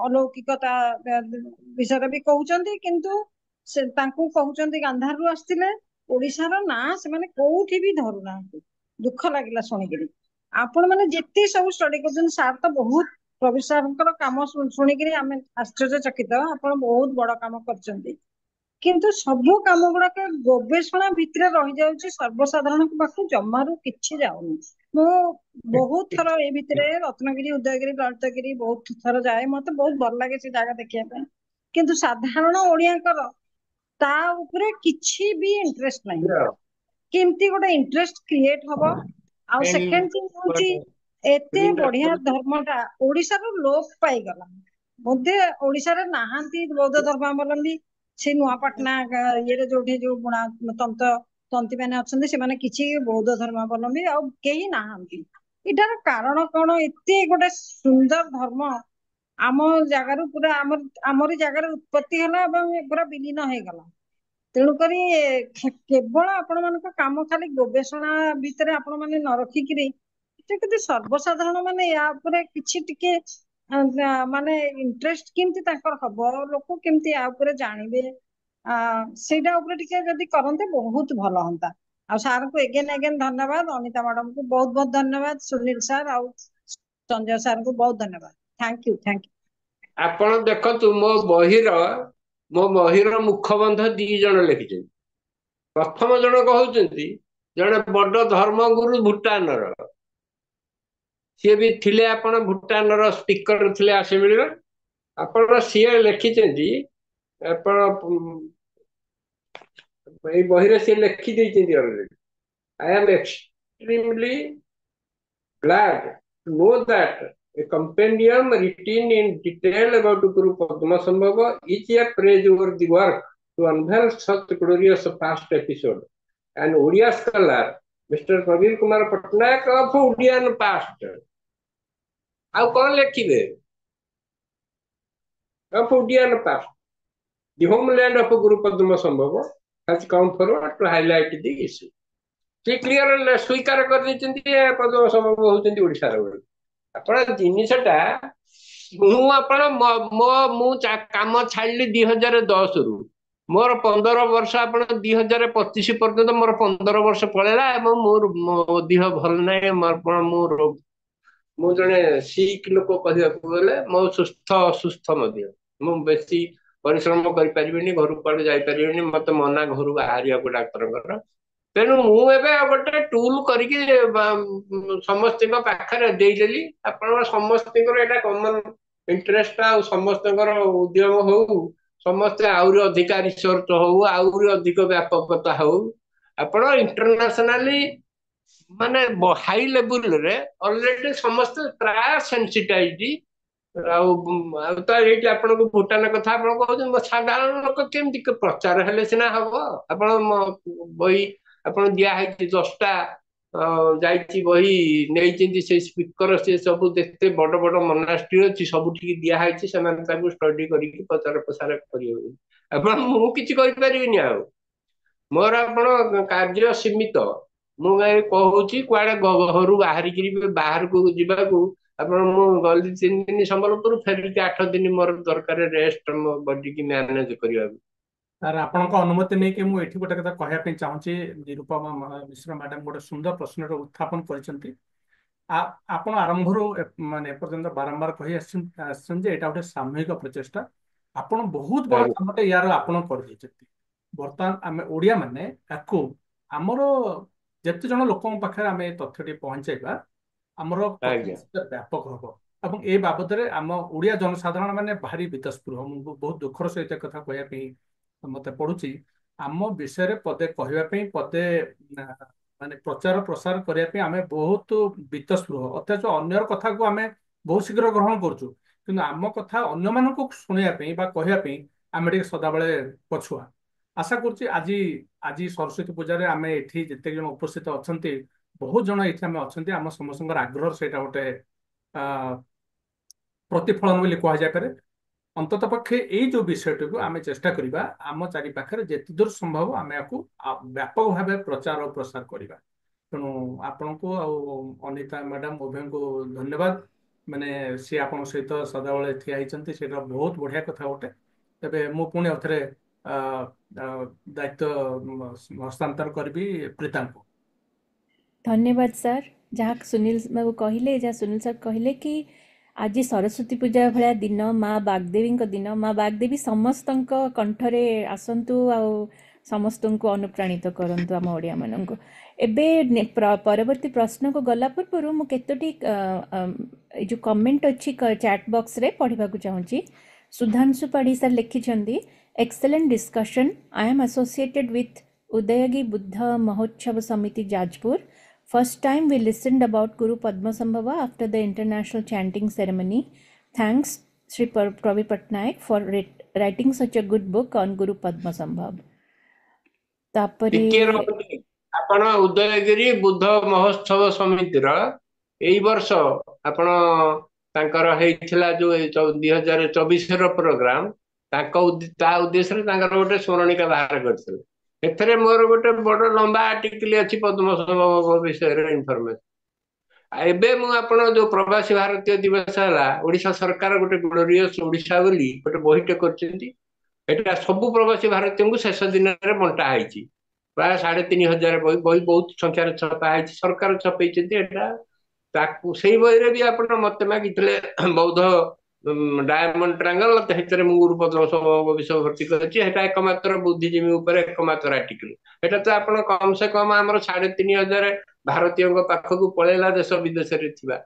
ଅଲୌକିକତା ବିଷୟରେ ବି କହୁଛନ୍ତି। କିନ୍ତୁ ସେ ତାଙ୍କୁ କହୁଛନ୍ତି ଗାନ୍ଧାରରୁ ଆସିଥିଲେ। ଓଡ଼ିଶାର ନାଁ ସେମାନେ କୋଉଠି ବି ଧରୁନାହାନ୍ତି। ଦୁଃଖ ଲାଗିଲା ଶୁଣିକିରି। ଆପଣ ମାନେ ଯେତେ ସବୁ ଷ୍ଟଡି କରୁଛନ୍ତି ସାର୍ ତ ବହୁତ ପ୍ରଭୁ ସାର୍ଙ୍କର କାମ ଶୁଣିକିରି ଆମେ ଆଶ୍ଚର୍ଯ୍ୟଚକିତ। ଆପଣ ବହୁତ ବଡ କାମ କରିଛନ୍ତି। କିନ୍ତୁ ସବୁ କାମ ଗୁଡାକ ଗବେଷଣା ଭିତରେ ରହିଯାଉଛି, ସର୍ବସାଧାରଣଙ୍କ ପାଖକୁ ଜମାରୁ କିଛି ଯାଉନି। ମୁଁ ବହୁତ ଥର ଏଇ ଭିତରେ ରତ୍ନଗିରି, ଉଦୟଗିରି, ଲଳିତଗିରି ବହୁତ ଥର ଯାଏ। ମତେ ବହୁତ ଭଲ ଲାଗେ ସେ ଜାଗା ଦେଖିବା ପାଇଁ। କିନ୍ତୁ ସାଧାରଣ ଓଡିଆଙ୍କର ତା ଉପରେ କିଛି ବି ଇଣ୍ଟରେଷ୍ଟ ନାହିଁ। କେମିତି ଗୋଟେ ଇଣ୍ଟରେଷ୍ଟ କ୍ରିଏଟ ହବ। ଆଉ ସେକେଣ୍ଡ ଥିଙ୍ଗ ହଉଛି ଏତେ ବଢିଆ ଧର୍ମଟା ଓଡିଶାରୁ ଲୋପ ପାଇଗଲା। ବୋଧେ ଓଡିଶାରେ ନାହାନ୍ତି ବୌଦ୍ଧ ଧର୍ମାବଲମ୍ବୀ। ସେ ନୂଆପାଟଣା ଇଏରେ ଯୋଉଠି ଯୋଉ ବୁଣା ତନ୍ତୀ ମାନେ ଅଛନ୍ତି ସେମାନେ କିଛି ବୌଦ୍ଧ ଧର୍ମାବଲମ୍ବୀ ଆଉ କେହି ନାହାନ୍ତି। ଏଟାର କାରଣ କଣ? ଏତେ ଗୋଟେ ସୁନ୍ଦର ଧର୍ମ ଆମ ଜାଗାରୁ ପୁରା ଆମରି ଜାଗାରେ ଉତ୍ପତ୍ତି ହେଲା ଏବଂ ପୁରା ବିଲୀନ ହେଇଗଲା। ତେଣୁକରି କେବଳ ଆପଣ ମାନଙ୍କ କାମ ଖାଲି ଗବେଷଣା ଭିତରେ ଆପଣ ମାନେ ନ ରଖିକିରି କିନ୍ତୁ ସର୍ବସାଧାରଣ ମାନେ ୟା ଉପରେ କିଛି ଟିକେ ମାନେ ଇଣ୍ଟରେଷ୍ଟ କେମିତି ତାଙ୍କର ହବ, ଲୋକ କେମିତି ୟା ଉପରେ ଜାଣିବେ, ସେଇଟା ଉପରେ ଟିକେ ଯଦି କରନ୍ତେ ବହୁତ ଭଲ ହୁଅନ୍ତା। ଆଉ ସାର୍ଙ୍କୁ ଏଗେନ ଧନ୍ୟବାଦ। ଅନିତା ମ୍ୟାଡମଙ୍କୁ ବହୁତ ବହୁତ ଧନ୍ୟବାଦ। ସୁନୀଲ ସାର୍ ଆଉ ସଞ୍ଜୟ ସାର୍ଙ୍କୁ ବହୁତ ଧନ୍ୟବାଦ। Thank you. ଆପଣ ଦେଖନ୍ତୁ ମୋ ବହିର ମୋ ବହିର ମୁଖବନ୍ଧ 2 ଜଣ ଲେଖିଛନ୍ତି। ପ୍ରଥମ ଜଣକ ହଉଛନ୍ତି ଜଣେ ବଡ ଧର୍ମଗୁରୁ ଭୁଟାନର, ସିଏ ବି ଥିଲେ, ଆପଣ ଭୁଟାନର ସ୍ପିକର ଥିଲେ ଆସେମ୍ବଲିର। ଆପଣ ସିଏ ଲେଖିଛନ୍ତି, ଆପଣ ଏଇ ବହିରେ ସିଏ ଲେଖି ଦେଇଛନ୍ତି already. I am extremely glad to know that a compendium written in detail about Guru Padmasambhava is a praiseworthy work to unveil such glorious past episode. And Odia scholar, Mr. Praveen Kumar Patnaik of Odian past. ଆଉ କଣ ଲେଖିବେ? Of Odian past. The homeland of Guru Padmasambhava has come forward to highlight the issue. ସେ clear ସ୍ୱୀକାର କରିଦେଇଛନ୍ତି ପଦ୍ମ ସମ୍ଭବ ହଉଛନ୍ତି ଓଡିଶାର ବୋଲି। ଆପଣ ଜିନିଷଟା ମୁଁ କାମ ଛାଡିଲି 2010ରୁ। ମୋର 15 ବର୍ଷ, ଆପଣ 2025 ପର୍ଯ୍ୟନ୍ତ ମୋର 15 ବର୍ଷ ପଳେଇଲା ଏବଂ ମୋ ଦେହ ଭଲ ନାହିଁ। ମୁଁ ଜଣେ ସିକ୍ ଲୋକ କହିବାକୁ ଗଲେ, ମୋ ଅସୁସ୍ଥ ମଧ୍ୟ। ମୁଁ ବେଶୀ ପରିଶ୍ରମ କରିପାରିବିନି, ଘରୁ କୁଆଡେ ଯାଇପାରିବିନି, ମତେ ମନା ଘରୁ ବାହାରିବାକୁ ଡାକ୍ତରଙ୍କର। ତେଣୁ ମୁଁ ଏବେ ଗୋଟେ ଟୁଲ କରିକି ସମସ୍ତଙ୍କ ପାଖରେ ଦେଇଦେଲି। ଆପଣଙ୍କର ସମସ୍ତଙ୍କର ଏଇଟା କମନ ଇଣ୍ଟରେଷ୍ଟ, ଆଉ ସମସ୍ତଙ୍କର ଉଦ୍ୟମ ହଉ, ସମସ୍ତେ ଆହୁରି ଅଧିକା ରିସର୍ଚ୍ଚ ହଉ, ଆହୁରି ଅଧିକ ବ୍ୟାପକତା ହଉ। ଆପଣ ଇଣ୍ଟରନ୍ୟାସନାଲି ମାନେ ହାଇ ଲେବୁଲରେ ଅଲରେଡି ସମସ୍ତେ ପ୍ରାୟ ସେନ୍ସିଟାଇଜ। ଆଉ ତ ଏଇଠି ଆପଣଙ୍କୁ ଭୁଟାନ କଥା ଆପଣ କହୁଛନ୍ତି, ସାଧାରଣ ଲୋକ କେମିତି ପ୍ରଚାର ହେଲେ ସିନା ହବ। ଆପଣ ବହି ଆପଣ ଦିଆହେଇଛି 10ଟା ଯାଇଛି ବହି ନେଇଛନ୍ତି, ସେ ସ୍ପିକର ସେ ସବୁ ଯେତେ ବଡ ବଡ ମୋନାଷ୍ଟ୍ରି ଅଛି ସବୁଠିକି ଦିଆହେଇଛି, ସେମାନେ ତାକୁ ଷ୍ଟଡି କରିକି ପ୍ରଚାର ପ୍ରସାର କରିବେ। ଆପଣ ମୁଁ କିଛି କରିପାରିବିନି। ଆଉ ମୋର ଆପଣ କାର୍ଯ୍ୟ ସୀମିତ। ମୁଁ କହୁଛି କୁଆଡେ ଘରୁ ବାହାରକୁ ଯିବାକୁ। ଆପଣ ମୁଁ ଗଲି 3 ଦିନ ସମ୍ବଲପୁର, ଫେରିକି 8 ଦିନ ମୋର ଦରକାର ରେଷ୍ଟ, ମୋ ବଡିକି ମ୍ୟାନେଜ କରିବାକୁ। ସାର୍, ଆପଣଙ୍କ ଅନୁମତି ନେଇକି ମୁଁ ଏଠି ଗୋଟେ କଥା କହିବା ପାଇଁ ଚାହୁଁଛି। ନିରୁପମା ମିଶ୍ର ମ୍ୟାଡାମ ଗୋଟେ ସୁନ୍ଦର ପ୍ରଶ୍ନର ଉତ୍ଥାପନ କରିଛନ୍ତି। ଆପଣ ଆରମ୍ଭରୁ ମାନେ ଏପର୍ଯ୍ୟନ୍ତ ବାରମ୍ବାର କହି ଆସିଛନ୍ତି ଯେ ଏଇଟା ଗୋଟେ ସାମୂହିକ ପ୍ରଚେଷ୍ଟା। ଆପଣ ବହୁତ ବଡ କାମଟେ ୟାର ଆପଣ କରିଦେଇଛନ୍ତି। ବର୍ତ୍ତମାନ ଆମେ ଓଡିଆ ମାନେ ୟାକୁ ଆମର ଯେତେ ଜଣ ଲୋକଙ୍କ ପାଖରେ ଆମେ ଏ ତଥ୍ୟଟି ପହଞ୍ଚାଇବା, ଆମର ଆଜ୍ଞା ବ୍ୟାପକ ହବ। ଏବଂ ଏ ବାବଦରେ ଆମ ଓଡିଆ ଜନସାଧାରଣ ମାନେ ଭାରି ବିତସ୍ପୃହ। ମୁଁ ବହୁତ ଦୁଃଖର ସହିତ କଥା କହିବା ପାଇଁ ମତେ ପଡୁଛି। ଆମ ବିଷୟରେ ପଦେ କହିବା ପାଇଁ, ପଦେ ମାନେ ପ୍ରଚାର ପ୍ରସାର କରିବା ପାଇଁ ଆମେ ବହୁତ ବିତସ୍ପୃହ। ଅଥଚ ଅନ୍ୟର କଥାକୁ ଆମେ ବହୁତ ଶୀଘ୍ର ଗ୍ରହଣ କରୁଛୁ, କିନ୍ତୁ ଆମ କଥା ଅନ୍ୟମାନଙ୍କୁ ଶୁଣିବା ପାଇଁ ବା କହିବା ପାଇଁ ଆମେ ଟିକେ ସଦାବେଳେ ପଛୁଆ। ଆଶା କରୁଛି ଆଜି ଆଜି ସରସ୍ୱତୀ ପୂଜାରେ ଆମେ ଏଠି ଯେତେକ ଜଣ ଉପସ୍ଥିତ ଅଛନ୍ତି, ବହୁତ ଜଣ ଏଠି ଆମେ ଅଛନ୍ତି, ଆମ ସମସ୍ତଙ୍କର ଆଗ୍ରହ ସେଇଟା ଗୋଟେ ପ୍ରତିଫଳନ ବୋଲି କୁହାଯାଇପାରେ। ଅନ୍ତତଃ ପକ୍ଷେ ଏଇ ଯୋଉ ବିଷୟଟିକୁ ଆମେ ଚେଷ୍ଟା କରିବା ଆମ ଚାରି ପାଖରେ ଯେତେ ଦୂର ସମ୍ଭବ ଆମେ ୟାକୁ ବ୍ୟାପକ ଭାବେ ପ୍ରଚାର ଓ ପ୍ରସାର କରିବା। ତେଣୁ ଆପଣଙ୍କୁ ଆଉ ଅନିତା ମ୍ୟାଡାମ ଉଭୟଙ୍କୁ ଧନ୍ୟବାଦ। ମାନେ ସିଏ ଆପଣଙ୍କ ସହିତ ସଦାବେଳେ ଠିଆ ହେଇଛନ୍ତି, ସେଇଟା ବହୁତ ବଢିଆ କଥା ଗୋଟେ। ତେବେ ମୁଁ ପୁଣି ଆଉଥରେ ଦାୟିତ୍ୱ ହସ୍ତାନ୍ତର କରିବି ପ୍ରୀତାଙ୍କୁ। ଧନ୍ୟବାଦ ସାର୍। ଯାହା ସୁନୀଲ ବାବୁ କହିଲେ, ଯାହା ସୁନୀଲ ସାର୍ କହିଲେ କି ଆଜି ସରସ୍ୱତୀ ପୂଜା ଭଳିଆ ଦିନ, ମା ବାଗଦେବୀଙ୍କ ଦିନ। ମା ବାଗଦେବୀ ସମସ୍ତଙ୍କ କଣ୍ଠରେ ଆସନ୍ତୁ ଆଉ ସମସ୍ତଙ୍କୁ ଅନୁପ୍ରାଣିତ କରନ୍ତୁ ଆମ ଓଡ଼ିଆମାନଙ୍କୁ। ଏବେ ପରବର୍ତ୍ତୀ ପ୍ରଶ୍ନକୁ ଗଲା ପୂର୍ବରୁ ମୁଁ କେତୋଟି ଏଇ ଯେଉଁ କମେଣ୍ଟ ଅଛି ଚାଟ୍ ବକ୍ସରେ ପଢ଼ିବାକୁ ଚାହୁଁଛି। ସୁଧାଂଶୁ ପାଢ଼ୀ ସାର୍ ଲେଖିଛନ୍ତି, excellent discussion. I am associated with ଉଦୟଗୀ Buddha Mahotsav Samiti Jajpur. First time we listened about Guru Padmasambhava after the international chanting ceremony. Thanks Sri Pravi Patnaik for writing such a good book on Guru Padmasambhava. ଟିକେ ରହନ୍ତି। ଆପଣ ଉଦୟଗିରି ବୁଦ୍ଧ ମହୋତ୍ସବ ସମିତିର ଏଇ ବର୍ଷ ଆପଣ ତାଙ୍କର ହେଇଥିଲା ଯୋଉ 2024ର ପ୍ରୋଗ୍ରାମ, ତା ଉଦ୍ଦେଶ୍ୟରେ ତାଙ୍କର ଗୋଟେ ସ୍ମରଣିକା ବାହାର କରିଥିଲେ। ଏଥିରେ ମୋର ଗୋଟେ ବଡ ଲମ୍ବା ଆର୍ଟିକଲ ଅଛି ପଦ୍ମସମ୍ଭବ ବିଷୟରେ ଇନଫର୍ମେସନ। ଏବେ ମୁଁ ଆପଣ ଯୋଉ ପ୍ରବାସୀ ଭାରତୀୟ ଦିବସ ହେଲା, ଓଡିଶା ସରକାର ଗୋଟେ ଗ୍ଲୋରିୟସ୍ ଓଡିଶା ବୋଲି ଗୋଟେ ବହିଟେ କରିଛନ୍ତି। ଏଟା ସବୁ ପ୍ରବାସୀ ଭାରତୀୟଙ୍କୁ ଶେଷ ଦିନରେ ବଣ୍ଟା ହେଇଛି। ପ୍ରାୟ 3500 ବହି ବହୁତ ସଂଖ୍ୟାରେ ଛପା ହେଇଛି, ସରକାର ଛପେଇଛନ୍ତି ଏଟା। ତାକୁ ସେଇ ବହିରେ ବି ଆପଣ ମତେ ମାଗିଥିଲେ ବୌଦ୍ଧ डायमंड ट्रायंगल हेतरे मु गुरु पद्म सम्भव विषय भर्ती करछि हेटा एकमात्र बुद्धिजीवी ऊपर एकमात्र आर्टिकल हेटा तो आपण कम से कम हमर 3500 भारतीय पाखकु पळेला देश विदेश रे थिबा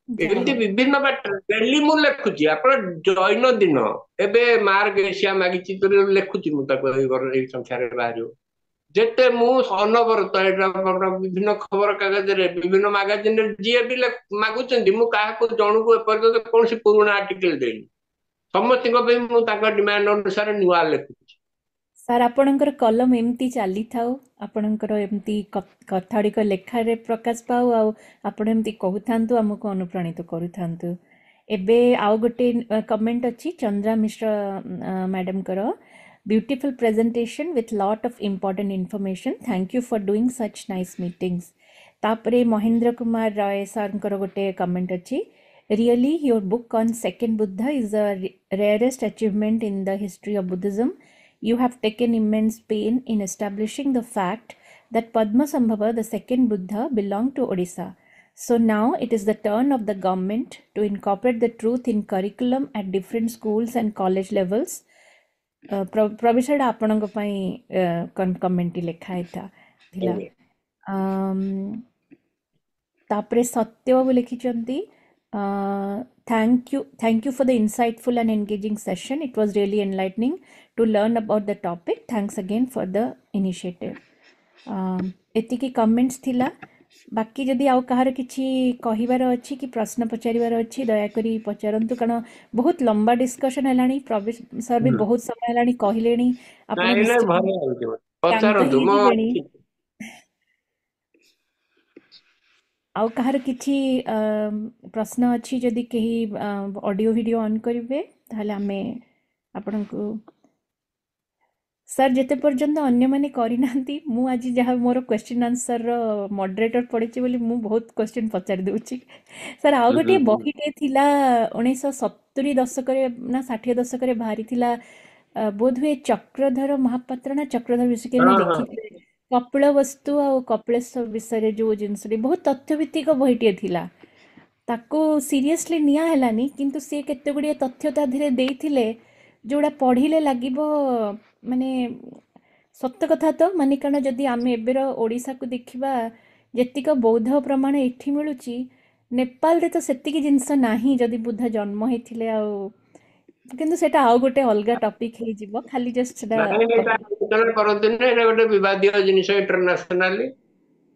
ଯାହା ଏମିତି ହଉ ବିଭିନ୍ନ ବାଟ ଡେଲି ମୁଁ ଲେଖୁଛି ଆପଣ ଜୈନ ଦିନ ଏବେ ମାର୍ଗ ଏସିଆ ମାଗିଛି ଲେଖୁଛି ମୁଁ ତାକୁ ଏଇ ସଂଖ୍ୟାରେ ବାହାରିବ ଯେତେ ମୁଁ ଅନବରତ ଏଇଟା ବିଭିନ୍ନ ଖବର କାଗଜରେ ବିଭିନ୍ନ ମାଗାଜିନରେ ଯିଏ ବି ମାଗୁଛନ୍ତି ମୁଁ କାହାକୁ ଜଣକୁ ଏପର୍ଯ୍ୟନ୍ତ କୌଣସି ପୁରୁଣା ଆର୍ଟିକଲ ଦେଇନି ସମସ୍ତଙ୍କ ପାଇଁ ମୁଁ ତାଙ୍କ ଡିମାଣ୍ଡ ଅନୁସାରେ ନୂଆ ଲେଖୁଛି। ସାର୍ ଆପଣଙ୍କର କଲମ ଏମିତି ଚାଲିଥାଉ ଆପଣଙ୍କର ଏମିତି କଥା ଗୁଡ଼ିକ ଲେଖାରେ ପ୍ରକାଶ ପାଉ ଆଉ ଆପଣ ଏମିତି କହୁଥାନ୍ତୁ ଆମକୁ ଅନୁପ୍ରାଣିତ କରୁଥାନ୍ତୁ। ଏବେ ଆଉ ଗୋଟେ କମେଣ୍ଟ ଅଛି ଚନ୍ଦ୍ରା ମିଶ୍ର ମ୍ୟାଡ଼ାମଙ୍କର beautiful presentation with lot of important information thank you for doing such nice meetings. ତାପରେ ମହେନ୍ଦ୍ର କୁମାର ରାୟ ସାର୍ଙ୍କର ଗୋଟେ କମେଣ୍ଟ ଅଛି really your book on second Buddha is the rarest achievement in the history of Buddhism. You have taken immense pain in establishing the fact that Padmasambhava, the second Buddha, belonged to Odisha. So now it is the turn of the government to incorporate the truth in curriculum at different schools and college levels. ପ୍ରବିଷୟ ଆପଣଙ୍କ ପାଇଁ comment ଲେଖା ହେଇଥିଲା। ତାପରେ ସତ୍ୟବାବୁ ଲେଖିଛନ୍ତି thank you for the insightful and engaging session. It was really enlightening to learn about the topic. Thanks again for the initiative. ଏତିକି comments ଥିଲା। ବାକି ଯଦି ଆଉ କାହାର କିଛି କହିବାର ଅଛି କି ପ୍ରଶ୍ନ ପଚାରିବାର ଅଛି ଦୟାକରି ପଚାରନ୍ତୁ କାରଣ ବହୁତ ଲମ୍ବା ଡିସ୍କସନ୍ ହେଲାଣି। ପ୍ରବେଶ ସାର୍ ବି ବହୁତ ସମୟ ହେଲାଣି କହିଲେଣି ଆପଣ ନାଇଁ ନାଇଁ ନିଶ୍ଚିତ ଭଲ ଲାଗୁଛି କ୍ଳାନ୍ତ ପଚାରନ୍ତୁ ମୋ ହେଇଯିବେଣି। ଆଉ କାହାର କିଛି ପ୍ରଶ୍ନ ଅଛି ଯଦି କେହି ଅଡ଼ିଓ ଭିଡ଼ିଓ ଅନ୍ କରିବେ ତାହେଲେ ଆମେ ଆପଣଙ୍କୁ ସାର୍ ଯେତେ ପର୍ଯ୍ୟନ୍ତ ଅନ୍ୟମାନେ କରିନାହାନ୍ତି ମୁଁ ଆଜି ଯାହା ମୋର କ୍ୱେଶ୍ଚିନ୍ ଆନ୍ସର୍ର ମଡରେଟର ପଡ଼ିଛି ବୋଲି ମୁଁ ବହୁତ କ୍ୱେଶ୍ଚିନ୍ ପଚାରି ଦେଉଛି। ସାର୍ ଆଉ ଗୋଟିଏ ବହିଟେ ଥିଲା 1970 ଦଶକରେ ନା 60 ଦଶକରେ ବାହାରିଥିଲା ବୋଧହୁଏ ଚକ୍ରଧର ମହାପାତ୍ର ନା ଚକ୍ରଧର ବିଶ୍ୱକର୍ମା ହଁ ହଁ ଲେଖିଥିଲେ କପିଳବସ୍ତୁ ଆଉ କପିଳେଶ୍ୱର ବିଷୟରେ ଯେଉଁ ଜିନିଷଟି ବହୁତ ତଥ୍ୟଭିତ୍ତିକ ବହିଟିଏ ଥିଲା ତାକୁ ସିରିୟସଲି ନିଆ ହେଲାନି କିନ୍ତୁ ସିଏ କେତେ ଗୁଡ଼ିଏ ତଥ୍ୟ ତା ଦେହରେ ଦେଇଥିଲେ ଯେଉଁଟା ପଢ଼ିଲେ ଲାଗିବ ମାନେ ସତ କଥା ତ ମାନେ କାରଣ ଯଦି ଆମେ ଏବେର ଓଡ଼ିଶାକୁ ଦେଖିବା ଯେତିକ ବୌଦ୍ଧ ପ୍ରମାଣ ଏଠି ମିଳୁଛି ନେପାଳରେ ତ ସେତିକି ଜିନିଷ ନାହିଁ ଯଦି ବୁଦ୍ଧ ଜନ୍ମ ହେଇଥିଲେ ଆଉ କିନ୍ତୁ ସେଟା ଆଉ ଗୋଟେ ଅଲଗା ଟପିକ ହେଇଯିବ ଖାଲି ଜଷ୍ଟ ସେଟା ନାଇଁ ଏଇଟା ଆଲୋଚନା କରନ୍ତୁନି ଏଇଟା ଗୋଟେ ବିବାଦୀୟ ଜିନିଷ ଇଣ୍ଟରନ୍ୟାସନାଲି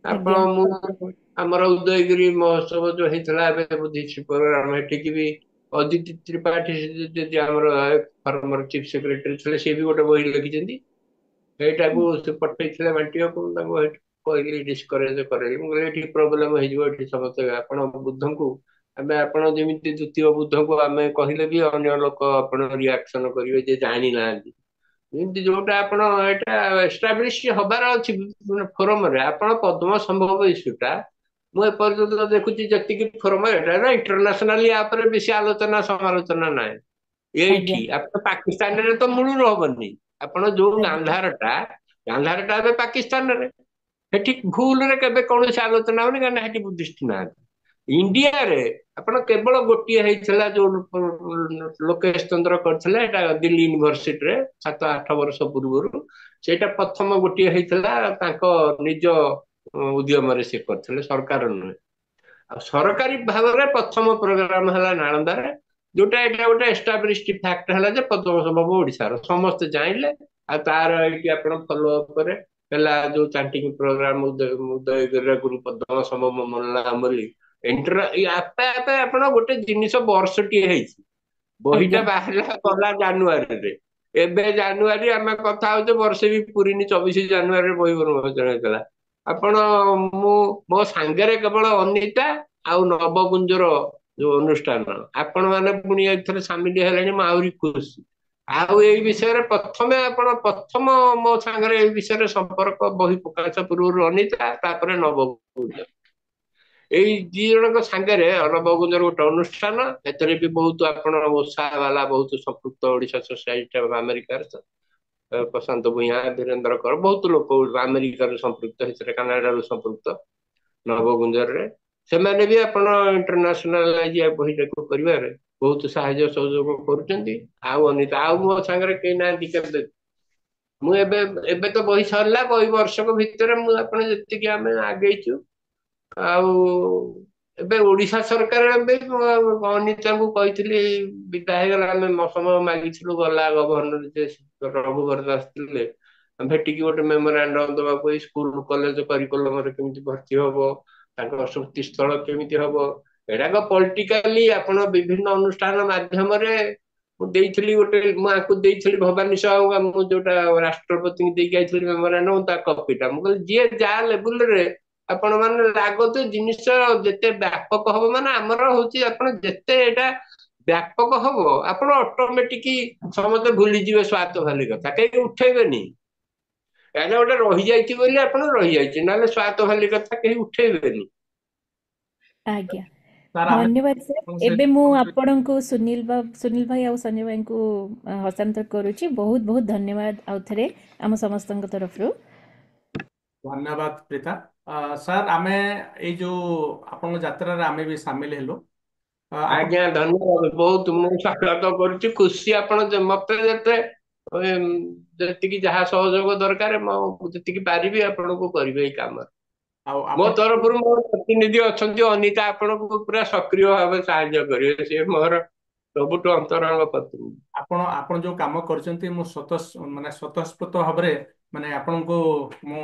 ଆପଣ ଆଜ୍ଞା ମୁଁ ଆମର ଉଦୟଗିରି ମହୋତ୍ସବ ଯୋଉ ହେଇଥିଲା ଏବେ ବୁଦ୍ଧିଷ୍ଟ ପ୍ରୋଗ୍ରାମ ଏଠିକି ବି ଅଦିତି ତ୍ରିପାଠୀ ଯଦି ଆମର ଫର୍ମର ଚିଫ ସେକ୍ରେଟାରୀ ଥିଲେ ସିଏ ବି ଗୋଟେ ବହି ଲେଖିଛନ୍ତି ସେଇଟାକୁ ସେ ପଠେଇଥିଲେ ବାଣ୍ଟିବାକୁ ମୁଁ ତାଙ୍କୁ କହିଲି ଡିସ୍କରେଜ କରେଇଲି ମୁଁ କହିଲି ଏଠି ପ୍ରୋବ୍ଲେମ ହେଇଯିବ ଏଠି ସମସ୍ତେ ଆପଣ ବୁଦ୍ଧଙ୍କୁ ଆମେ ଆପଣ ଯେମିତି ଦ୍ୱିତୀୟ ବୁଦ୍ଧଙ୍କୁ ଆମେ କହିଲେ ବି ଅନ୍ୟ ଲୋକ ଆପଣ ରିଆକ୍ସନ କରିବେ ଯେ ଜାଣିନାହାନ୍ତି ଏମିତି ଯୋଉଟା ଆପଣ ଏଇଟା ଏଷ୍ଟାବ୍ଲିଶ ହବାର ଅଛି ଫୋରମରେ ଆପଣ ପଦ୍ମ ସମ୍ଭବ ଇସ୍ୟୁଟା ମୁଁ ଏପର୍ଯ୍ୟନ୍ତ ଦେଖୁଛି ଯେତିକି ଫୋରମ ଏଟା ଇଣ୍ଟରନ୍ୟାସନାଲି ୟା ଉପରେ ବେଶୀ ଆଲୋଚନା ସମାଲୋଚନା ନାହିଁ ଏଇଠି ଆଜ୍ଞା ଆପଣ ପାକିସ୍ତାନରେ ତ ମୂଳରୁ ହବନି ଆପଣ ଯୋଉ ଆଜ୍ଞା ଗାନ୍ଧାରଟା ଏବେ ପାକିସ୍ତାନରେ ସେଠି ଭୁଲରେ କେବେ କୌଣସି ଆଲୋଚନା ହବନି କାରଣ ସେଠି ବୁଦ୍ଧିଷ୍ଟ ନାହାନ୍ତି ଇଣ୍ଡିଆରେ ଆପଣ କେବଳ ଗୋଟିଏ ହେଇଥିଲା ଯୋଉ ଲୋକେଶ ଚନ୍ଦ୍ର କରିଥିଲେ ଏଟା ଦିଲ୍ଲୀ ୟୁନିଭରସିଟିରେ 7-8 ବର୍ଷ ପୂର୍ବରୁ ସେଇଟା ପ୍ରଥମ ଗୋଟିଏ ହେଇଥିଲା ତାଙ୍କ ନିଜ ଉଦ୍ୟମରେ ସେ କରିଥିଲେ ସରକାର ନୁହେଁ ଆଉ ସରକାରୀ ଭାବରେ ପ୍ରଥମ ପ୍ରୋଗ୍ରାମ ହେଲା ନାଳନ୍ଦାରେ ଯୋଉଟା ଏଇଟା ଗୋଟେ ଏଷ୍ଟାବ୍ଲିଶ୍ଡ ଫ୍ୟାକ୍ଟ ହେଲା ଯେ ପଦ୍ମସମ୍ଭବ ଓଡ଼ିଶାର ସମସ୍ତେ ଜାଣିଲେ ଆଉ ତାର ଏଇଠି ଆପଣ ଫଲୋ ଅପ୍ ପରେ ହେଲା ଯୋଉ ଚାଣ୍ଟିଂ ପ୍ରୋଗ୍ରାମ ଉଦୟଗିରିର ଗୁରୁ ପଦ୍ମସମ୍ଭବ ମଲ୍ଲାରାମ ବୋଲି ଆପେ ଆପେ ଆପଣ ଗୋଟେ ଜିନିଷ ବର୍ଷଟିଏ ହେଇଛି ବହିଟା ଆଜ୍ଞା ବାହାରିଲା ଗଲା ଜାନୁଆରୀରେ ଏବେ ଜାନୁଆରୀ ଆମେ କଥା ହଉଛେ ବର୍ଷେ ବି ପୁରିନି 24 ଜାନୁଆରୀରେ ବହି ଉନ୍ମୋଚନ ହେଇଥିଲା ଆପଣ ମୁଁ ମୋ ସାଙ୍ଗରେ କେବଳ ଅନିତା ଆଉ ନବକୁଞ୍ଜର ଯୋଉ ଅନୁଷ୍ଠାନ ଆପଣ ମାନେ ପୁଣି ଏଥିରେ ସାମିଲ ହେଲେଣି ମୁଁ ଆହୁରି ଖୁସି ଆଉ ଏଇ ବିଷୟରେ ପ୍ରଥମ ମୋ ସାଙ୍ଗରେ ଏଇ ବିଷୟରେ ସମ୍ପର୍କ ବହି ପ୍ରକାଶ ପୂର୍ବରୁ ଅନିତା ତାପରେ ନବକୁଞ୍ଜ ଏଇ ଦି ଜଣଙ୍କ ସାଙ୍ଗରେ ନବକୁଞ୍ଜର ଗୋଟେ ଅନୁଷ୍ଠାନ ଏଥିରେ ବି ବହୁତ ଆପଣ ଓଷା ବାଲା ବହୁତ ସମ୍ପୃକ୍ତ ଓଡ଼ିଶା ସୋସାଇଟି ଅଫ ଆମେରିକାର ପ୍ରଶାନ୍ତ ଭୂୟାଁ ଧୀରେନ୍ଦ୍ର କର ବହୁତ ଲୋକ ଆମେରିକାରୁ ସମ୍ପୃକ୍ତ ସେଥିରେ କାନାଡାରୁ ସମ୍ପୃକ୍ତ ନବକୁଞ୍ଜରରେ ସେମାନେ ବି ଆପଣ ଇଣ୍ଟରନ୍ୟାସନାଲାଇଜ ବହିଟାକୁ କରିବାରେ ବହୁତ ସାହାଯ୍ୟ ସହଯୋଗ କରୁଛନ୍ତି। ଆଉ ଅନିତା ଆଉ ମୋ ସାଙ୍ଗରେ କେହି ନାହାନ୍ତି କେବେ। ମୁଁ ଏବେ ଏବେ ତ ବହି ସରିଲା, ବହି ବର୍ଷକ ଭିତରେ ମୁଁ ଆପଣ ଯେତିକି ଆମେ ଆଗେଇଛୁ। ଆଉ ଏବେ ଓଡିଶା ସରକାର ଏବେ ଅନିତାଙ୍କୁ କହିଥିଲି, ବିଦା ହେଇଗଲା। ଆମେ ସମୟ ମାଗିଥିଲୁ, ଗଲା ଗଭର୍ଣ୍ଣର ଯେ ରଘୁବର ଦାସ ଥିଲେ, ଆମେ ଭେଟିକି ଗୋଟେ ମେମୋରାଣ୍ଡମ ଦବାକୁ, ଏଇ ସ୍କୁଲ କଲେଜ କରିକୁଲମରେ କେମିତି ଭର୍ତ୍ତି ହବ, ତାଙ୍କର ଶକ୍ତି ସ୍ଥଳ କେମିତି ହବ, ଏଟାକ ପଲିଟିକାଲି ଆପଣ ବିଭିନ୍ନ ଅନୁଷ୍ଠାନ ମାଧ୍ୟମରେ ମୁଁ ଦେଇଥିଲି ଗୋଟେ, ମୁଁ ଆଙ୍କୁ ଦେଇଥିଲି ଭବାନୀ ସାହୁ, ମୁଁ ଯୋଉଟା ରାଷ୍ଟ୍ରପତିଙ୍କୁ ଦେଇକି ଯାଇଥିଲି ମେମୋରାଣ୍ଡମ, ତା କପିଟା ମୁଁ କହିଲି ଯିଏ ଯାହା ଲେବୁଲରେ ଆପଣ ମାନେ ଲାଗନ୍ତୁ, ଜିନିଷ ଯେତେ ବ୍ୟାପକ ହବ ମାନେ ଆମର ହଉଛି, ଆପଣ ଯେତେ ଏଇଟା ବ୍ୟାପକ ହବ ଆପଣ ଅଟୋମେଟିକ ସମସ୍ତେ ଭୁଲିଯିବେ ସ୍ୱାର୍ଥ ଭାଲି କଥା, କେହି ଉଠେଇବେନି। ଏଇଟା ଗୋଟେ ରହିଯାଇଛି ବୋଲି ଆପଣ ରହିଯାଇଛି, ନହେଲେ ସ୍ୱାର୍ଥ ଭାଲି କଥା କେହି ଉଠେଇବେନି। ଆଜ୍ଞା, ସାର୍ ଆମେ ଧନ୍ୟବାଦ ସାର୍। ଆପଣଙ୍କ ଏବେ ସହିତ ମୁଁ ଫୋନ କରି ଆପଣଙ୍କୁ ସୁନୀଲ ଭାଇ ଆଉ ସଞ୍ଜୟ ଭାଇଙ୍କୁ ହସ୍ତାନ୍ତର କରୁଛି। ବହୁତ ବହୁତ ଧନ୍ୟବାଦ ଆଉ ଥରେ ଆମ ସମସ୍ତଙ୍କ ତରଫରୁ। ଧନ୍ୟବାଦ ପ୍ରୀତା। ସାର୍ ଆମେ ଏଇ ଯୋଉ ଆପଣଙ୍କ ଯାତ୍ରାରେ ଆମେ ବି ସାମିଲ ହେଲୁ। ଆପଣ ଆଜ୍ଞା ଧନ୍ୟବାଦ, ବହୁତ ମୁଁ ସ୍ୱାଗତ କରୁଛି। ଖୁସି ଆପଣ ମତେ ଯେତେ ଉମ୍, ଯେତିକି ଯାହା ସହଯୋଗ ଦରକାର ମୁଁ ଯେତିକି ପାରିବି ଆପଣଙ୍କୁ କରିବି ଏଇ କାମ। ଆଉ ମୋ ଆପଣ ତରଫରୁ ମୋର ପ୍ରତିନିଧି ଅଛନ୍ତି, ଅନିତା ଆପଣଙ୍କୁ ପୁରା ସକ୍ରିୟ ଭାବେ ସାହାଯ୍ୟ କରିବେ। ସେ ମୋର ସବୁଠୁ ଅନ୍ତରଙ୍ଗ ପ୍ରତିନିଧି। ଆପଣ ଆପଣ ଯୋଉ କାମ କରିଛନ୍ତି, ମୁଁ ମାନେ ସ୍ୱତଃସ୍ଫୂର୍ତ୍ତ ଭାବରେ ମାନେ ଆପଣଙ୍କୁ ମୁଁ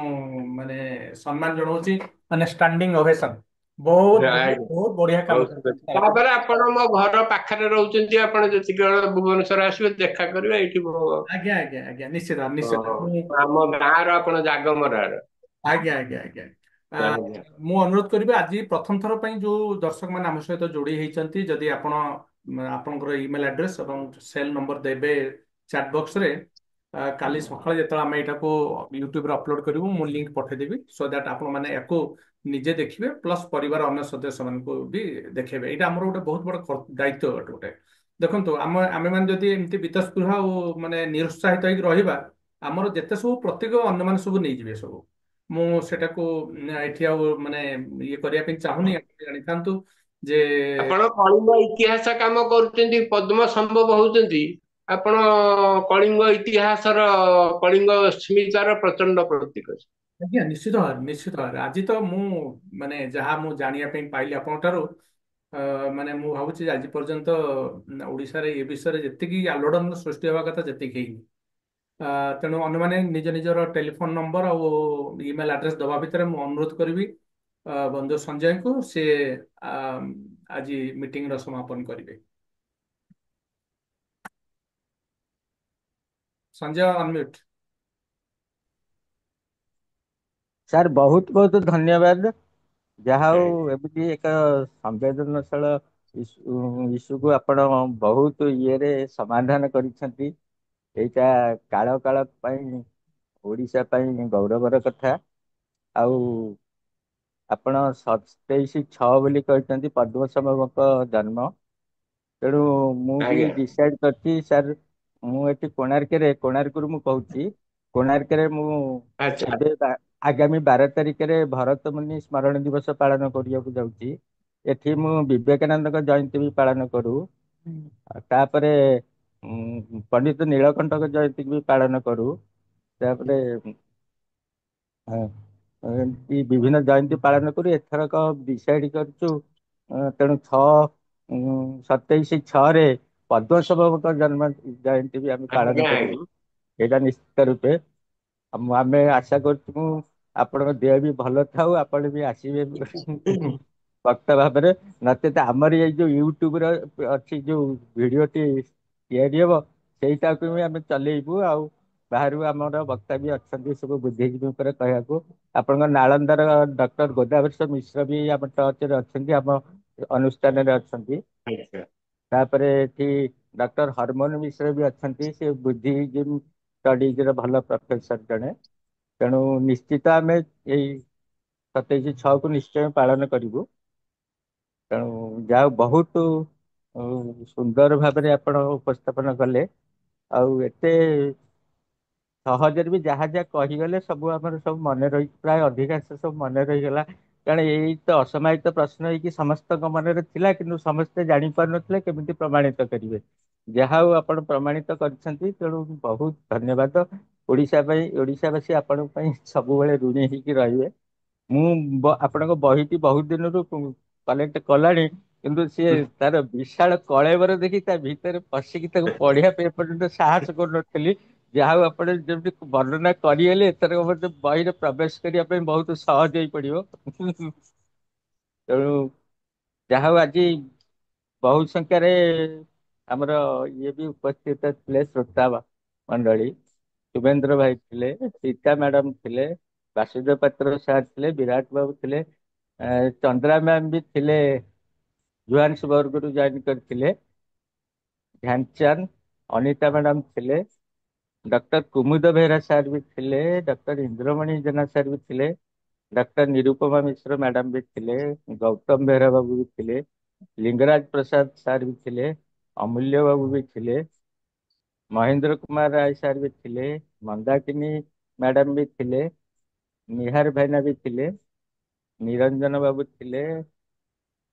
ମାନେ ସମ୍ମାନ ଜଣାଉଛି, ମାନେ ଷ୍ଟାଣ୍ଡିଂ ଓଭେସନ। ବହୁତ ବହୁତ ଆଜ୍ଞା, ବହୁତ ବଢିଆ କାମ ହଉ ଠିକ କରିଛନ୍ତି ଅଛି। ସାର୍ ଆପଣ। ତାପରେ ଆପଣ ମୋ ଘର ପାଖରେ ରହୁଛନ୍ତି, ଆପଣ ଯେତିକି ବେଳେ ଭୁବନେଶ୍ୱର ଆସିବେ ଦେଖା କରିବେ ଏଇଠି ଆଜ୍ଞା ଆଜ୍ଞା ଆଜ୍ଞା, ନିଶ୍ଚିତ ନିଶ୍ଚିତ। ମୁଁ ଆମ ଗାଁର ଆପଣ ଜାଗମରାର। ଆଜ୍ଞା ଆଜ୍ଞା ଆଜ୍ଞା। ଆ, ଆଜ୍ଞା ମୁଁ ଅନୁରୋଧ କରିବି, ଆଜି ପ୍ରଥମ ଥର ପାଇଁ ଯୋଉ ଦର୍ଶକ ମାନେ ଆମ ସହିତ ଯୋଡି ହେଇଛନ୍ତି, ଯଦି ଆପଣ ଆପଣଙ୍କର ଇମେଲ ଆଡ୍ରେସ ଏବଂ ସେଲ୍ ନମ୍ବର ଦେବେ ଚାଟ୍ ବକ୍ସରେ, କାଲି ସକାଳେ ଯେତେବେଳେ ଆମେ ଏଇଟାକୁ ୟୁଟ୍ୟୁବରେ ଅପଲୋଡ କରିବୁ, ମୁଁ ଲିଙ୍କ ପଠେଇଦେବି, ସୋ ଦ୍ୟାଟ୍ ଆପଣ ମାନେ ୟାକୁ ନିଜେ ଦେଖିବେ, ପ୍ଲସ୍ ପରିବାର ଅନ୍ୟ ସଦସ୍ୟ ମାନଙ୍କୁ ବି ଦେଖେଇବେ। ଏଇଟା ଆମର ଗୋଟେ ବହୁତ ବଡ ଦାୟିତ୍ୱ ଅଟେ ଗୋଟେ। ଦେଖନ୍ତୁ, ଆମେମାନେ ଯଦି ଏମିତି ବୀତସ୍ପୃହ ଆଉ ମାନେ ନିରୁତ୍ସାହିତ ହେଇକି ରହିବା, ଆମର ଯେତେ ସବୁ ପ୍ରତୀକ ଅନ୍ୟମାନେ ସବୁ ନେଇଯିବେ ସବୁ। ମୁଁ ସେଟାକୁ ଏଠି ଆଉ ମାନେ ଇଏ କରିବା ପାଇଁ ଚାହୁଁନି। ଆପଣ ଜାଣିଥାନ୍ତୁ ଯେ ଆପଣ କଳିଙ୍ଗ ଇତିହାସ କାମ କରୁଛନ୍ତି, ପଦ୍ମ ସମ୍ଭବ ହଉଛନ୍ତି, ଆପଣ କଳିଙ୍ଗ ଇତିହାସର, କଳିଙ୍ଗ ସ୍ମିତାର ପ୍ରଚଣ୍ଡ ପ୍ରତୀକ। ଆଜ୍ଞା, ନିଶ୍ଚିତ ଭାବରେ ନିଶ୍ଚିତ ଭାବରେ। ଆଜି ତ ମୁଁ ମାନେ ଯାହା ମୁଁ ଜାଣିବା ପାଇଁ ପାଇଲି ଆପଣଙ୍କ ଠାରୁ, ମାନେ ମୁଁ ଭାବୁଛି ଯେ ଆଜି ପର୍ଯ୍ୟନ୍ତ ଓଡ଼ିଶାରେ ଏ ବିଷୟରେ ଯେତିକି ଆଲୋଡ଼ନ ସୃଷ୍ଟି ହେବା କଥା ସେତିକି ହେଇନି। ତେଣୁ ଅନ୍ୟମାନେ ନିଜ ନିଜର ଟେଲିଫୋନ ନମ୍ବର ଆଉ ଇମେଲ ଆଡ୍ରେସ ଦେବା ଭିତରେ ମୁଁ ଅନୁରୋଧ କରିବି ବନ୍ଧୁ ସଞ୍ଜୟଙ୍କୁ, ସେ ଆ, ଆଜି ମିଟିଂର ସମାପନ କରିବେ। ସଞ୍ଜୟ ଅନମ୍ୟୁଟ। ସାର୍ ବହୁତ ବହୁତ ଧନ୍ୟବାଦ। ଯାହା ହଉ ଏମିତି ଏକ ସମ୍ବେଦନଶୀଳ ଇସ୍ୟୁକୁ ଆପଣ ବହୁତ ଇଏରେ ସମାଧାନ କରିଛନ୍ତି। ଏଇଟା କାଳ କାଳ ପାଇଁ ଓଡ଼ିଶା ପାଇଁ ଗୌରବର କଥା। ଆଉ ଆପଣ 27/6 ବୋଲି କହିଛନ୍ତି ପଦ୍ମସମ୍ଭବଙ୍କ ଜନ୍ମ। ତେଣୁ ମୁଁ ବି ଆଜ୍ଞା ଡିସାଇଡ୍ କରିଛି ସାର୍, ମୁଁ ଏଠି କୋଣାର୍କରୁ ମୁଁ କହୁଛି। କୋଣାର୍କରେ ମୁଁ ଆଚ୍ଛା ଏବେ ଆଗାମୀ 12 ତାରିଖରେ ଭରତ ମୁନି ସ୍ମରଣ ଦିବସ ପାଳନ କରିବାକୁ ଯାଉଛି। ଏଠି ମୁଁ ବିବେକାନନ୍ଦଙ୍କ ଜୟନ୍ତୀ ବି ପାଳନ କରୁ। ତାପରେ ପଣ୍ଡିତ ନୀଳକଣ୍ଠଙ୍କ ଜୟନ୍ତୀ ବି ପାଳନ କରୁ। ତାପରେ ଏମିତି ବିଭିନ୍ନ ଜୟନ୍ତୀ ପାଳନ କରୁ। ଏଥରକ ଡିସାଇଡ୍ କରିଛୁ, ତେଣୁ 27/6ରେ ପଦ୍ମସମ୍ଭବଙ୍କ ଜନ୍ମ ଜୟନ୍ତୀ ବି ଆମେ ପାଳନ ଆଜ୍ଞା ଆଜ୍ଞା କରିବୁ। ଏଇଟା ନିଶ୍ଚିତ ରୂପେ ଆମେ ଆଶା କରୁଛୁ ଆପଣଙ୍କ ଦେହ ବି ଭଲ ଥାଉ, ଆପଣ ବି ଆସିବେ ବକ୍ତା ଭାବରେ। ନଚେତ ଆମର ଏଇ ଯୋଉ ୟୁଟ୍ୟୁବର ଅଛି ଯୋଉ ଭିଡିଓଟି ତିଆରି ହବ, ସେଇଟାକୁ ବି ଆମେ ଚଲେଇବୁ। ଆଉ ବାହାରୁ ଆମର ବକ୍ତା ବି ଅଛନ୍ତି ସବୁ ବୁଦ୍ଧିଜୀବୀ ଉପରେ କହିବାକୁ। ଆପଣଙ୍କ ନାଳନ୍ଦାର ଡକ୍ଟର ଗୋଦାବରୀଶ ମିଶ୍ର ବି ଆମ ଟଚରେ ଅଛନ୍ତି, ଆମ ଅନୁଷ୍ଠାନରେ ଅଛନ୍ତି। ଆଚ୍ଛା ତାପରେ ଏଠି ଡକ୍ଟର ହରମୋନ ମିଶ୍ର ବି ଅଛନ୍ତି, ସେ ବୁଦ୍ଧିଜିମ୍ ଷ୍ଟଡିଜର ଭଲ ପ୍ରଫେସର ଜଣେ। ତେଣୁ ନିଶ୍ଚିତ ଆମେ ଏଇ 27/6କୁ ନିଶ୍ଚୟ ପାଳନ କରିବୁ। ତେଣୁ ଯାହା ହଉ ବହୁତ ସୁନ୍ଦର ଭାବରେ ଆପଣ ଉପସ୍ଥାପନ କଲେ। ଆଉ ଏତେ ସହଜରେ ବି ଯାହା ଯାହା କହିଗଲେ ସବୁ ଆମର ସବୁ ମନେ ରହି, ପ୍ରାୟ ଅଧିକାଂଶ ସବୁ ମନେ ରହିଗଲା। କାରଣ ଏଇ ତ ଅସମାହିତ ପ୍ରଶ୍ନ ହେଇକି ସମସ୍ତଙ୍କ ମନରେ ଥିଲା, କିନ୍ତୁ ସମସ୍ତେ ଜାଣିପାରୁନଥିଲେ କେମିତି ପ୍ରମାଣିତ କରିବେ। ଯାହା ହଉ ଆପଣ ପ୍ରମାଣିତ କରିଛନ୍ତି, ତେଣୁ ବହୁତ ଧନ୍ୟବାଦ। ଓଡ଼ିଶା ପାଇଁ, ଓଡ଼ିଶାବାସୀ ଆପଣଙ୍କ ପାଇଁ ସବୁବେଳେ ଋଣୀ ହେଇକି ରହିବେ। ମୁଁ ଆପଣଙ୍କ ବହିଟି ବହୁତ ଦିନରୁ କଲେକ୍ଟ କଲାଣି, କିନ୍ତୁ ସିଏ ତାର ବିଶାଳ କଳେବର ଦେଖି ତା ଭିତରେ ପଶିକି ତାକୁ ପଢିବା ପାଇଁ ଏପର୍ଯ୍ୟନ୍ତ ସାହସ କରୁନଥିଲି। ଯାହା ହଉ ଆପଣ ଯେମିତି ବର୍ଣ୍ଣନା କରିଗଲେ, ଏଥର ମୋତେ ବହିରେ ପ୍ରବେଶ କରିବା ପାଇଁ ବହୁତ ସହଜ ହେଇ ପଡିବ। ତେଣୁ ଯାହା ହଉ ଆଜି ବହୁ ସଂଖ୍ୟାରେ ଆମର ଇଏ ବି ଉପସ୍ଥିତ ଥିଲେ, ଶ୍ରୋତା ମଣ୍ଡଳୀ। ଶୁଭେନ୍ଦ୍ର ଭାଇ ଥିଲେ, ସୀତା ମ୍ୟାଡାମ ଥିଲେ, ବାସୁଦେବ ପାତ୍ର ସାର୍ ଥିଲେ, ବିରାଟ ବାବୁ ଥିଲେ, ଚନ୍ଦ୍ରା ମ୍ୟାମ ବି ଥିଲେ, ଜୋହାନ୍ସବର୍ଗରୁ ଜଏନ୍ କରିଥିଲେ, ଧ୍ୟାନଚାନ୍ଦ, ଅନିତା ମ୍ୟାଡାମ ଥିଲେ, ଡକ୍ଟର କୁମୁଦ ବେହେରା ସାର୍ ବି ଥିଲେ, ଡକ୍ଟର ଇନ୍ଦ୍ରମଣି ଜେନା ସାର୍ ବି ଥିଲେ, ଡକ୍ଟର ନିରୁପମା ମିଶ୍ର ମ୍ୟାଡାମ ବି ଥିଲେ, ଗୌତମ ବେହେରା ବାବୁ ବି ଥିଲେ, ଲିଙ୍ଗରାଜ ପ୍ରସାଦ ସାର୍ ବି ଥିଲେ, ଅମୂଲ୍ୟ ବାବୁ ବି ଥିଲେ, ମହେନ୍ଦ୍ର କୁମାର ରାୟ ସାର୍ ବି ଥିଲେ, ମନ୍ଦାକିନୀ ମ୍ୟାଡାମ ବି ଥିଲେ, ନିହାର ଭାଇନା ବି ଥିଲେ, ନିରଞ୍ଜନ ବାବୁ ଥିଲେ,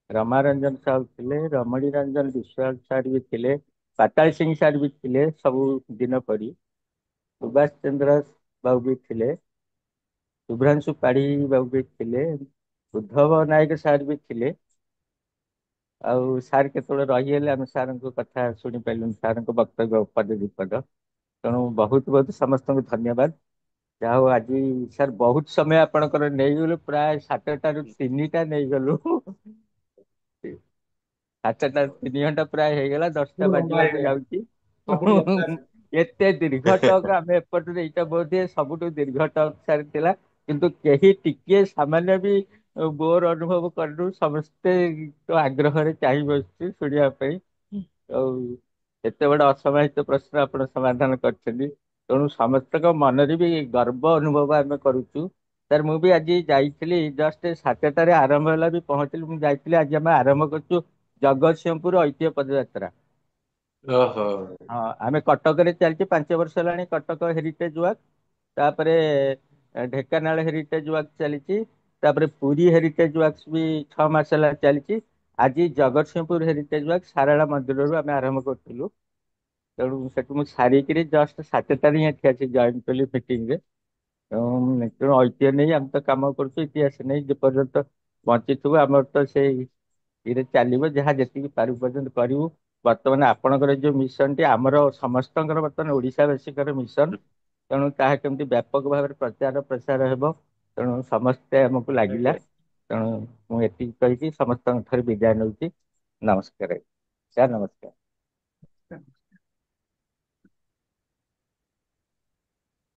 ରମାରଞ୍ଜନ ସାହୁ ଥିଲେ, ରମଣୀ ରଞ୍ଜନ ବିଶ୍ୱାଳ ସାର୍ ବି ଥିଲେ, ପାତାଳି ସିଂ ସାର୍ ବି ଥିଲେ ସବୁ ଦିନ ପରି, ସୁଭାଷ ଚନ୍ଦ୍ର ବାବୁ ବି ଥିଲେ, ଶୁଭ୍ରାଂଶୁ ପାଢୀ ବାବୁ ବି ଥିଲେ, ଉଦ୍ଧବ ନାୟକ ସାର୍ ବି ଥିଲେ। ଆଉ ସାର୍ କେତେବେଳେ ରହିଗଲେ, ଆମେ ସାର୍ଙ୍କ କଥା ଶୁଣିପାରିଲୁନି, ସାର୍ଙ୍କ ବକ୍ତବ୍ୟ ପଦ ବିପଦ। ତେଣୁ ବହୁତ ବହୁତ ସମସ୍ତଙ୍କୁ ଧନ୍ୟବାଦ। ଯାହା ହଉ ଆଜି ସାର୍ ବହୁତ ସମୟ ଆପଣଙ୍କର ନେଇଗଲୁ, ପ୍ରାୟ 7ଟାରୁ 3ଟା ନେଇଗଲୁ। 7ଟା 3 ଘଣ୍ଟା ପ୍ରାୟ ହେଇଗଲା, 10ଟା ସବୁ ଲମ୍ବା ବାଜିବାକୁ ହେଇଗଲା, ଯାଉଛି। ସବୁଠୁ ଲମ୍ବା ଥିଲା। ଏତେ ଦୀର୍ଘ ଟକ୍ ଆମେ ଏପଟରେ, ଏଇଟା ବୋଧେ ସବୁଠୁ ଦୀର୍ଘ ଟକ୍ ସାର୍ ଥିଲା। କିନ୍ତୁ କେହି ଟିକିଏ ସାମାନ୍ୟ ବି ବୋର ଅନୁଭବ କରିନୁ, ସମସ୍ତେ ତ ଆଗ୍ରହରେ ଚାହିଁ ବସିଛୁ ଶୁଣିବା ପାଇଁ। ଆଉ ଏତେ ବଡ ଅସମାହିତ ପ୍ରଶ୍ନ ଆପଣ ସମାଧାନ କରିଛନ୍ତି, ତେଣୁ ସମସ୍ତଙ୍କ ମନରେ ବି ଗର୍ବ ଅନୁଭବ ଆମେ କରୁଛୁ। ସାର୍ ମୁଁ ବି ଆଜି ଯାଇଥିଲି, ଜଷ୍ଟ 7ଟାରେ ଆରମ୍ଭ ହେଲା ବି ପହଞ୍ଚିଲି, ମୁଁ ଯାଇଥିଲି। ଆଜି ଆମେ ଆରମ୍ଭ କରୁଛୁ ଜଗତସିଂହପୁର ଐତିହ୍ୟ ପଦଯାତ୍ରା। ଓହୋ। ହଁ, ଆମେ କଟକରେ ଚାଲିଛି 5 ବର୍ଷ ହେଲାଣି, କଟକ ହେରିଟେଜ ୱାକ୍, ତାପରେ ଢେଙ୍କାନାଳ ହେରିଟେଜ ୱାକ୍ ଚାଲିଛି, ତାପରେ ପୁରୀ ହେରିଟେଜ ୱାକ୍ସ ବି 6 ମାସ ହେଲା ଚାଲିଛି। ଆଜି ଜଗତସିଂହପୁର ହେରିଟେଜ ୱାକ୍ ସାରଳା ମନ୍ଦିରରୁ ଆମେ ଆରମ୍ଭ କରିଥିଲୁ। ତେଣୁ ସେଠୁ ମୁଁ ସାରିକିରି ଜଷ୍ଟ 7ଟାରେ ହିଁ ଏଠି ଆସି ଜଏନ୍ କଲି ମିଟିଂରେ। ତେଣୁ ଐତିହ୍ୟ ନେଇ ଆମେ ତ କାମ କରୁଛୁ, ଇତିହାସ ନେଇ ଯେପର୍ଯ୍ୟନ୍ତ ବଞ୍ଚିଥିବୁ ଆମର ତ ସେଇ ଇରେ ଚାଲିବ, ଯାହା ଯେତିକି ପାରିବୁ ପର୍ଯ୍ୟନ୍ତ କରିବୁ। ବର୍ତ୍ତମାନ ଆପଣଙ୍କର ଯୋଉ ମିଶନଟି ଆମର ସମସ୍ତଙ୍କର, ବର୍ତ୍ତମାନ ଓଡ଼ିଶାବାସୀଙ୍କର ମିଶନ, ତେଣୁ ତାହା କେମିତି ବ୍ୟାପକ ଭାବରେ ପ୍ରଚାର ପ୍ରସାର ହେବ, ତେଣୁ ସମସ୍ତେ ଆମକୁ ଲାଗିଲା। ଆଜ୍ଞା। ତେଣୁ ମୁଁ ଏତିକି କହିକି ସମସ୍ତଙ୍କ ଠାରୁ ବିଦାୟ ନେଉଛି। ନମସ୍କାର ସାର୍, ନମସ୍କାର।